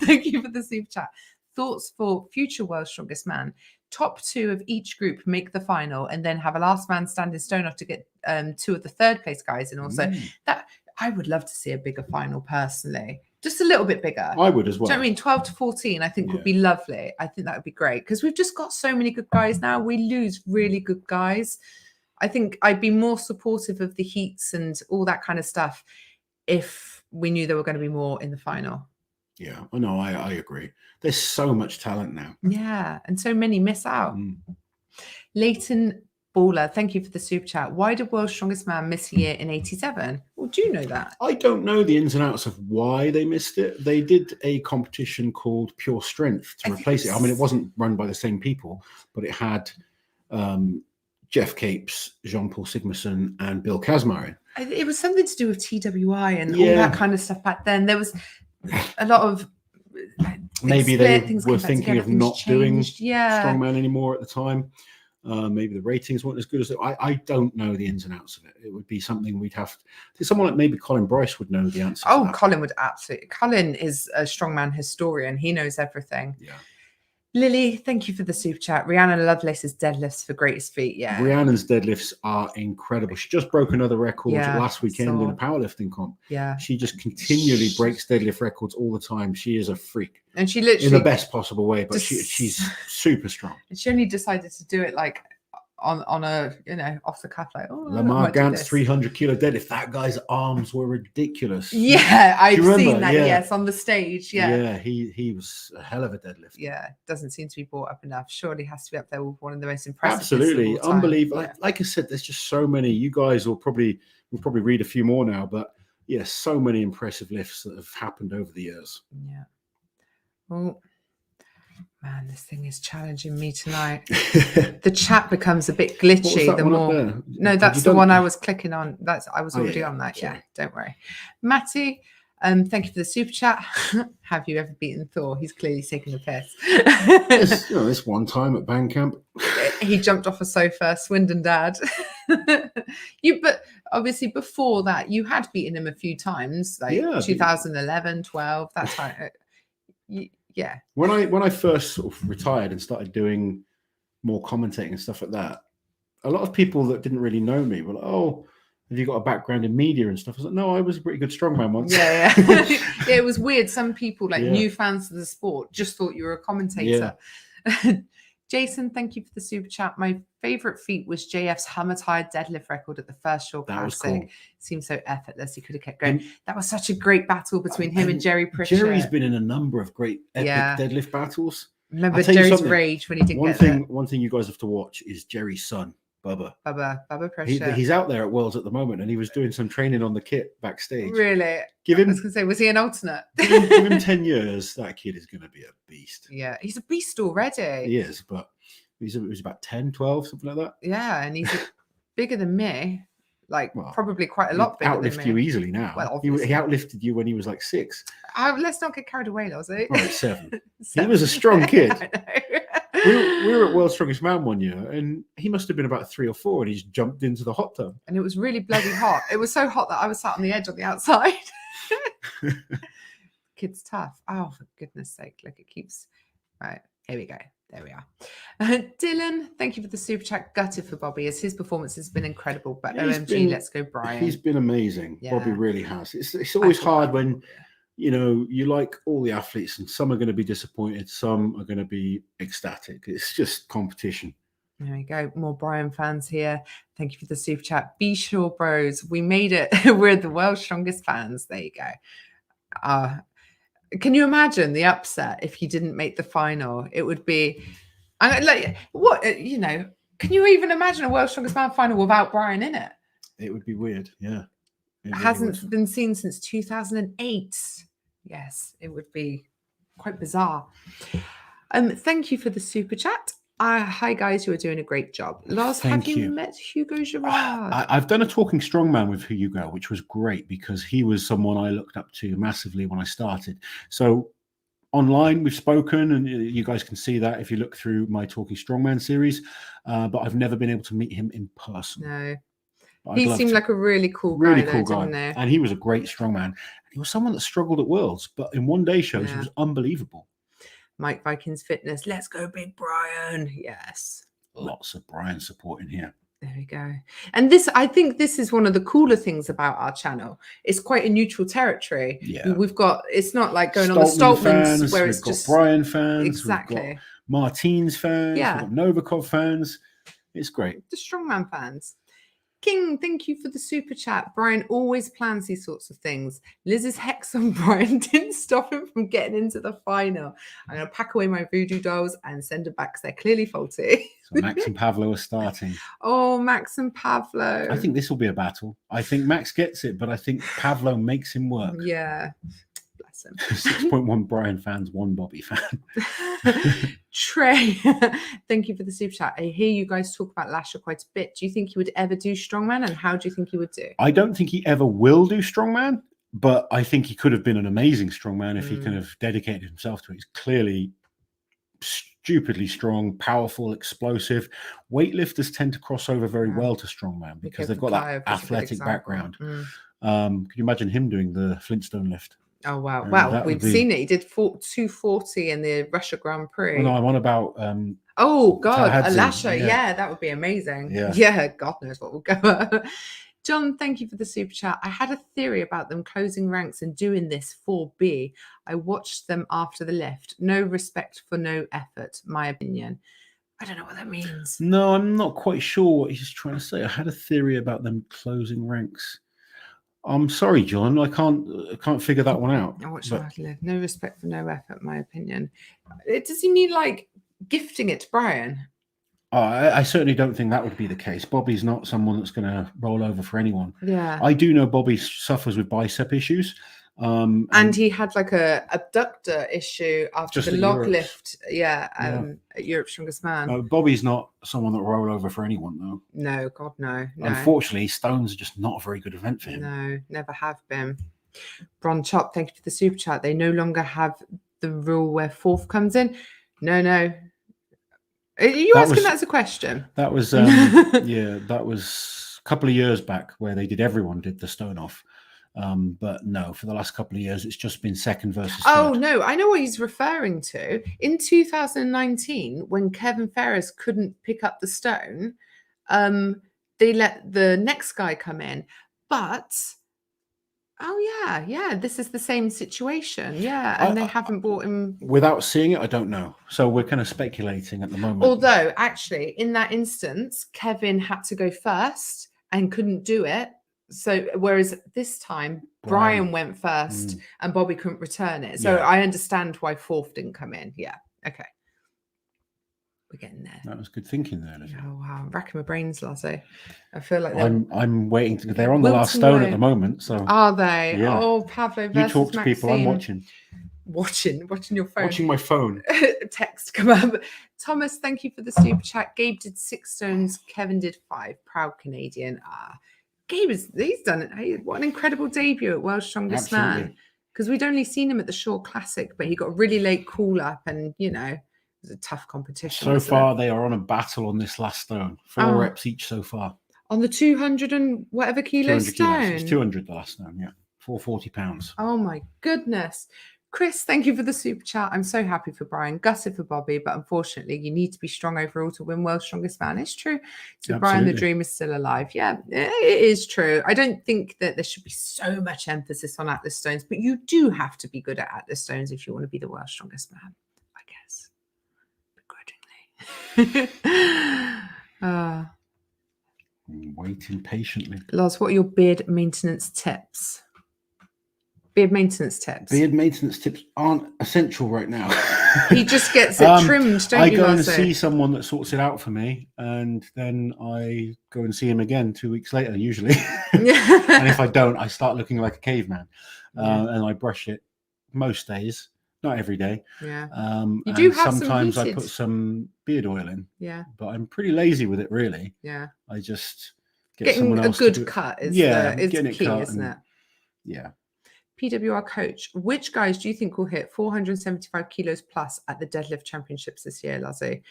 thank you for the super chat. Thoughts for future World's Strongest Man? Top 2 of each group make the final, and then have a last man standing stone off to get 2 of the third place guys. And also that I would love to see a bigger final personally. Just a little bit bigger. I would as well. Do you know what I mean? 12 to 14, I think would be lovely. I think that would be great because we've just got so many good guys now. We lose really good guys. I think I'd be more supportive of the heats and all that kind of stuff if we knew there were going to be more in the final. Yeah, no, I agree. There's so much talent now. Yeah, and so many miss out. Leighton Baller, thank you for the super chat. Why did World's Strongest Man miss a year in 87? Well, do you know that? I don't know the ins and outs of why they missed it. They did a competition called Pure Strength to replace it. I mean, it wasn't run by the same people, but it had Jeff Capes, Jean-Paul Sigmarsson, and Bill Kazmar in. It was something to do with TWI and all that kind of stuff back then. There was a lot of Maybe split, they things were came back thinking together, of things not doing changed. Yeah. strongman anymore at the time. Maybe the ratings weren't as good as they, I don't know the ins and outs of it. It would be something we'd have to, someone like maybe Colin Bryce would know the answer. Oh, to that. Colin would absolutely. Colin is a strongman historian. He knows everything. Yeah. Lily, thank you for the super chat. Rihanna Lovelace's deadlifts for greatest feet. Yeah. Rhiannon's deadlifts are incredible. She just broke another record last weekend in a powerlifting comp. Yeah. She just continually breaks deadlift records all the time. She is a freak. And she literally, in the best possible way, but she's super strong. And she only decided to do it like on a, off the cuff, like, oh, Lamar Gant's 300 kilo deadlift. That guy's arms were ridiculous. Yeah, I've seen that. Yeah. Yes, on the stage. Yeah. Yeah, he was a hell of a deadlift. Yeah, doesn't seem to be brought up enough. Surely has to be up there with one of the most impressive. Absolutely, unbelievable. Yeah. Like I said, there's just so many. You guys will probably read a few more now, but yeah, so many impressive lifts that have happened over the years. Yeah. Well, man, this thing is challenging me tonight. The chat becomes a bit glitchy. The more, no, that's the one I was clicking on. I was already on that. Sorry. Yeah, don't worry, Matty. Thank you for the super chat. Have you ever beaten Thor? He's clearly taking the piss. This one time at band camp, he jumped off a sofa, Swindon Dad. But obviously before that, you had beaten him a few times, like 2011, 12, that time. Yeah. When I first sort of retired and started doing more commentating and stuff like that, a lot of people that didn't really know me were like, "Oh, have you got a background in media and stuff?" I was like, "No, I was a pretty good strongman once." Yeah. Yeah, it was weird. Some people, like new fans of the sport, just thought you were a commentator. Yeah. Jason, thank you for the super chat. My favorite feat was JF's hammer-tied deadlift record at the first Shore Classic. Cool. Seemed so effortless. He could have kept going. That was such a great battle between him and Jerry Pritchett. Jerry's been in a number of great epic deadlift battles. Remember Jerry's rage when he didn't get it? One thing you guys have to watch is Jerry's son, Bubba Pritchett. He's out there at Worlds at the moment, and he was doing some training on the kit backstage. Really? I was going to say, was he an alternate? give him 10 years. That kid is going to be a beast. Yeah, he's a beast already. He is, but he was about 10, 12, something like that. Yeah, and he's bigger than me. Probably quite a lot bigger than me. Outlift you easily now. Well, he outlifted you when he was like 6. Let's not get carried away, Lozzie. Right, 7. He was a strong kid. We were at World's Strongest Man one year, and he must have been about 3 or 4, and he's jumped into the hot tub. And it was really bloody hot. It was so hot that I was sat on the edge on the outside. Kid's tough. Oh, for goodness sake. Look, it keeps... Right, here we go. There we are. Dylan, thank you for the super chat. Gutted for Bobby, as his performance has been incredible. But OMG, let's go, Brian. He's been amazing. Yeah. Bobby really has. It's always hard when... you like all the athletes, and some are going to be disappointed, some are going to be ecstatic. It's just competition. There we go. More Brian fans here. Thank you for the super chat. Be sure, bros. We made it. We're the world's strongest fans. There you go. Can you imagine the upset if he didn't make the final? It would be can you even imagine a world's strongest man final without Brian in it? It would be weird. Yeah. It hasn't been seen since 2008. Yes, it would be quite bizarre. Thank you for the super chat. Hi guys, you are doing a great job. Lars, have you met Hugo Girard? I've done a Talking Strongman with Hugo, which was great because he was someone I looked up to massively when I started. So online we've spoken, and you guys can see that if you look through my Talking Strongman series, but I've never been able to meet him in person. No. He seemed like a really cool guy. Really cool guy. And he was a great strongman. And he was someone that struggled at Worlds, but in one day shows, he was unbelievable. Mike Vikings Fitness. Let's go, Big Brian. Yes. Lots of Brian support in here. There we go. And I think this is one of the cooler things about our channel. It's quite a neutral territory. Yeah. It's not like going on the Stoltmans where it's just Brian fans. Exactly. We've got Martins fans. Yeah. We've got Novikov fans. It's great. The strongman fans. King, thank you for the super chat. Brian always plans these sorts of things. Liz's hex on Brian didn't stop him from getting into the final. I'm going to pack away my voodoo dolls and send them back because they're clearly faulty. So Max and Pavlo are starting. Oh, Max and Pavlo. I think this will be a battle. I think Max gets it, but I think Pavlo makes him work. Yeah. Bless him. 6.1 Brian fans, 1 Bobby fan. Trey, thank you for the super chat. I hear you guys talk about Lasher quite a bit. Do you think he would ever do strongman, and how do you think he would do? I don't think he ever will do strongman. But I think he could have been an amazing strongman if he kind of dedicated himself to it. He's clearly stupidly strong, powerful, explosive. Weightlifters tend to cross over very well to strongman because they've got that athletic background. Can you imagine him doing the Flintstone lift? Oh wow! Well, we've seen it. He did 240 in the Russia Grand Prix. Well, no, I'm on about. Oh God, Tahadze, Alasha! Yeah, that would be amazing. Yeah, God knows what will go. John, thank you for the super chat. I had a theory about them closing ranks and doing this 4B. I watched them after the lift. No respect for no effort, my opinion. I don't know what that means. No, I'm not quite sure what he's trying to say. I had a theory about them closing ranks. I'm sorry, John. I can't figure that one out. I watched them after the lift. No respect for no effort, my opinion. Does he mean like gifting it to Brian? I certainly don't think that would be the case. Bobby's not someone that's going to roll over for anyone. Yeah. I do know Bobby suffers with bicep issues. And he had like a abductor issue after the log lift. At Europe's Strongest Man. Bobby's not someone that will roll over for anyone, though. No, God, no. Unfortunately, stones are just not a very good event for him. No, never have been. Bron Chop, thank you for the super chat. They no longer have the rule where fourth comes in. No. Are you asking that as a question? That was that was a couple of years back where everyone did the stone off. But no, for the last couple of years, it's just been second versus third. Oh no, I know what he's referring to. In 2019, when Kevin Ferris couldn't pick up the stone, they let the next guy come in. But this is the same situation. And they haven't brought him. Without seeing it, I don't know. So we're kind of speculating at the moment. Although, actually, in that instance, Kevin had to go first and couldn't do it. So whereas this time Brian went first and Bobby couldn't return it. So I understand why fourth didn't come in. Yeah. Okay. We're getting there. That was good thinking there. Oh wow. Racking my brains, Lassie. I feel like I'm waiting to they're on the last stone at the moment. So are they? Yeah. Oh, Pablo versus you talk to Maxime. people, I'm watching your phone. Watching my phone. Text come up. Thomas, thank you for the super chat. Gabe did 6 stones, Kevin did 5. Proud Canadian. Gabe he's done it. What an incredible debut at World's Strongest Man. Because we'd only seen him at the Shore Classic, but he got a really late call up and it was a tough competition. So far, they are on a battle on this last stone. 4 reps each so far. On the 200 and whatever kilo stone? Kilos. It's 200 the last stone, 440 pounds. Oh my goodness. Chris, thank you for the super chat. I'm so happy for Brian. Gutted for Bobby, but unfortunately, you need to be strong overall to win World's Strongest Man. It's true. So Brian, the dream is still alive. Yeah, it is true. I don't think that there should be so much emphasis on Atlas Stones, but you do have to be good at Atlas Stones if you want to be the World's Strongest Man, I guess. Begrudgingly. Waiting patiently. Loz, what are your beard maintenance tips? Beard maintenance tips aren't essential right now. He just gets it trimmed, don't you? I go and see someone that sorts it out for me, and then I go and see him again 2 weeks later, usually. And if I don't, I start looking like a caveman. And I brush it most days, not every day. Yeah. You do have sometimes I put some beard oil in. Yeah. But I'm pretty lazy with it, really. Yeah. I just getting someone else a good cut is key, isn't it? Yeah. PWR coach, which guys do you think will hit 475 kilos plus at the deadlift championships this year, Lazzy?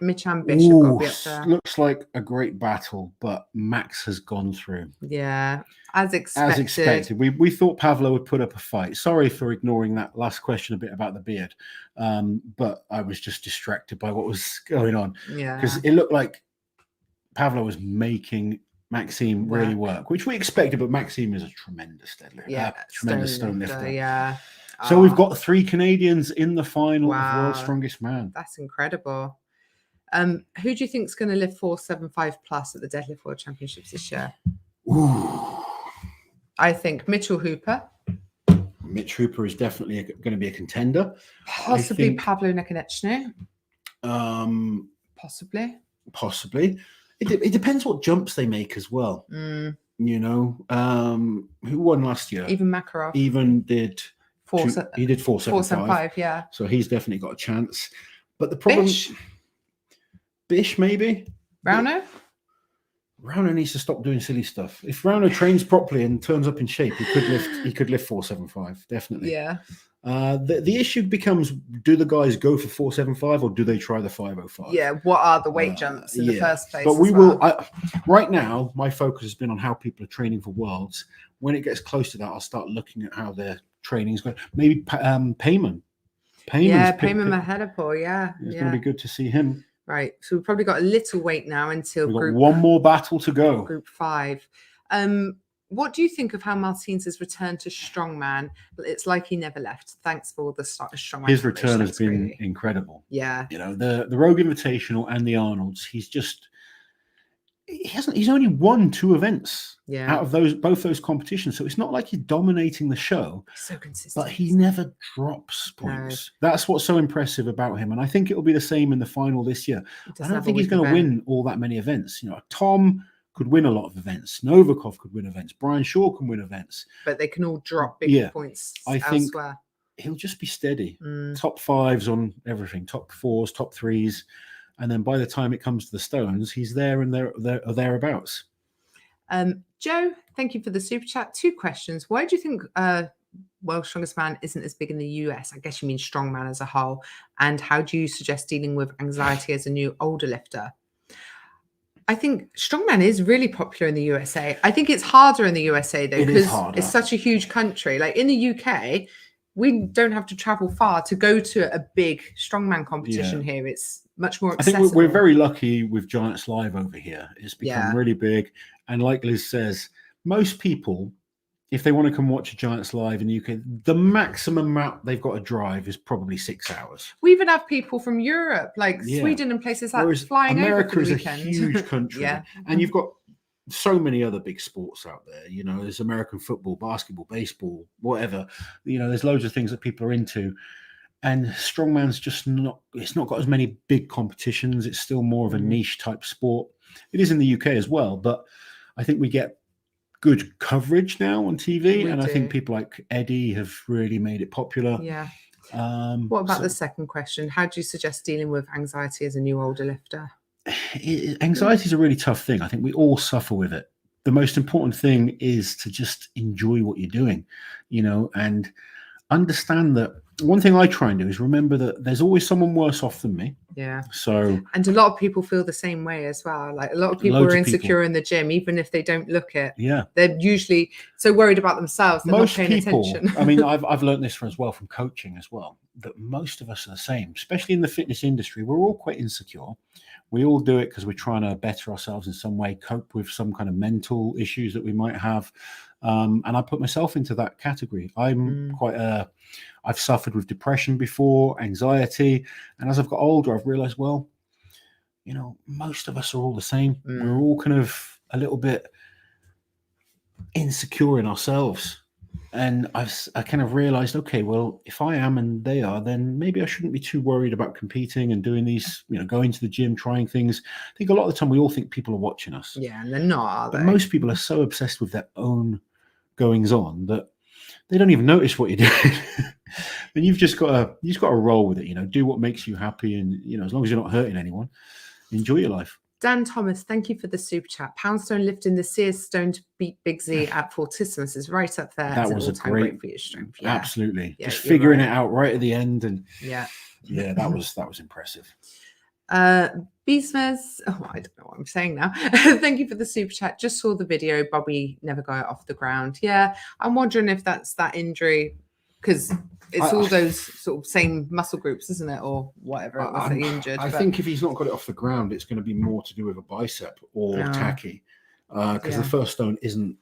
Mitch and Bish have got to be up there. Looks like a great battle, but Max has gone through. Yeah, as expected. We thought Pavlo would put up a fight. Sorry for ignoring that last question a bit about the beard, but I was just distracted by what was going on. Yeah, because it looked like Pavlo was making Maxime really work, which we expected, but Maxime is a tremendous deadlifter. Tremendous stone lifter. Yeah. So we've got 3 Canadians in the final of World's Strongest Man. That's incredible. Who do you think is going to lift 475 plus at the Deadlift World Championships this year? Ooh. I think Mitchell Hooper. Mitch Hooper is definitely going to be a contender. Possibly Pablo Nekonechny. Possibly. It depends what jumps they make as well. Mm. Who won last year? Even Makarov. Did 475. Yeah. So he's definitely got a chance. But the problem, Bish maybe. Browno. Rauno needs to stop doing silly stuff. If Rauno trains properly and turns up in shape, he could lift 475, definitely. Yeah. The issue becomes: do the guys go for 475 or do they try the 505? Yeah. What are the weight jumps in the first place? But we will. Right now, my focus has been on how people are training for Worlds. When it gets close to that, I'll start looking at how their training is going. Maybe Payman. Payman Mahedapur. Yeah. It's going to be good to see him. Right. So we've probably got a little wait now until we've got one more battle to go. Group 5. What do you think of how Martins' return to strongman? It's like he never left. Thanks for the strongman. His return has been incredible. Yeah. You know, the Rogue Invitational and the Arnolds. He's only won 2 events out of both those competitions. So it's not like he's dominating the show. He's so consistent. But he never drops points. No. That's what's so impressive about him. And I think it'll be the same in the final this year. I don't think he's going to win all that many events. You know, Tom could win a lot of events. Novikov could win events. Brian Shaw can win events. But they can all drop big points I think he'll just be steady. Top 5s on everything. Top 4s, top 3s. And then by the time it comes to the stones, he's there and thereabouts. Joe, thank you for the super chat. 2 questions. Why do you think World's Strongest Man isn't as big in the US? I guess you mean strongman as a whole. And how do you suggest dealing with anxiety as a new older lifter? I think strongman is really popular in the USA. I think it's harder in the USA though, because it's such a huge country. Like in the UK, we don't have to travel far to go to a big strongman competition here. It's much more accessible. I think we're very lucky with Giants Live over here. It's become really big. And like Liz says, most people, if they want to come watch a Giants Live in the UK, the maximum amount they've got to drive is probably 6 hours. We even have people from Europe, like Sweden and places like that, flying America over for the weekend. America is a huge country. And you've got so many other big sports out there. You know, there's American football, basketball, baseball, whatever. You know, there's loads of things that people are into. And strongman's just it's not got as many big competitions. It's still more of a niche type sport. It is in the UK as well, but I think we get good coverage now on TV. I think people like Eddie have really made it popular. Yeah. What about the second question? How do you suggest dealing with anxiety as a new older lifter? Anxiety is a really tough thing. I think we all suffer with it. The most important thing is to just enjoy what you're doing, you know, and understand that. One thing I try and do is remember that there's always someone worse off than me. Yeah. So, and a lot of people feel the same way as well. Like a lot of people are insecure in the gym, even if they don't look it. Yeah. They're usually so worried about themselves. They're most not paying people, attention. I mean, I've learned this as well from coaching as well, that most of us are the same, especially in the fitness industry. We're all quite insecure. We all do it because we're trying to better ourselves in some way, cope with some kind of mental issues that we might have. And I put myself into that category. I'm I've suffered with depression before, anxiety. And as I've got older, I've realized, well, you know, most of us are all the same. We're all kind of a little bit insecure in ourselves. And I kind of realized, okay, well, if I am and they are, then maybe I shouldn't be too worried about competing and doing these, you know, going to the gym, trying things. I think a lot of the time we all think people are watching us. Yeah, and they're not, are they? But most people are so obsessed with their own goings on that they don't even notice what you're doing. And you've just got to roll with it, you know, do what makes you happy. And, you know, as long as you're not hurting anyone, enjoy your life. Dan Thomas, thank you for the super chat. Poundstone lifting the Sears Stone to beat Big Z at Fortissimus is right up there. That was a great for your strength. Yeah. Absolutely. Yeah, just figuring it out right at the end. And yeah, that was impressive. Beesmez, I don't know what I'm saying now. Thank you for the super chat. Just saw the video. Bobby never got off the ground. Yeah, I'm wondering if that's that injury, because it's all those sort of same muscle groups, isn't it, or whatever it was that he injured. I think if he's not got it off the ground, it's going to be more to do with a bicep or tacky, because the first stone isn't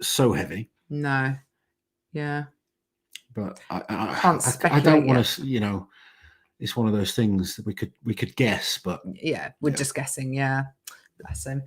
so heavy. No, yeah, but I don't want to, you know. It's one of those things that we could guess, but we're just guessing. Yeah, bless him.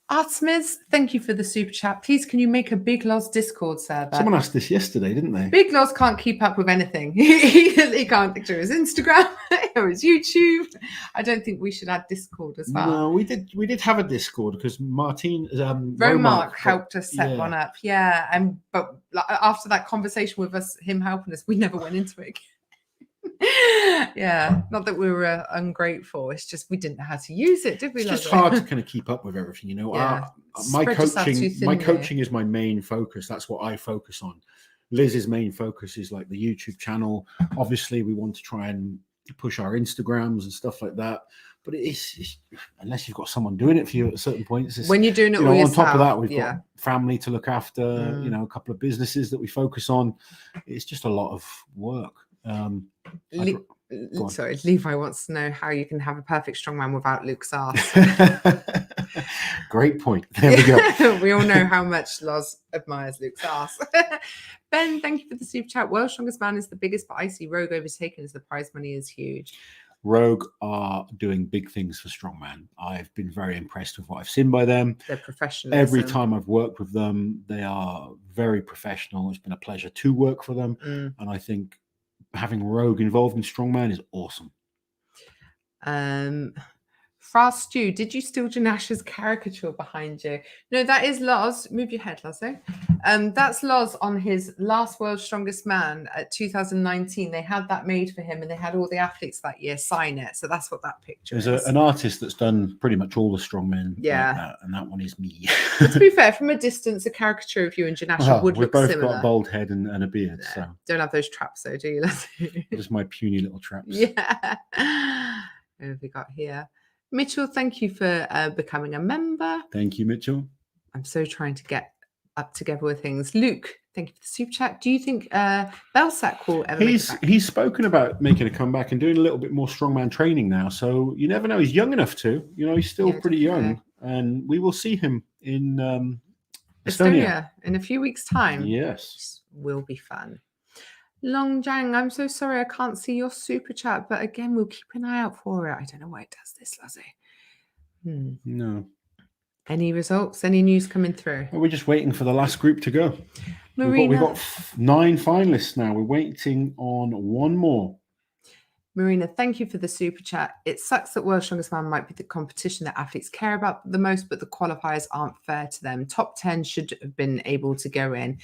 Artemis, thank you for the super chat. Please, can you make a Big Loz Discord server? Someone asked this yesterday, didn't they? Big Loz can't keep up with anything. He can't do his Instagram or his YouTube. I don't think we should add Discord as well. No, we did have a Discord because Martin Romark helped us set one up. Yeah, but after that conversation with him helping us, we never went into it again. Yeah, not that we were ungrateful. It's just we didn't know how to use it, did we? It's just Lozzie? hard to kind of keep up with everything, you know. Yeah. My Spread yourself too coaching thinly. is my main focus. That's what I focus on. Liz's main focus is like the YouTube channel. Obviously, we want to try and push our Instagrams and stuff like that. But it's unless you've got someone doing it for you at a certain point. When you're doing it all on yourself, top of that, we've yeah. got family to look after. Mm. A couple of businesses that we focus on. It's just a lot of work. Sorry, Levi wants to know how you can have a perfect strongman without Luke's ass. Great point. There we go. We all know how much Loz admires Luke's ass. Ben, thank you for the super chat. World's Strongest Man is the biggest, but I see Rogue overtaken as the prize money is huge. Rogue are doing big things for strongman. I've been very impressed with what I've seen by them. They're professional. Every time I've worked with them, they are very professional. It's been a pleasure to work for them. And I think having Rogue involved in strongman is awesome. Fast Stew, did you steal Janash's caricature behind you? No, that is Loz. Move your head, Lozzie. That's Loz on his last World's Strongest Man at 2019. They had that made for him, and they had all the athletes that year sign it. So that's what that picture is. There's an artist that's done pretty much all the strongmen. Yeah. Like that, and that one is me. But to be fair, from a distance, a caricature of you and Janash would look similar. We've both got a bald head and a beard. Yeah. So don't have those traps, though, do you, Lozzie? Just my puny little traps. Yeah. What have we got here? Mitchell, thank you for becoming a member. Thank you, Mitchell. I'm so trying to get up together with things. Luke, thank you for the super chat. Do you think Belsac will ever make a comeback? He's spoken about making a comeback and doing a little bit more strongman training now. So you never know. He's young enough to. He's still pretty young. And we will see him in Estonia in a few weeks' time. Yes. Will be fun. Long Jang, I'm so sorry I can't see your super chat, but again, we'll keep an eye out for it. I don't know why it does this, Lozzie. No. Any results? Any news coming through? We're just waiting for the last group to go. Marina, we've got 9 finalists now. We're waiting on one more. Marina, thank you for the super chat. It sucks that World's Strongest Man might be the competition that athletes care about the most, but the qualifiers aren't fair to them. Top 10 should have been able to go in.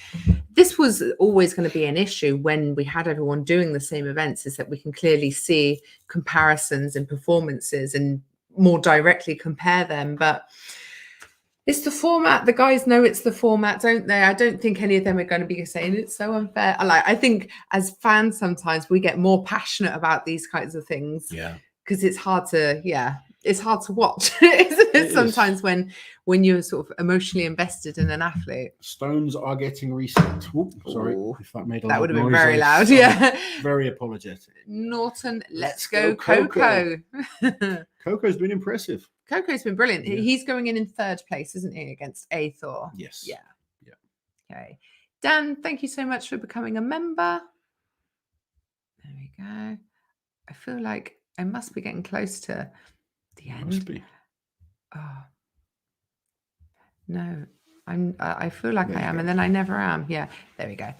This was always going to be an issue when we had everyone doing the same events, is that we can clearly see comparisons and performances and more directly compare them. But it's the format. The guys know it's the format, don't they? I don't think any of them are going to be saying it's so unfair. I think as fans, sometimes we get more passionate about these kinds of things. Yeah. Because it's hard to, it's hard to watch, isn't it? Sometimes when you're sort of emotionally invested in an athlete. Stones are getting reset. Sorry, if that made a that would have been noise, very loud. Yeah. Very apologetic. Norton, let's go Coco. Coco's been impressive. Coco's been brilliant. Yeah. He's going in third place, isn't he, against Athor? Yes. Yeah. Okay. Dan, thank you so much for becoming a member. There we go. I feel like I must be getting close to the end. Must be. Oh. No, I feel like I am, and then I never am. Yeah, there we go.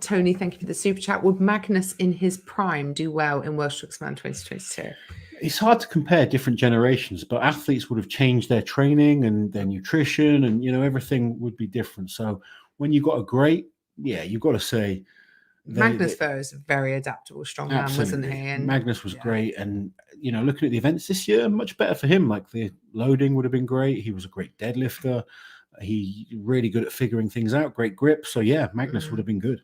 Tony, thank you for the super chat. Would Magnus in his prime do well in World Strongest Man 2022? It's hard to compare different generations, but athletes would have changed their training and their nutrition, and everything would be different. So when you've got a great, you've got to say Magnus is a very adaptable strong man, wasn't he? And Magnus was great, and looking at the events this year, much better for him. Like the loading would have been great. He was a great deadlifter. He really good at figuring things out. Great grip. So Magnus would have been good.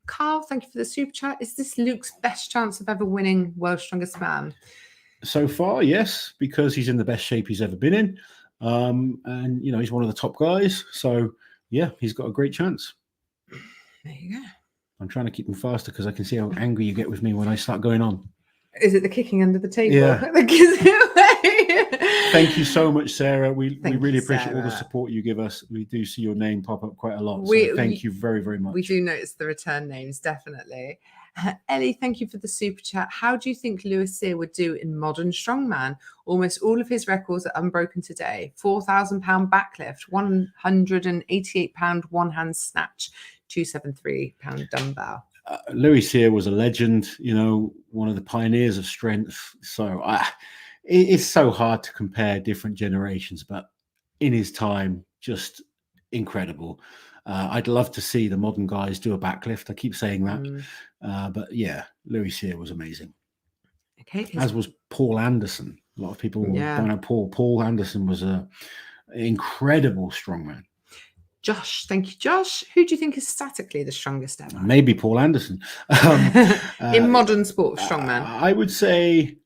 Carl, thank you for the super chat. Is this Luke's best chance of ever winning World's Strongest Man? So far, yes, because he's in the best shape he's ever been in. And he's one of the top guys. So he's got a great chance. There you go. I'm trying to keep him faster because I can see how angry you get with me when I start going on. Is it the kicking under the table? Yeah. Thank you so much, Sarah. We really appreciate all the support you give us. We do see your name pop up quite a lot. So thank you very, very much. We do notice the return names, definitely. Ellie, thank you for the super chat. How do you think Lewis Sear would do in modern strongman? Almost all of his records are unbroken today. 4,000-pound backlift, 188-pound one-hand snatch, 273-pound dumbbell. Louis Sear was a legend, one of the pioneers of strength. So it's so hard to compare different generations, but in his time, just incredible. I'd love to see the modern guys do a backlift. I keep saying that. But yeah, Louis Cyr was amazing. Okay. As was Paul Anderson. A lot of people don't know Paul. Paul Anderson was an incredible strongman. Josh, thank you, Josh. Who do you think is statically the strongest ever? Maybe Paul Anderson. In modern sport of strongman, I would say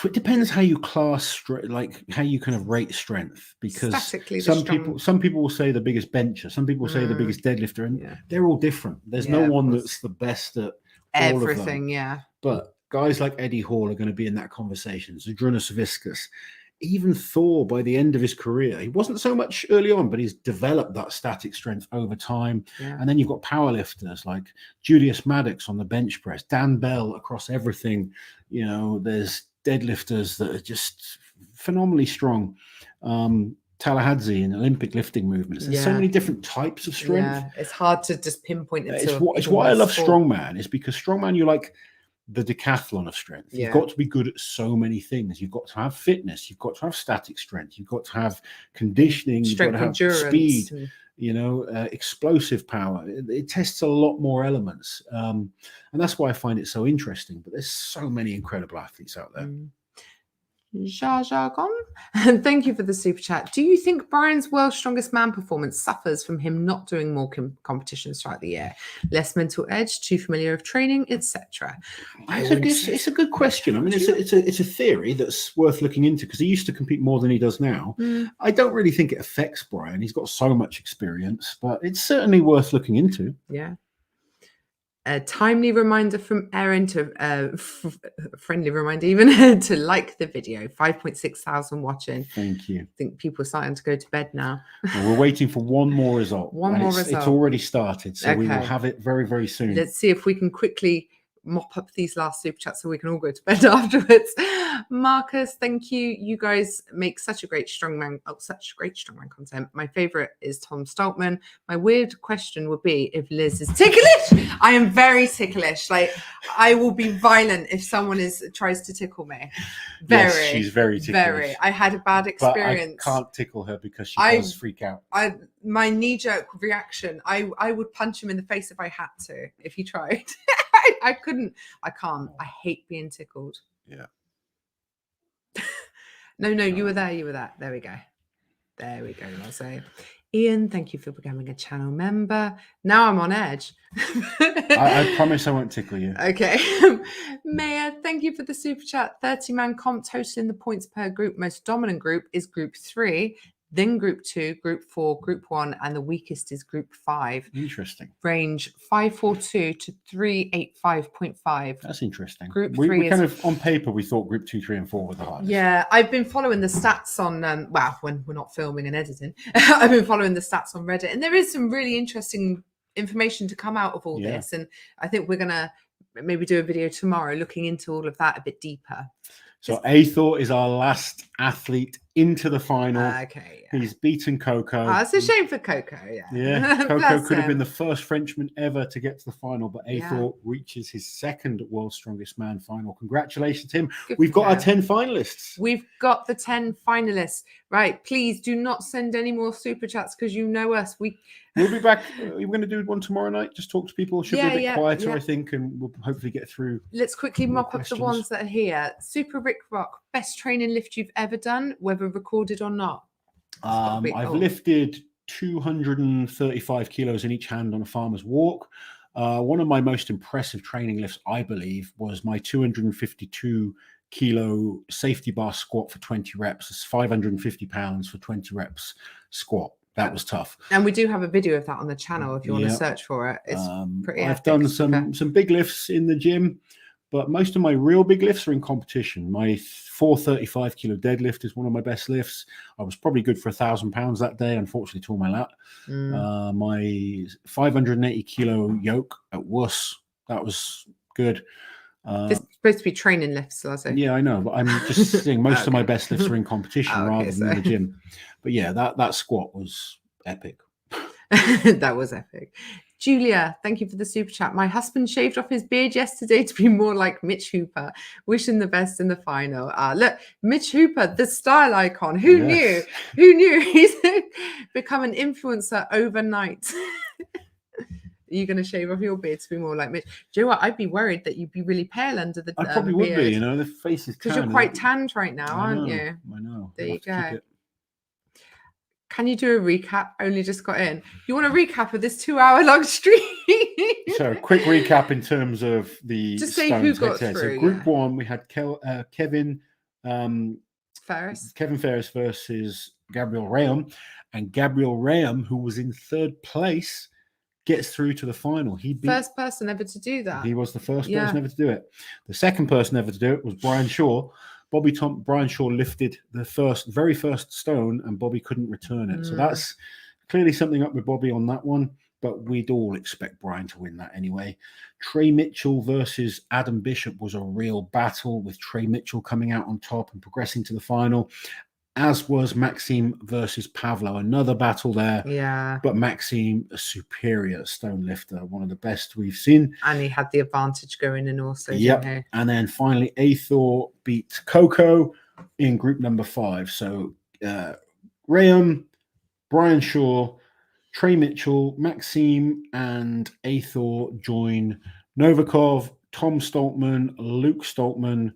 it depends how you class, like how you kind of rate strength. Because some people will say the biggest bencher, some people say the biggest deadlifter, and they're all different. There's no one that's the best at everything. But guys like Eddie Hall are going to be in that conversation. Zydrunas Viscus. Even Thor, by the end of his career, he wasn't so much early on, but he's developed that static strength over time. And then you've got powerlifters like Julius Maddox on the bench press, Dan Bell across everything. You know, there's deadlifters that are just phenomenally strong. Tallahassee in Olympic lifting movements. There's so many different types of strength. Yeah, it's hard to just pinpoint it. It's why I love strongman, is because strongman, you're like the decathlon of strength. You've got to be good at so many things. You've got to have fitness. You've got to have static strength. You've got to have conditioning. Strength, you've got to have endurance, speed. You know, explosive power. It tests a lot more elements, and that's why I find it so interesting. But there's so many incredible athletes out there. Jargon, and thank you for the super chat. Do you think Brian's World's Strongest Man performance suffers from him not doing more competitions throughout the year? Less mental edge, too familiar with training, etc. It's a good question. I mean, it's a theory that's worth looking into, because he used to compete more than he does now. I don't really think it affects Brian. He's got so much experience, but it's certainly worth looking into. Yeah. A timely reminder from Erin to friendly reminder even to like the video. 5.6 thousand watching. Thank you. I think people are starting to go to bed now. Well, we're waiting for one more result. Result. It's already started, so we will have it very, very soon. Let's see if we can quickly mop up these last super chats so we can all go to bed afterwards. Marcus, thank you. You guys make such great strongman content. My favorite is Tom Stoltman. My weird question would be if Liz is ticklish. I am very ticklish. Like, I will be violent if someone tries to tickle me. Yes, she's very ticklish. Very. I had a bad experience. But I can't tickle her because she does freak out. My knee-jerk reaction, I would punch him in the face if I had to, if he tried. I couldn't. I can't. I hate being tickled. Yeah. No, you were there. There we go. I'll say. Ian, thank you for becoming a channel member. Now I'm on edge. I promise I won't tickle you. Okay. Maya, thank you for the super chat. 30-man comp totaling the points per group. Most dominant group is group 3. Then group 2, group 4, group 1, and the weakest is group 5. Interesting. Range 542 to 385.5. That's interesting. Group 3 we kind of, on paper, we thought group 2, 3, and 4 were the hardest. Yeah, I've been following the stats on, when we're not filming and editing, I've been following the stats on Reddit, and there is some really interesting information to come out of all this. And I think we're going to maybe do a video tomorrow looking into all of that a bit deeper. So Athor is our last athlete into the final. Okay. Yeah. He's beaten Coco. Oh, it's a shame for Coco. Yeah. Coco could have been the first Frenchman ever to get to the final, but Athor reaches his second World's Strongest Man final. Congratulations to him. We've got our 10 finalists. We've got the 10 finalists. Right. Please do not send any more super chats, because you know us. We'll be back. We're going to do one tomorrow night. Just talk to people. Should be a bit quieter, I think, and we'll hopefully get through. Let's quickly mop up the ones that are here. Super Rick Rock, best training lift you've ever done, whether recorded or not. I've lifted 235 kilos in each hand on a farmer's walk. One of my most impressive training lifts, I believe, was my 252 kilo safety bar squat for 20 reps. It's 550 pounds for 20 reps squat. That was tough. And we do have a video of that on the channel if you want to search for it. It's pretty I've done some big lifts in the gym, but most of my real big lifts are in competition. My 435 kilo deadlift is one of my best lifts. I was probably good for 1,000 pounds that day. Unfortunately, tore my lat. My 580 kilo yoke at Wuss, that was good. This is supposed to be training lifts, Lazo. Yeah, I know, but I'm just saying most of my best lifts are in competition rather than in the gym. But yeah, that squat was epic. That was epic. Julia, thank you for the super chat. My husband shaved off his beard yesterday to be more like Mitch Hooper. Wish him the best in the final. Look, Mitch Hooper, the style icon. Who knew? Who knew? He's become an influencer overnight. Are you going to shave off your beard to be more like Mitch? Do you know what? I'd be worried that you'd be really pale under the I probably would be, the face is tan. Because you're quite tanned right now, aren't you? I know. There you go. Can you do a recap? Only just got in. You want a recap of this 2-hour-long stream? So, quick recap in terms of the just say who got through. So, Group 1, we had Kevin Ferris. Kevin Ferris versus Gabriel Rayam, and Gabriel Rayam, who was in 3rd place, gets through to the final. He beat, first person ever to do that. He was the first person ever to do it. The second person ever to do it was Brian Shaw. Brian Shaw lifted the very first stone, and Bobby couldn't return it. So that's clearly something up with Bobby on that one. But we'd all expect Brian to win that anyway. Trey Mitchell versus Adam Bishop was a real battle, with Trey Mitchell coming out on top and progressing to the final, as was Maxime versus Pavlo. Another battle there. Yeah. But Maxime, a superior stone lifter, one of the best we've seen. And he had the advantage going in also. Yep. And then finally, Athor beat Coco in group number 5. So Graham, Brian Shaw, Trey Mitchell, Maxime, and Athor join Novikov, Tom Stoltman, Luke Stoltman,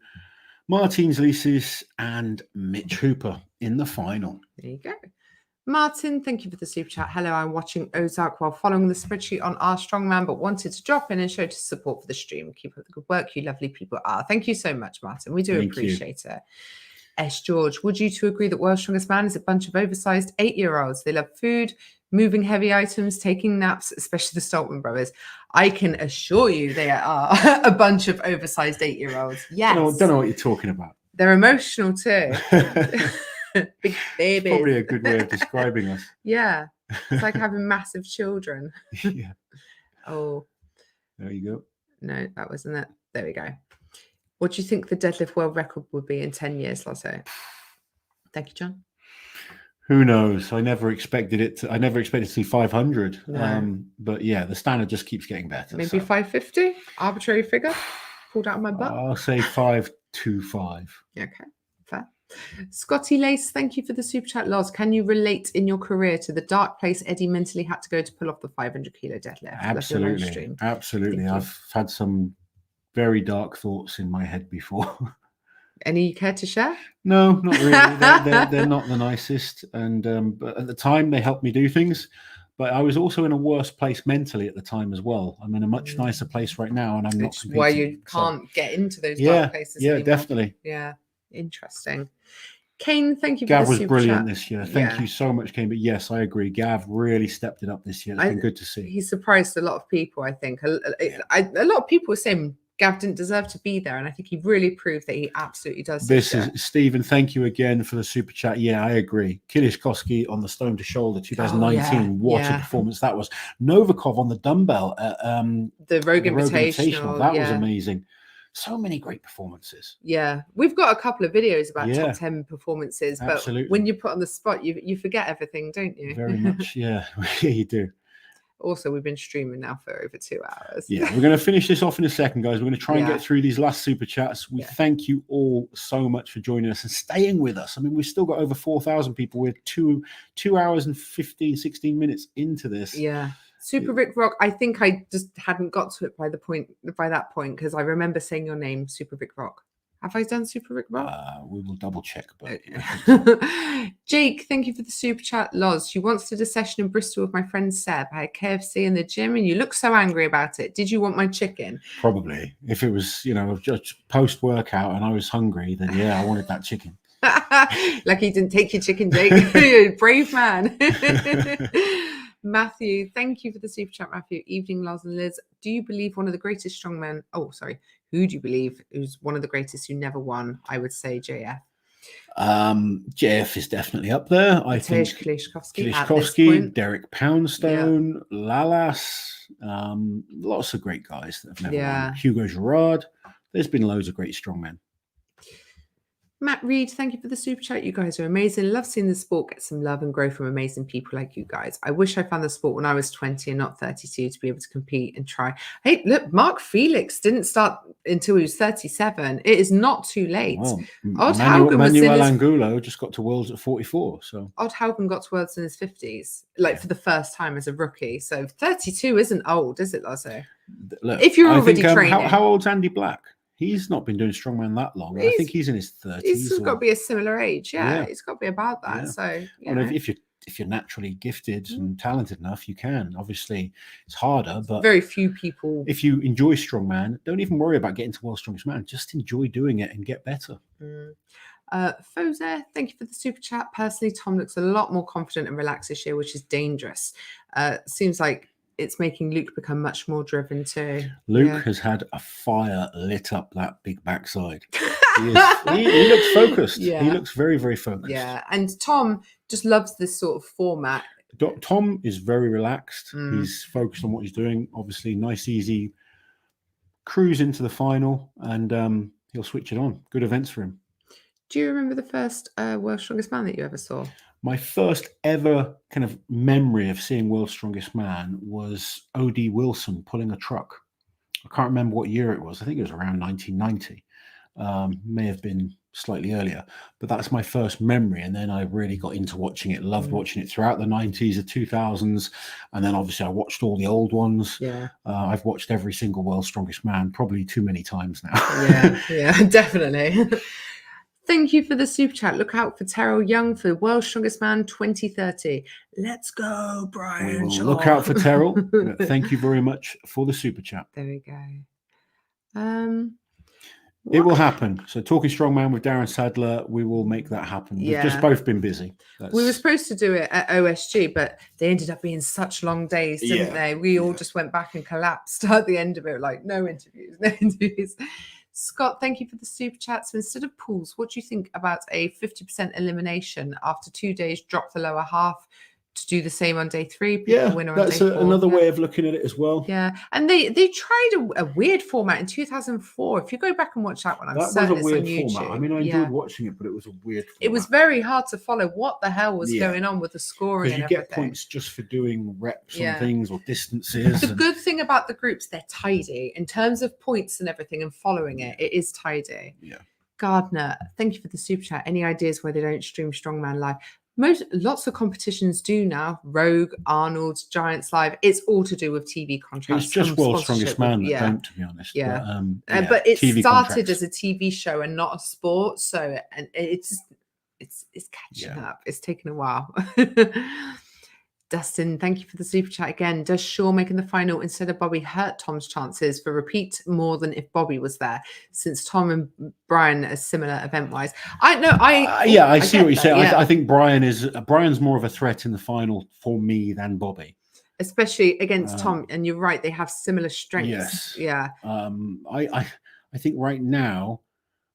Martins Lisis, and Mitch Hooper in the final. There you go. Martin, thank you for the super chat. Hello, I'm watching Ozark while following the spreadsheet on our strongman, but wanted to drop in and show support for the stream. Keep up the good work, you lovely people are. Thank you so much, Martin. We do appreciate it. S. George, would you two agree that World's Strongest Man is a bunch of oversized 8-year-olds? They love food, moving heavy items, taking naps, especially the Stoltman brothers. I can assure you they are a bunch of oversized 8-year-olds. Yes. I don't know what you're talking about. They're emotional too. Big babies. Probably a good way of describing us. Yeah. It's like having massive children. Yeah. Oh. There you go. No, that wasn't it. There we go. What do you think the deadlift world record would be in 10 years, Lotto? Thank you, John. Who knows? I never expected to see 500. No. But yeah, the standard just keeps getting better. Maybe 550? Arbitrary figure? Pulled out of my butt? I'll say 525. Okay, fair. Scotty Lace, thank you for the super chat. Loz, can you relate in your career to the dark place Eddie mentally had to go to pull off the 500 kilo deadlift? Absolutely. Absolutely. I've had some very dark thoughts in my head before. Any you care to share? No, not really. They're not the nicest. And but at the time, they helped me do things. But I was also in a worse place mentally at the time as well. I'm in a much nicer place right now, and I'm not competing. Why you can't get into those dark places anymore. Definitely. Yeah, interesting. Kane, thank you for Gav the was super brilliant chat. this year. Thank you so much, Kane. But yes, I agree. Gav really stepped it up this year. It's been good to see. He surprised a lot of people, I think. A lot of people were saying Gav didn't deserve to be there, and I think he really proved that he absolutely does. This is Stephen. Thank you again for the super chat. Yeah, I agree. Kilishkovsky on the stone to shoulder 2019. What a performance that was. Novikov on the dumbbell. The Rogue Invitational. That was amazing. So many great performances. Yeah, we've got a couple of videos about top 10 performances, but when you put on the spot, you forget everything, don't you? Very much, yeah. Yeah, you do. Also, we've been streaming now for over 2 hours. Yeah, we're going to finish this off in a second, guys. We're going to try and get through these last super chats. We thank you all so much for joining us and staying with us. I mean, we've still got over 4,000 people. We're 2 hours and 15, 16 minutes into this. Yeah. Super Rick Rock. I think I just hadn't got to it by that point because I remember saying your name, Super Rick Rock. Have I done Super Rick Rock? We will double check. But Jake, thank you for the super chat. Loz, she once did a session in Bristol with my friend Seb. I had KFC in the gym and you look so angry about it. Did you want my chicken? Probably. If it was, just post-workout and I was hungry, then yeah, I wanted that chicken. Lucky you didn't take your chicken, Jake. Brave man. Matthew, thank you for the super chat, Matthew. Evening, Lars and Liz. Do you believe one of the greatest strongmen? Oh, sorry. Who do you believe is one of the greatest who never won? I would say JF. JF is definitely up there. I think Kilishkovsky, Derek Poundstone, Lalas, lots of great guys that have never won. Hugo Girard. There's been loads of great strongmen. Matt Reed, thank you for the super chat. You guys are amazing. Love seeing the sport get some love and grow from amazing people like you guys. I wish I found the sport when I was 20 and not 32 to be able to compete and try. Hey, look, Mark Felix didn't start until he was 37. It is not too late. Well, Odd Haugen was in Manuel his Angulo just got to Worlds at 44. So Odd Haugen got to Worlds in his 50s, like for the first time as a rookie. So 32 isn't old, is it, Lazo? Look, If you're I already think, training. how old's Andy Black? He's not been doing strongman that long. I think he's in his 30s. He's got to be a similar age. Yeah, it's got to be about that. Yeah. So, well, if you're naturally gifted and talented enough, you can. Obviously, it's harder, but very few people. If you enjoy strongman, don't even worry about getting to world's strongest man. Just enjoy doing it and get better. Fozer, thank you for the super chat. Personally, Tom looks a lot more confident and relaxed this year, which is dangerous. Seems like it's making Luke become much more driven too. Luke has had a fire lit up that big backside. He looks focused. Yeah. He looks very, very focused. Yeah, and Tom just loves this sort of format. Tom is very relaxed. He's focused on what he's doing. Obviously, nice, easy cruise into the final, and he'll switch it on. Good events for him. Do you remember the first World's Strongest Man that you ever saw? My first ever kind of memory of seeing World's Strongest Man was O.D. Wilson pulling a truck. I can't remember what year it was. I think it was around 1990. May have been slightly earlier, but that's my first memory. And then I really got into watching it, loved watching it throughout the 90s, the 2000s. And then obviously I watched all the old ones. Yeah. I've watched every single World's Strongest Man, probably too many times now. Yeah, definitely. Thank you for the super chat. Look out for Terrell Young for World's Strongest Man 2030. Let's go, Brian. Look out for Terrell. Thank you very much for the super chat. There we go. It will happen. So talking strongman with Darren Sadler, we will make that happen. We've just both been busy. We were supposed to do it at OSG, but they ended up being such long days, didn't they? We all just went back and collapsed at the end of it. Like, no interviews. Scott, thank you for the super chat. So instead of pools, what do you think about a 50% elimination after 2 days, drop the lower half to do the same on day 3? That's another way of looking at it as well. Yeah, and they tried a weird format in 2004. If you go back and watch that one, that was a weird format. I mean, I enjoyed watching it, but it was a weird format. It was very hard to follow what the hell was going on with the scoring and everything. You get points just for doing reps on things or distances. The good thing about the groups, they're tidy in terms of points and everything, and following it is tidy. Yeah. Gardner, thank you for the super chat. Any ideas why they don't stream Strongman live? Lots of competitions do now. Rogue, Arnold, Giants Live. It's all to do with TV contracts. It's just World's Strongest Man that don't, to be honest. Yeah. But it TV started as a TV show and not a sport, so it's catching up. It's taken a while. Dustin, thank you for the super chat again. Does Shaw making the final instead of Bobby hurt Tom's chances for repeat more than if Bobby was there? Since Tom and Brian are similar event-wise. I see what you're saying. I think Brian's more of a threat in the final for me than Bobby, especially against Tom. And you're right; they have similar strengths. Yes. Yeah. I think right now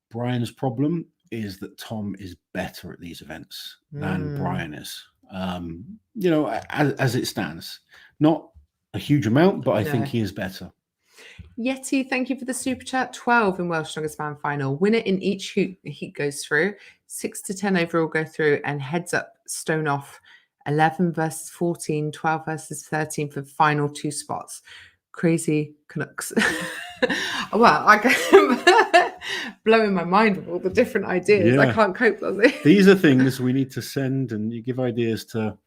Brian's problem is that Tom is better at these events than Brian is. As it stands, not a huge amount, but I think he is better. Yeti, thank you for the super chat. 12 in World's Strongest Man final. Winner in each heat goes through. 6 to 10 overall go through, and heads up, stone off. 11 versus 14, 12 versus 13 for the final 2 spots. Crazy Canucks. Well, I can blowing my mind with all the different ideas. I can't cope with it. These are things we need to send, and you give ideas to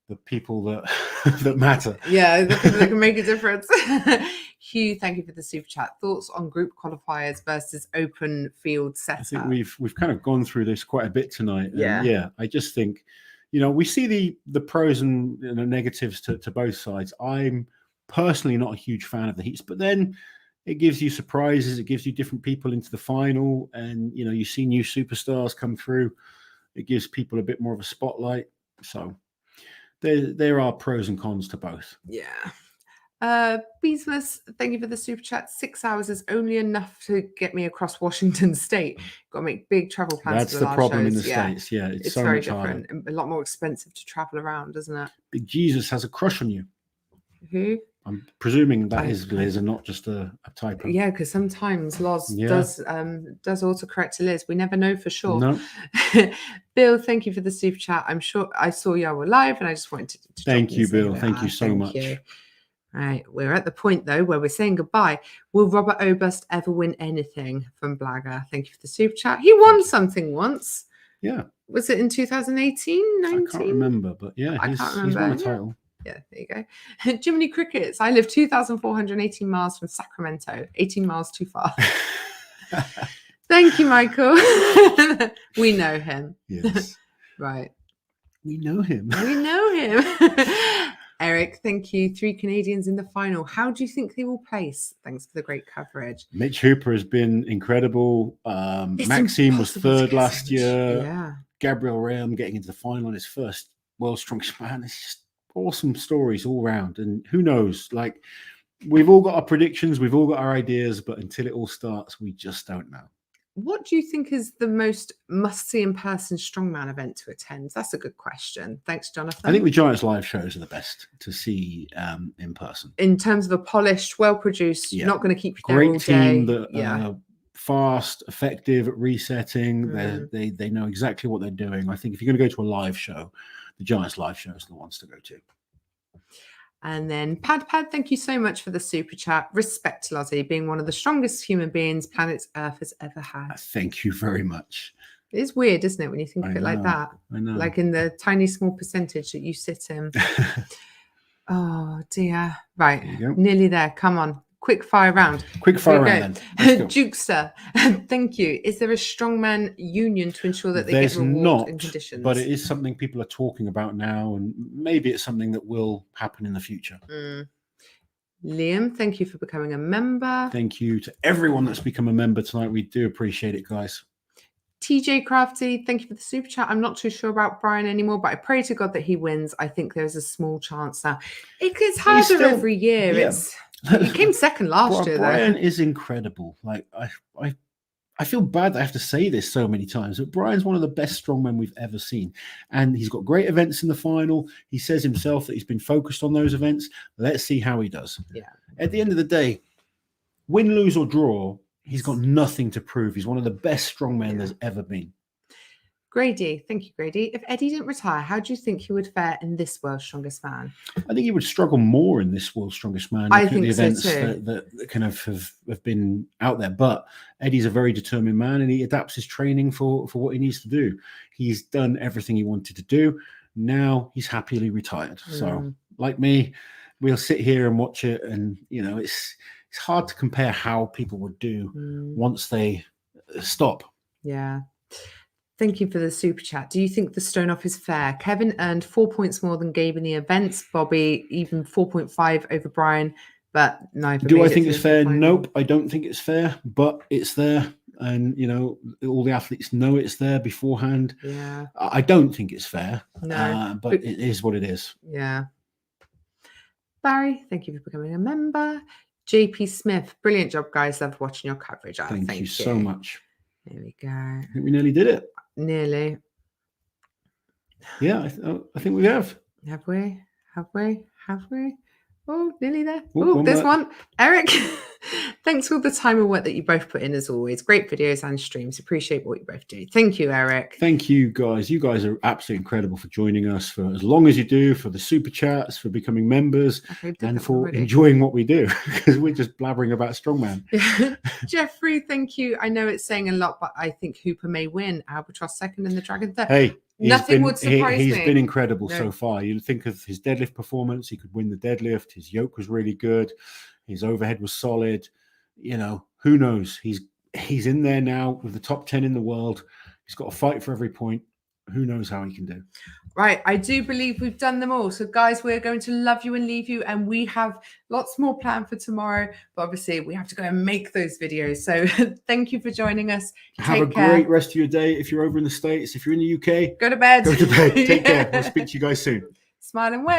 the people that matter. Yeah, the people that can make a difference. Hugh, thank you for the super chat. Thoughts on group qualifiers versus open field setup? I think we've kind of gone through this quite a bit tonight. And I just think, we see the pros and negatives to both sides. I'm personally not a huge fan of the heats, but then it gives you surprises. It gives you different people into the final, and you see new superstars come through. It gives people a bit more of a spotlight. So there are pros and cons to both. Yeah. Beesmas, thank you for the super chat. 6 hours is only enough to get me across Washington State. Got to make big travel plans. That's the problem in the States. Yeah, it's so very much different. A lot more expensive to travel around, isn't it? Big Jesus has a crush on you. Who? I'm presuming that is Liz and not just a typo. Yeah, because sometimes Loz Yeah. does autocorrect to Liz. We never know for sure. No. Bill, thank you for the super chat. I'm sure I saw you were live, and I just wanted to Thank drop you, and say Bill. hello. Thank you so much. You. Right, we're at the point though where we're saying goodbye. Will Robert Oberst ever win anything from Blagger? Thank you for the super chat. He won something once. Yeah. Was it in 2018, 19? I can't remember, but yeah, he's won a title. Yeah, there you go. Jiminy Crickets. I live 2,418 miles from Sacramento. 18 miles too far. Thank you, Michael. We know him. Yes. Right. We know him. We know him. Eric, thank you. 3 Canadians in the final. How do you think they will place? Thanks for the great coverage. Mitch Hooper has been incredible. Maxime was third last year. Yeah. Gabriel Rayam getting into the final on his first World's Strongest Man. It's just awesome stories all round. And who knows? Like, we've all got our predictions, we've all got our ideas, but until it all starts, we just don't know. What do you think is the most must-see in-person strongman event to attend? That's a good question. Thanks, Jonathan. I think the Giants live shows are the best to see in person. In terms of a polished, well-produced, not going to keep you there great all team day. that fast, effective at resetting. They know exactly what they're doing. I think if you're going to go to a live show, the Giants live shows are the ones to go to. And then Pad, thank you so much for the super chat. Respect to Lozzie, being one of the strongest human beings planet Earth has ever had. Thank you very much. It's weird, isn't it, when you think of it like that? I know. Like in the tiny small percentage that you sit in. Oh dear. Right. Nearly there. Come on. Quick fire round. Quick fire round then. Jukester, thank you. Is there a strongman union to ensure that they get reward and conditions? But it is something people are talking about now, and maybe it's something that will happen in the future. Liam, thank you for becoming a member. Thank you to everyone that's become a member tonight. We do appreciate it, guys. TJ Crafty, thank you for the super chat. I'm not too sure about Brian anymore, but I pray to God that he wins. I think there's a small chance now. It gets harder every year. Yeah. He came second last year. Brian is incredible. Like I feel bad that I have to say this so many times, but Brian's one of the best strongmen we've ever seen. And he's got great events in the final. He says himself that he's been focused on those events. Let's see how he does. Yeah. At the end of the day, win, lose, or draw, he's got nothing to prove. He's one of the best strongmen there's ever been. Grady, thank you, Grady. If Eddie didn't retire, how do you think he would fare in this World's Strongest Man? I think he would struggle more in this World's Strongest Man. I think the events so too. that kind of have been out there. But Eddie's a very determined man, and he adapts his training for what he needs to do. He's done everything he wanted to do. Now he's happily retired. So, like me, we'll sit here and watch it, and it's hard to compare how people would do once they stop. Yeah. Thank you for the super chat. Do you think the stone off is fair? Kevin earned 4 points more than Gabe in the events. Bobby even 4.5 over Brian, but neither. Do I think it's fair? Nope, I don't think it's fair, but it's there. And, all the athletes know it's there beforehand. Yeah. I don't think it's fair, no, but it is what it is. Yeah. Barry, thank you for becoming a member. JP Smith, brilliant job, guys. Love watching your coverage. Thank you so much. There we go. I think we nearly did it. Nearly. Yeah, I think we have. Have we? Oh, nearly there. Oh, there's one. Eric, thanks for all the time and work that you both put in, as always. Great videos and streams. Appreciate what you both do. Thank you, Eric. Thank you, guys. You guys are absolutely incredible for joining us for as long as you do, for the super chats, for becoming members, and for enjoying what we do, because we're just blabbering about strongman. Jeffrey, thank you. I know it's saying a lot, but I think Hooper may win. Albatross second and the Dragon third. Hey. Nothing would surprise me. He's been incredible so far. You think of his deadlift performance, he could win the deadlift. His yoke was really good. His overhead was solid. Who knows? He's in there now with the top 10 in the world. He's got to fight for every point. Who knows how he can do? Right. I do believe we've done them all. So, guys, we're going to love you and leave you. And we have lots more planned for tomorrow. But obviously, we have to go and make those videos. So thank you for joining us. Have a great rest of your day. If you're over in the States, if you're in the UK, go to bed. Take care. We'll speak to you guys soon. Smile and wave.